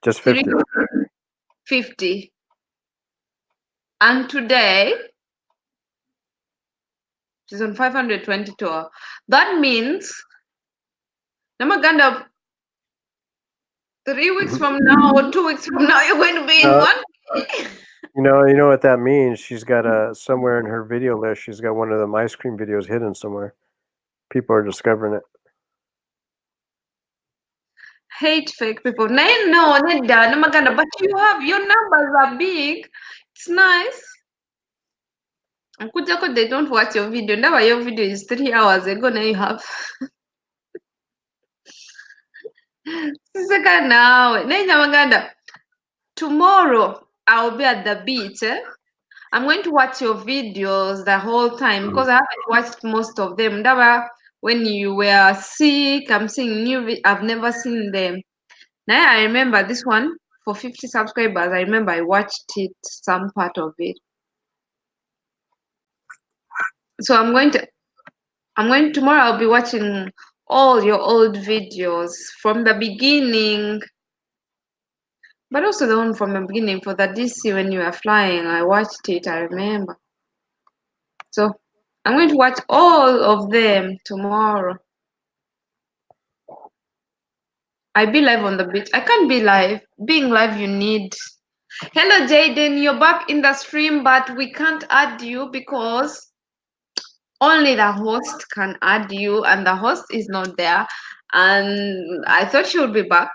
Just 50. 50. And today, she's on 522. That means, Namaganda, 3 weeks from now or 2 weeks from now, you're going to be in one. You know what that means? She's got somewhere in her video list. She's got one of them ice cream videos hidden somewhere. People are discovering it. Hate fake people. No, Neda, no maganda, but your numbers are big. It's nice. Kujako, they don't watch your video. Now your video is 3 hours ago. Now you have. Sisaka now. Neda maganda. Tomorrow I'll be at the beach. I'm going to watch your videos the whole time because I haven't watched most of them. Ndaba, when you were sick, I'm seeing I've never seen them. Now I remember this one for 50 subscribers. I remember I watched it, some part of it. So tomorrow I'll be watching all your old videos from the beginning. But also the one from the beginning for the DC when you were flying. I watched it, I remember. So I'm going to watch all of them tomorrow. I be live on the beach. I can't be live. Being live, you need. Hello, Jaden. You're back in the stream, but we can't add you because only the host can add you, and the host is not there. And I thought she would be back,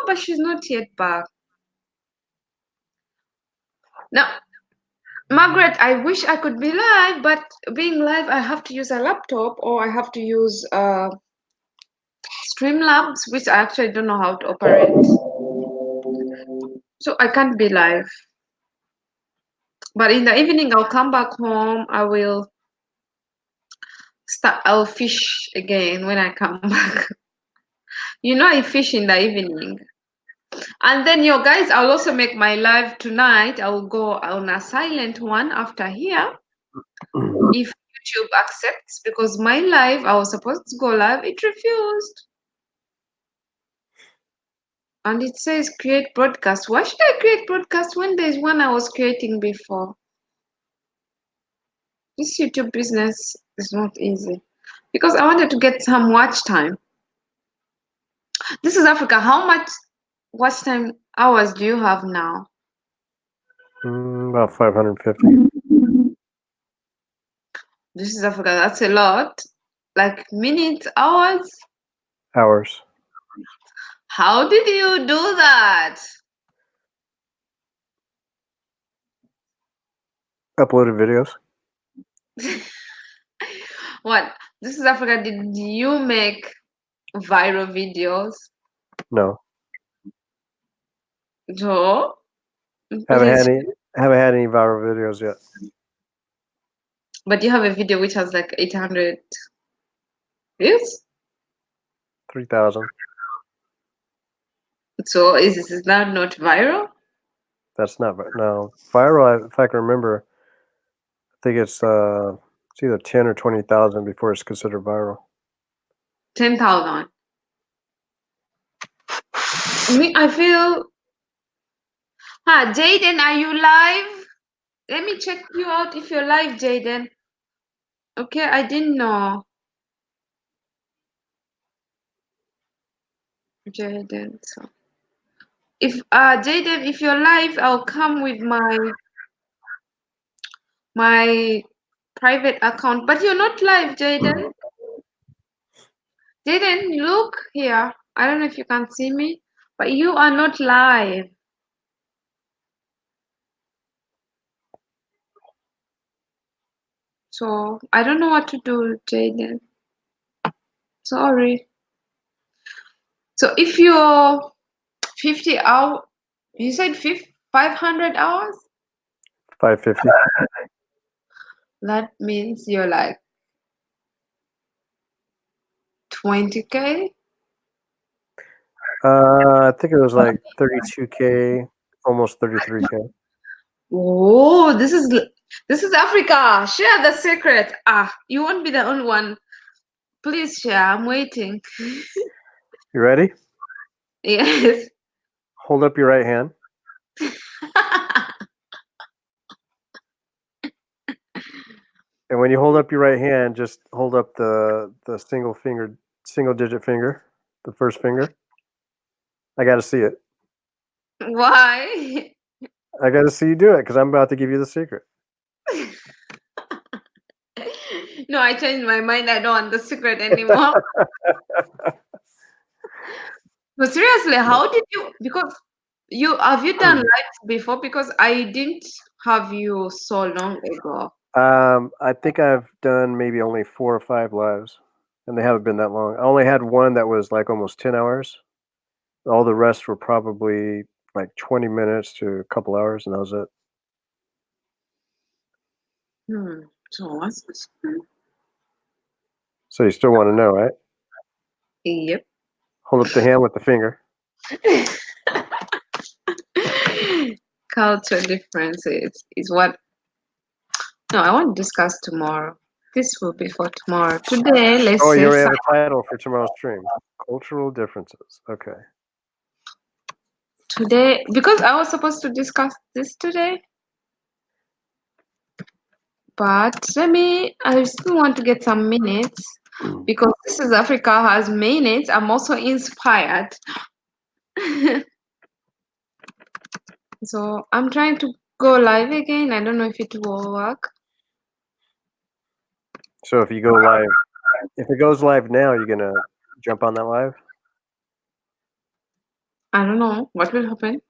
but she's not yet back. Now, Margaret, I wish I could be live, but being live, I have to use a laptop or I have to use Streamlabs, which I actually don't know how to operate. So I can't be live. But in the evening, I'll come back home. I'll fish again when I come back. I fish in the evening. And then, guys, I'll also make my live tonight. I will go on a silent one after here. If YouTube accepts, because my live, I was supposed to go live, it refused. And it says create broadcast. Why should I create broadcast when there's one I was creating before? This YouTube business is not easy. Because I wanted to get some watch time. This is Africa. How much watch time hours do you have now? About 550. This is Africa. That's a lot. Like minutes, hours? Hours. How did you do that? Uploaded videos. What? This is Africa. Did you make viral videos? No. No? Haven't had any viral videos yet. But you have a video which has like 800 views? 3,000. So is that not viral? That's not no viral. If I can remember, I think it's either 10 or 20,000 before it's considered viral. 10,000. I feel. Jaden, are you live? Let me check you out if you're live, Jaden. Okay, I didn't know. Jaden. So if Jaden, if you're live, I'll come with my private account. But you're not live, Jaden. Jaden, look here. I don't know if you can see me, but you are not live. So I don't know what to do, Jaden. Sorry. So if you're 50 hours, you said 500 hours? 550. That means you're like 20K? I think it was like 32K, almost 33K. Oh, this is Africa. Share the secret. You won't be the only one. Please share. I'm waiting. You ready? Yes. Hold up your right hand. And when you hold up your right hand, just hold up the single digit finger, the first finger. I got to see it. Why? I got to see you do it because I'm about to give you the secret. No, I changed my mind. I don't want the secret anymore. No, seriously, how did you? Because you have you done lives before? Because I didn't have you so long ago. I think I've done maybe only 4 or 5 lives, and they haven't been that long. I only had one that was like almost 10 hours. All the rest were probably like 20 minutes to a couple hours, and that was it. So what's this? So you still want to know, right? Yep. Hold up the hand with the finger. Culture differences is what. No, I want to discuss tomorrow. This will be for tomorrow. Today, let's Oh, say you already have a title for tomorrow's stream. Cultural differences. Okay. today because I was supposed to discuss this today. But I still want to get some minutes because this is Africa has minutes. I'm also inspired. So I'm trying to go live again. I don't know if it will work. So if you go live, if it goes live now, you're gonna jump on that live? I don't know what will happen.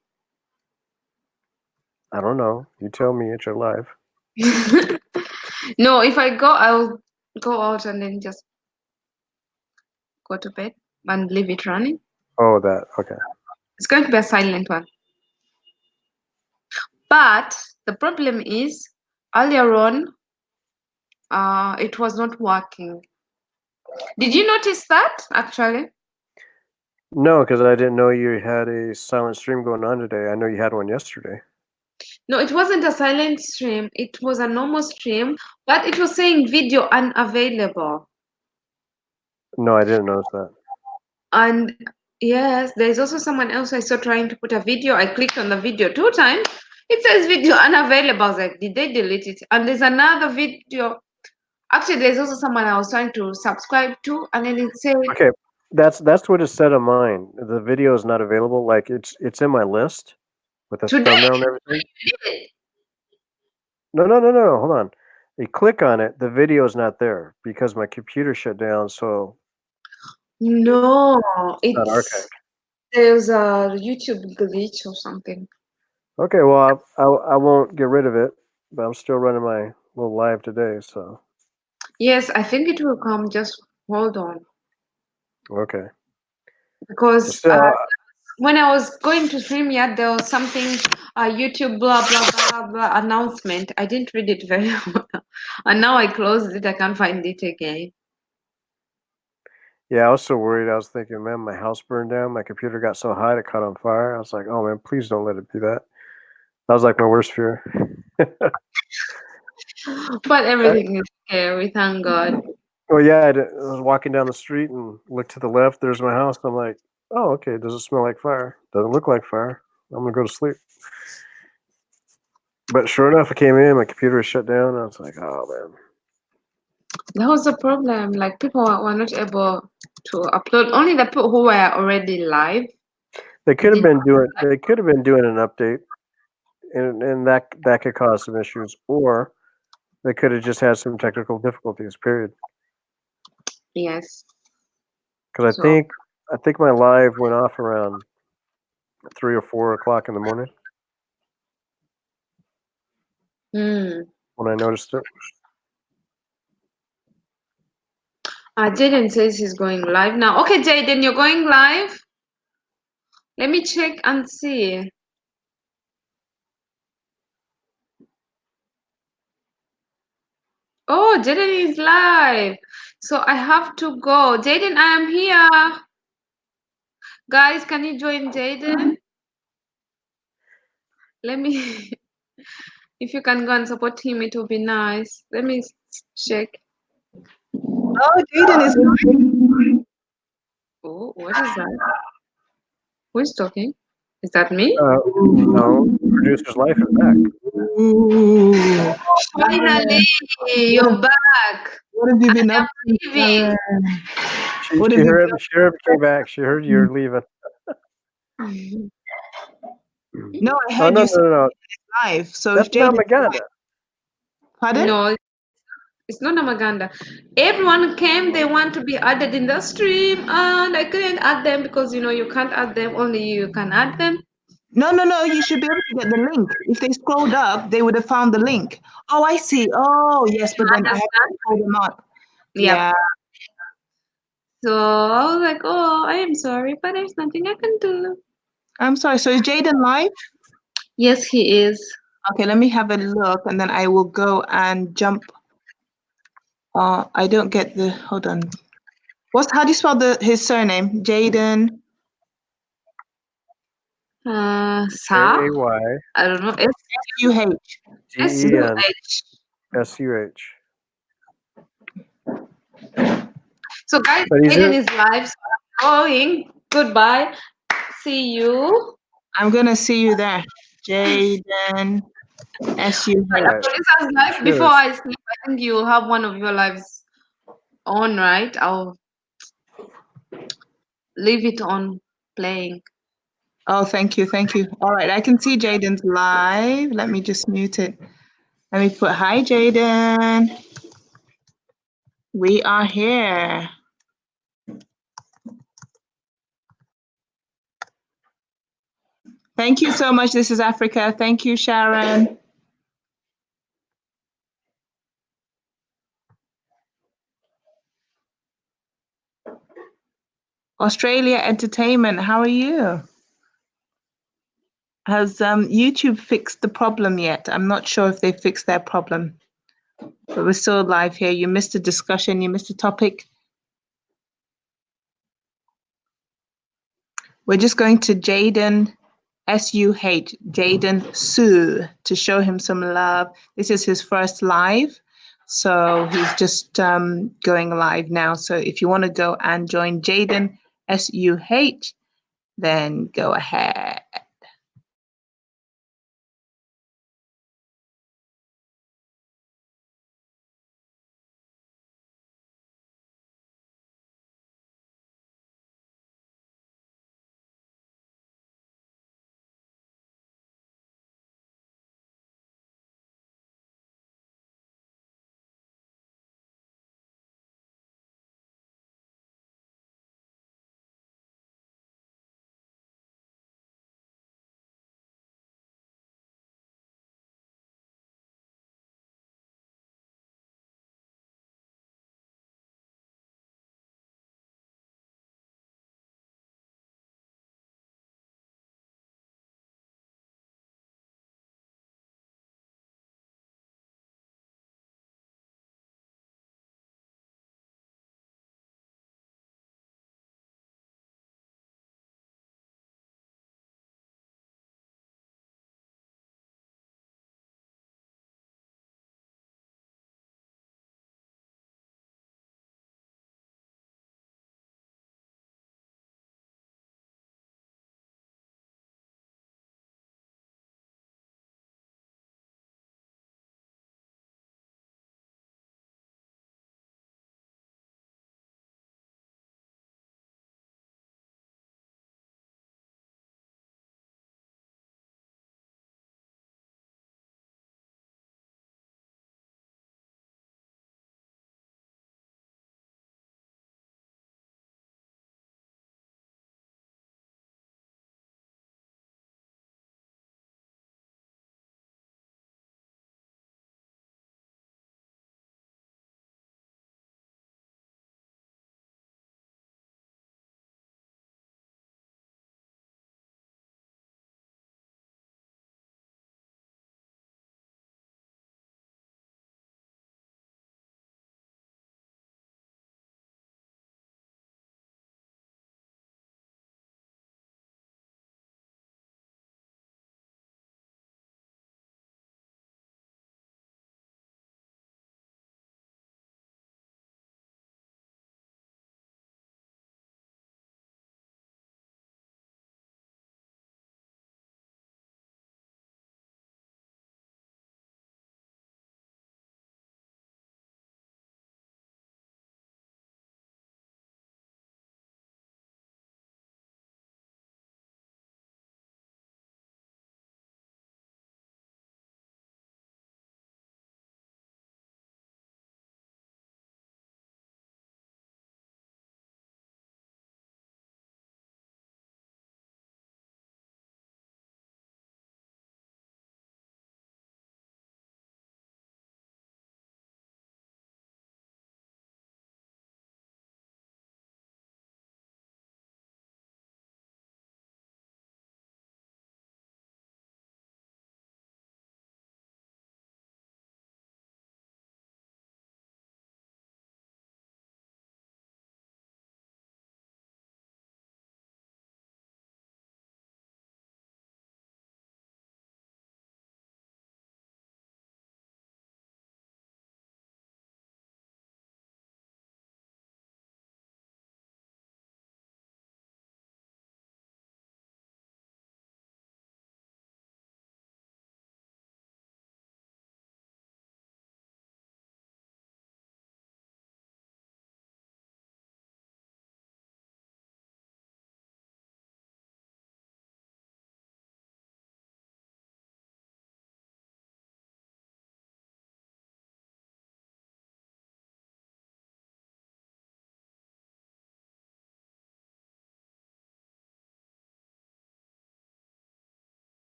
I don't know. You tell me at your live. No, if I go, I'll go out and then just go to bed and leave it running. Oh, that. Okay. It's going to be a silent one. But the problem is earlier on, it was not working. Did you notice that actually? No, because I didn't know you had a silent stream going on today. I know you had one yesterday. No, it wasn't a silent stream. It was a normal stream, but it was saying video unavailable. No, I didn't notice that. And yes, there's also someone else I saw trying to put a video. I clicked on the video 2 times. It says video unavailable. I was like, did they delete it? And there's another video. Actually, there's also someone I was trying to subscribe to, and then it said, Okay, that's what it said on mine. The video is not available. Like it's in my list with a today. thumbnail and everything. No. Hold on. You click on it, the video is not there because my computer shut down. So No, it's not it's archived. there's a YouTube glitch or something. Okay, well I won't get rid of it, but I'm still running my little live today. So Yes, I think it will come. Just hold on, okay. because Still, when I was going to StreamYard, there was something, YouTube blah blah blah blah announcement. I didn't read it very well, and now I closed it. I can't find it again. yeah, I was so worried. I was thinking, man, my house burned down. My computer got so hot it caught on fire. I was like, oh man, please don't let it be that. That was like my worst fear. But everything is okay. We thank God. Well, yeah, I was walking down the street and looked to the left. There's my house. I'm like, oh, okay. Does it smell like fire? Doesn't look like fire. I'm gonna go to sleep. But sure enough, I came in. My computer was shut down. I was like, oh man. That was the problem. Like people were not able to upload. Only the people who were already live. They could have been doing. They could have been doing an update, and that could cause some issues, or they could have just had some technical difficulties. Period. Yes. Because So, I think my live went off around 3 or 4 o'clock in the morning when I noticed it. Jaden says he's going live now. Okay, Jaden, you're going live. Let me check and see. Oh, Jaden is live. So I have to go. Jaden, I am here. Guys, can you join Jaden? Let me, if you can go and support him, it will be nice. Let me check. Oh, Jaden is Oh, what is that? Who is talking? Is that me? No, producer's life is back. Ooh. Finally, you're back. What have you been up to, Leaving. Karen? She What have you heard been she heard me came back. She heard you're leaving. No, I Oh heard no you say no. live. So That's if Jaden, Mama Ghana. pardon? No, It's not Namaganda. Everyone came, they want to be added in the stream, and I couldn't add them because you can't add them, only you can add them. No, no, no. You should be able to get the link. If they scrolled up, they would have found the link. Oh, I see. Oh, yes, but then I have to Understand? pull them up. Yep. Yeah. So I was like, oh, I am sorry, but there's nothing I can do. I'm sorry. So is Jaden live? Yes, he is. Okay, let me have a look, and then I will go and jump. I don't get the. Hold on. How do you spell his surname? Jaden. Sa? Jay I don't know. S-U-H. Gen S-U-H. Suh. So guys, But he's Aiden in. is live. So I'm going. Goodbye. See you. I'm gonna see you there. Jaden. S-U-H. Right, Right. after this live, Sure. before I sleep, I think you'll have one of your lives on, right? I'll leave it on playing. Oh, thank you, thank you. All right, I can see Jaden's live. Let me just mute it. Let me put hi, Jaden. We are here. Thank you so much. This is Africa. Thank you, Sharon. Australia Entertainment, how are you? Has YouTube fixed the problem yet? I'm not sure if they fixed their problem, but we're still live here. You missed a discussion, you missed a topic. We're just going to Jaden, S-U-H, Jaden Sue, to show him some love. This is his first live, so he's just going live now. So if you want to go and join Jaden, S-U-H, then go ahead.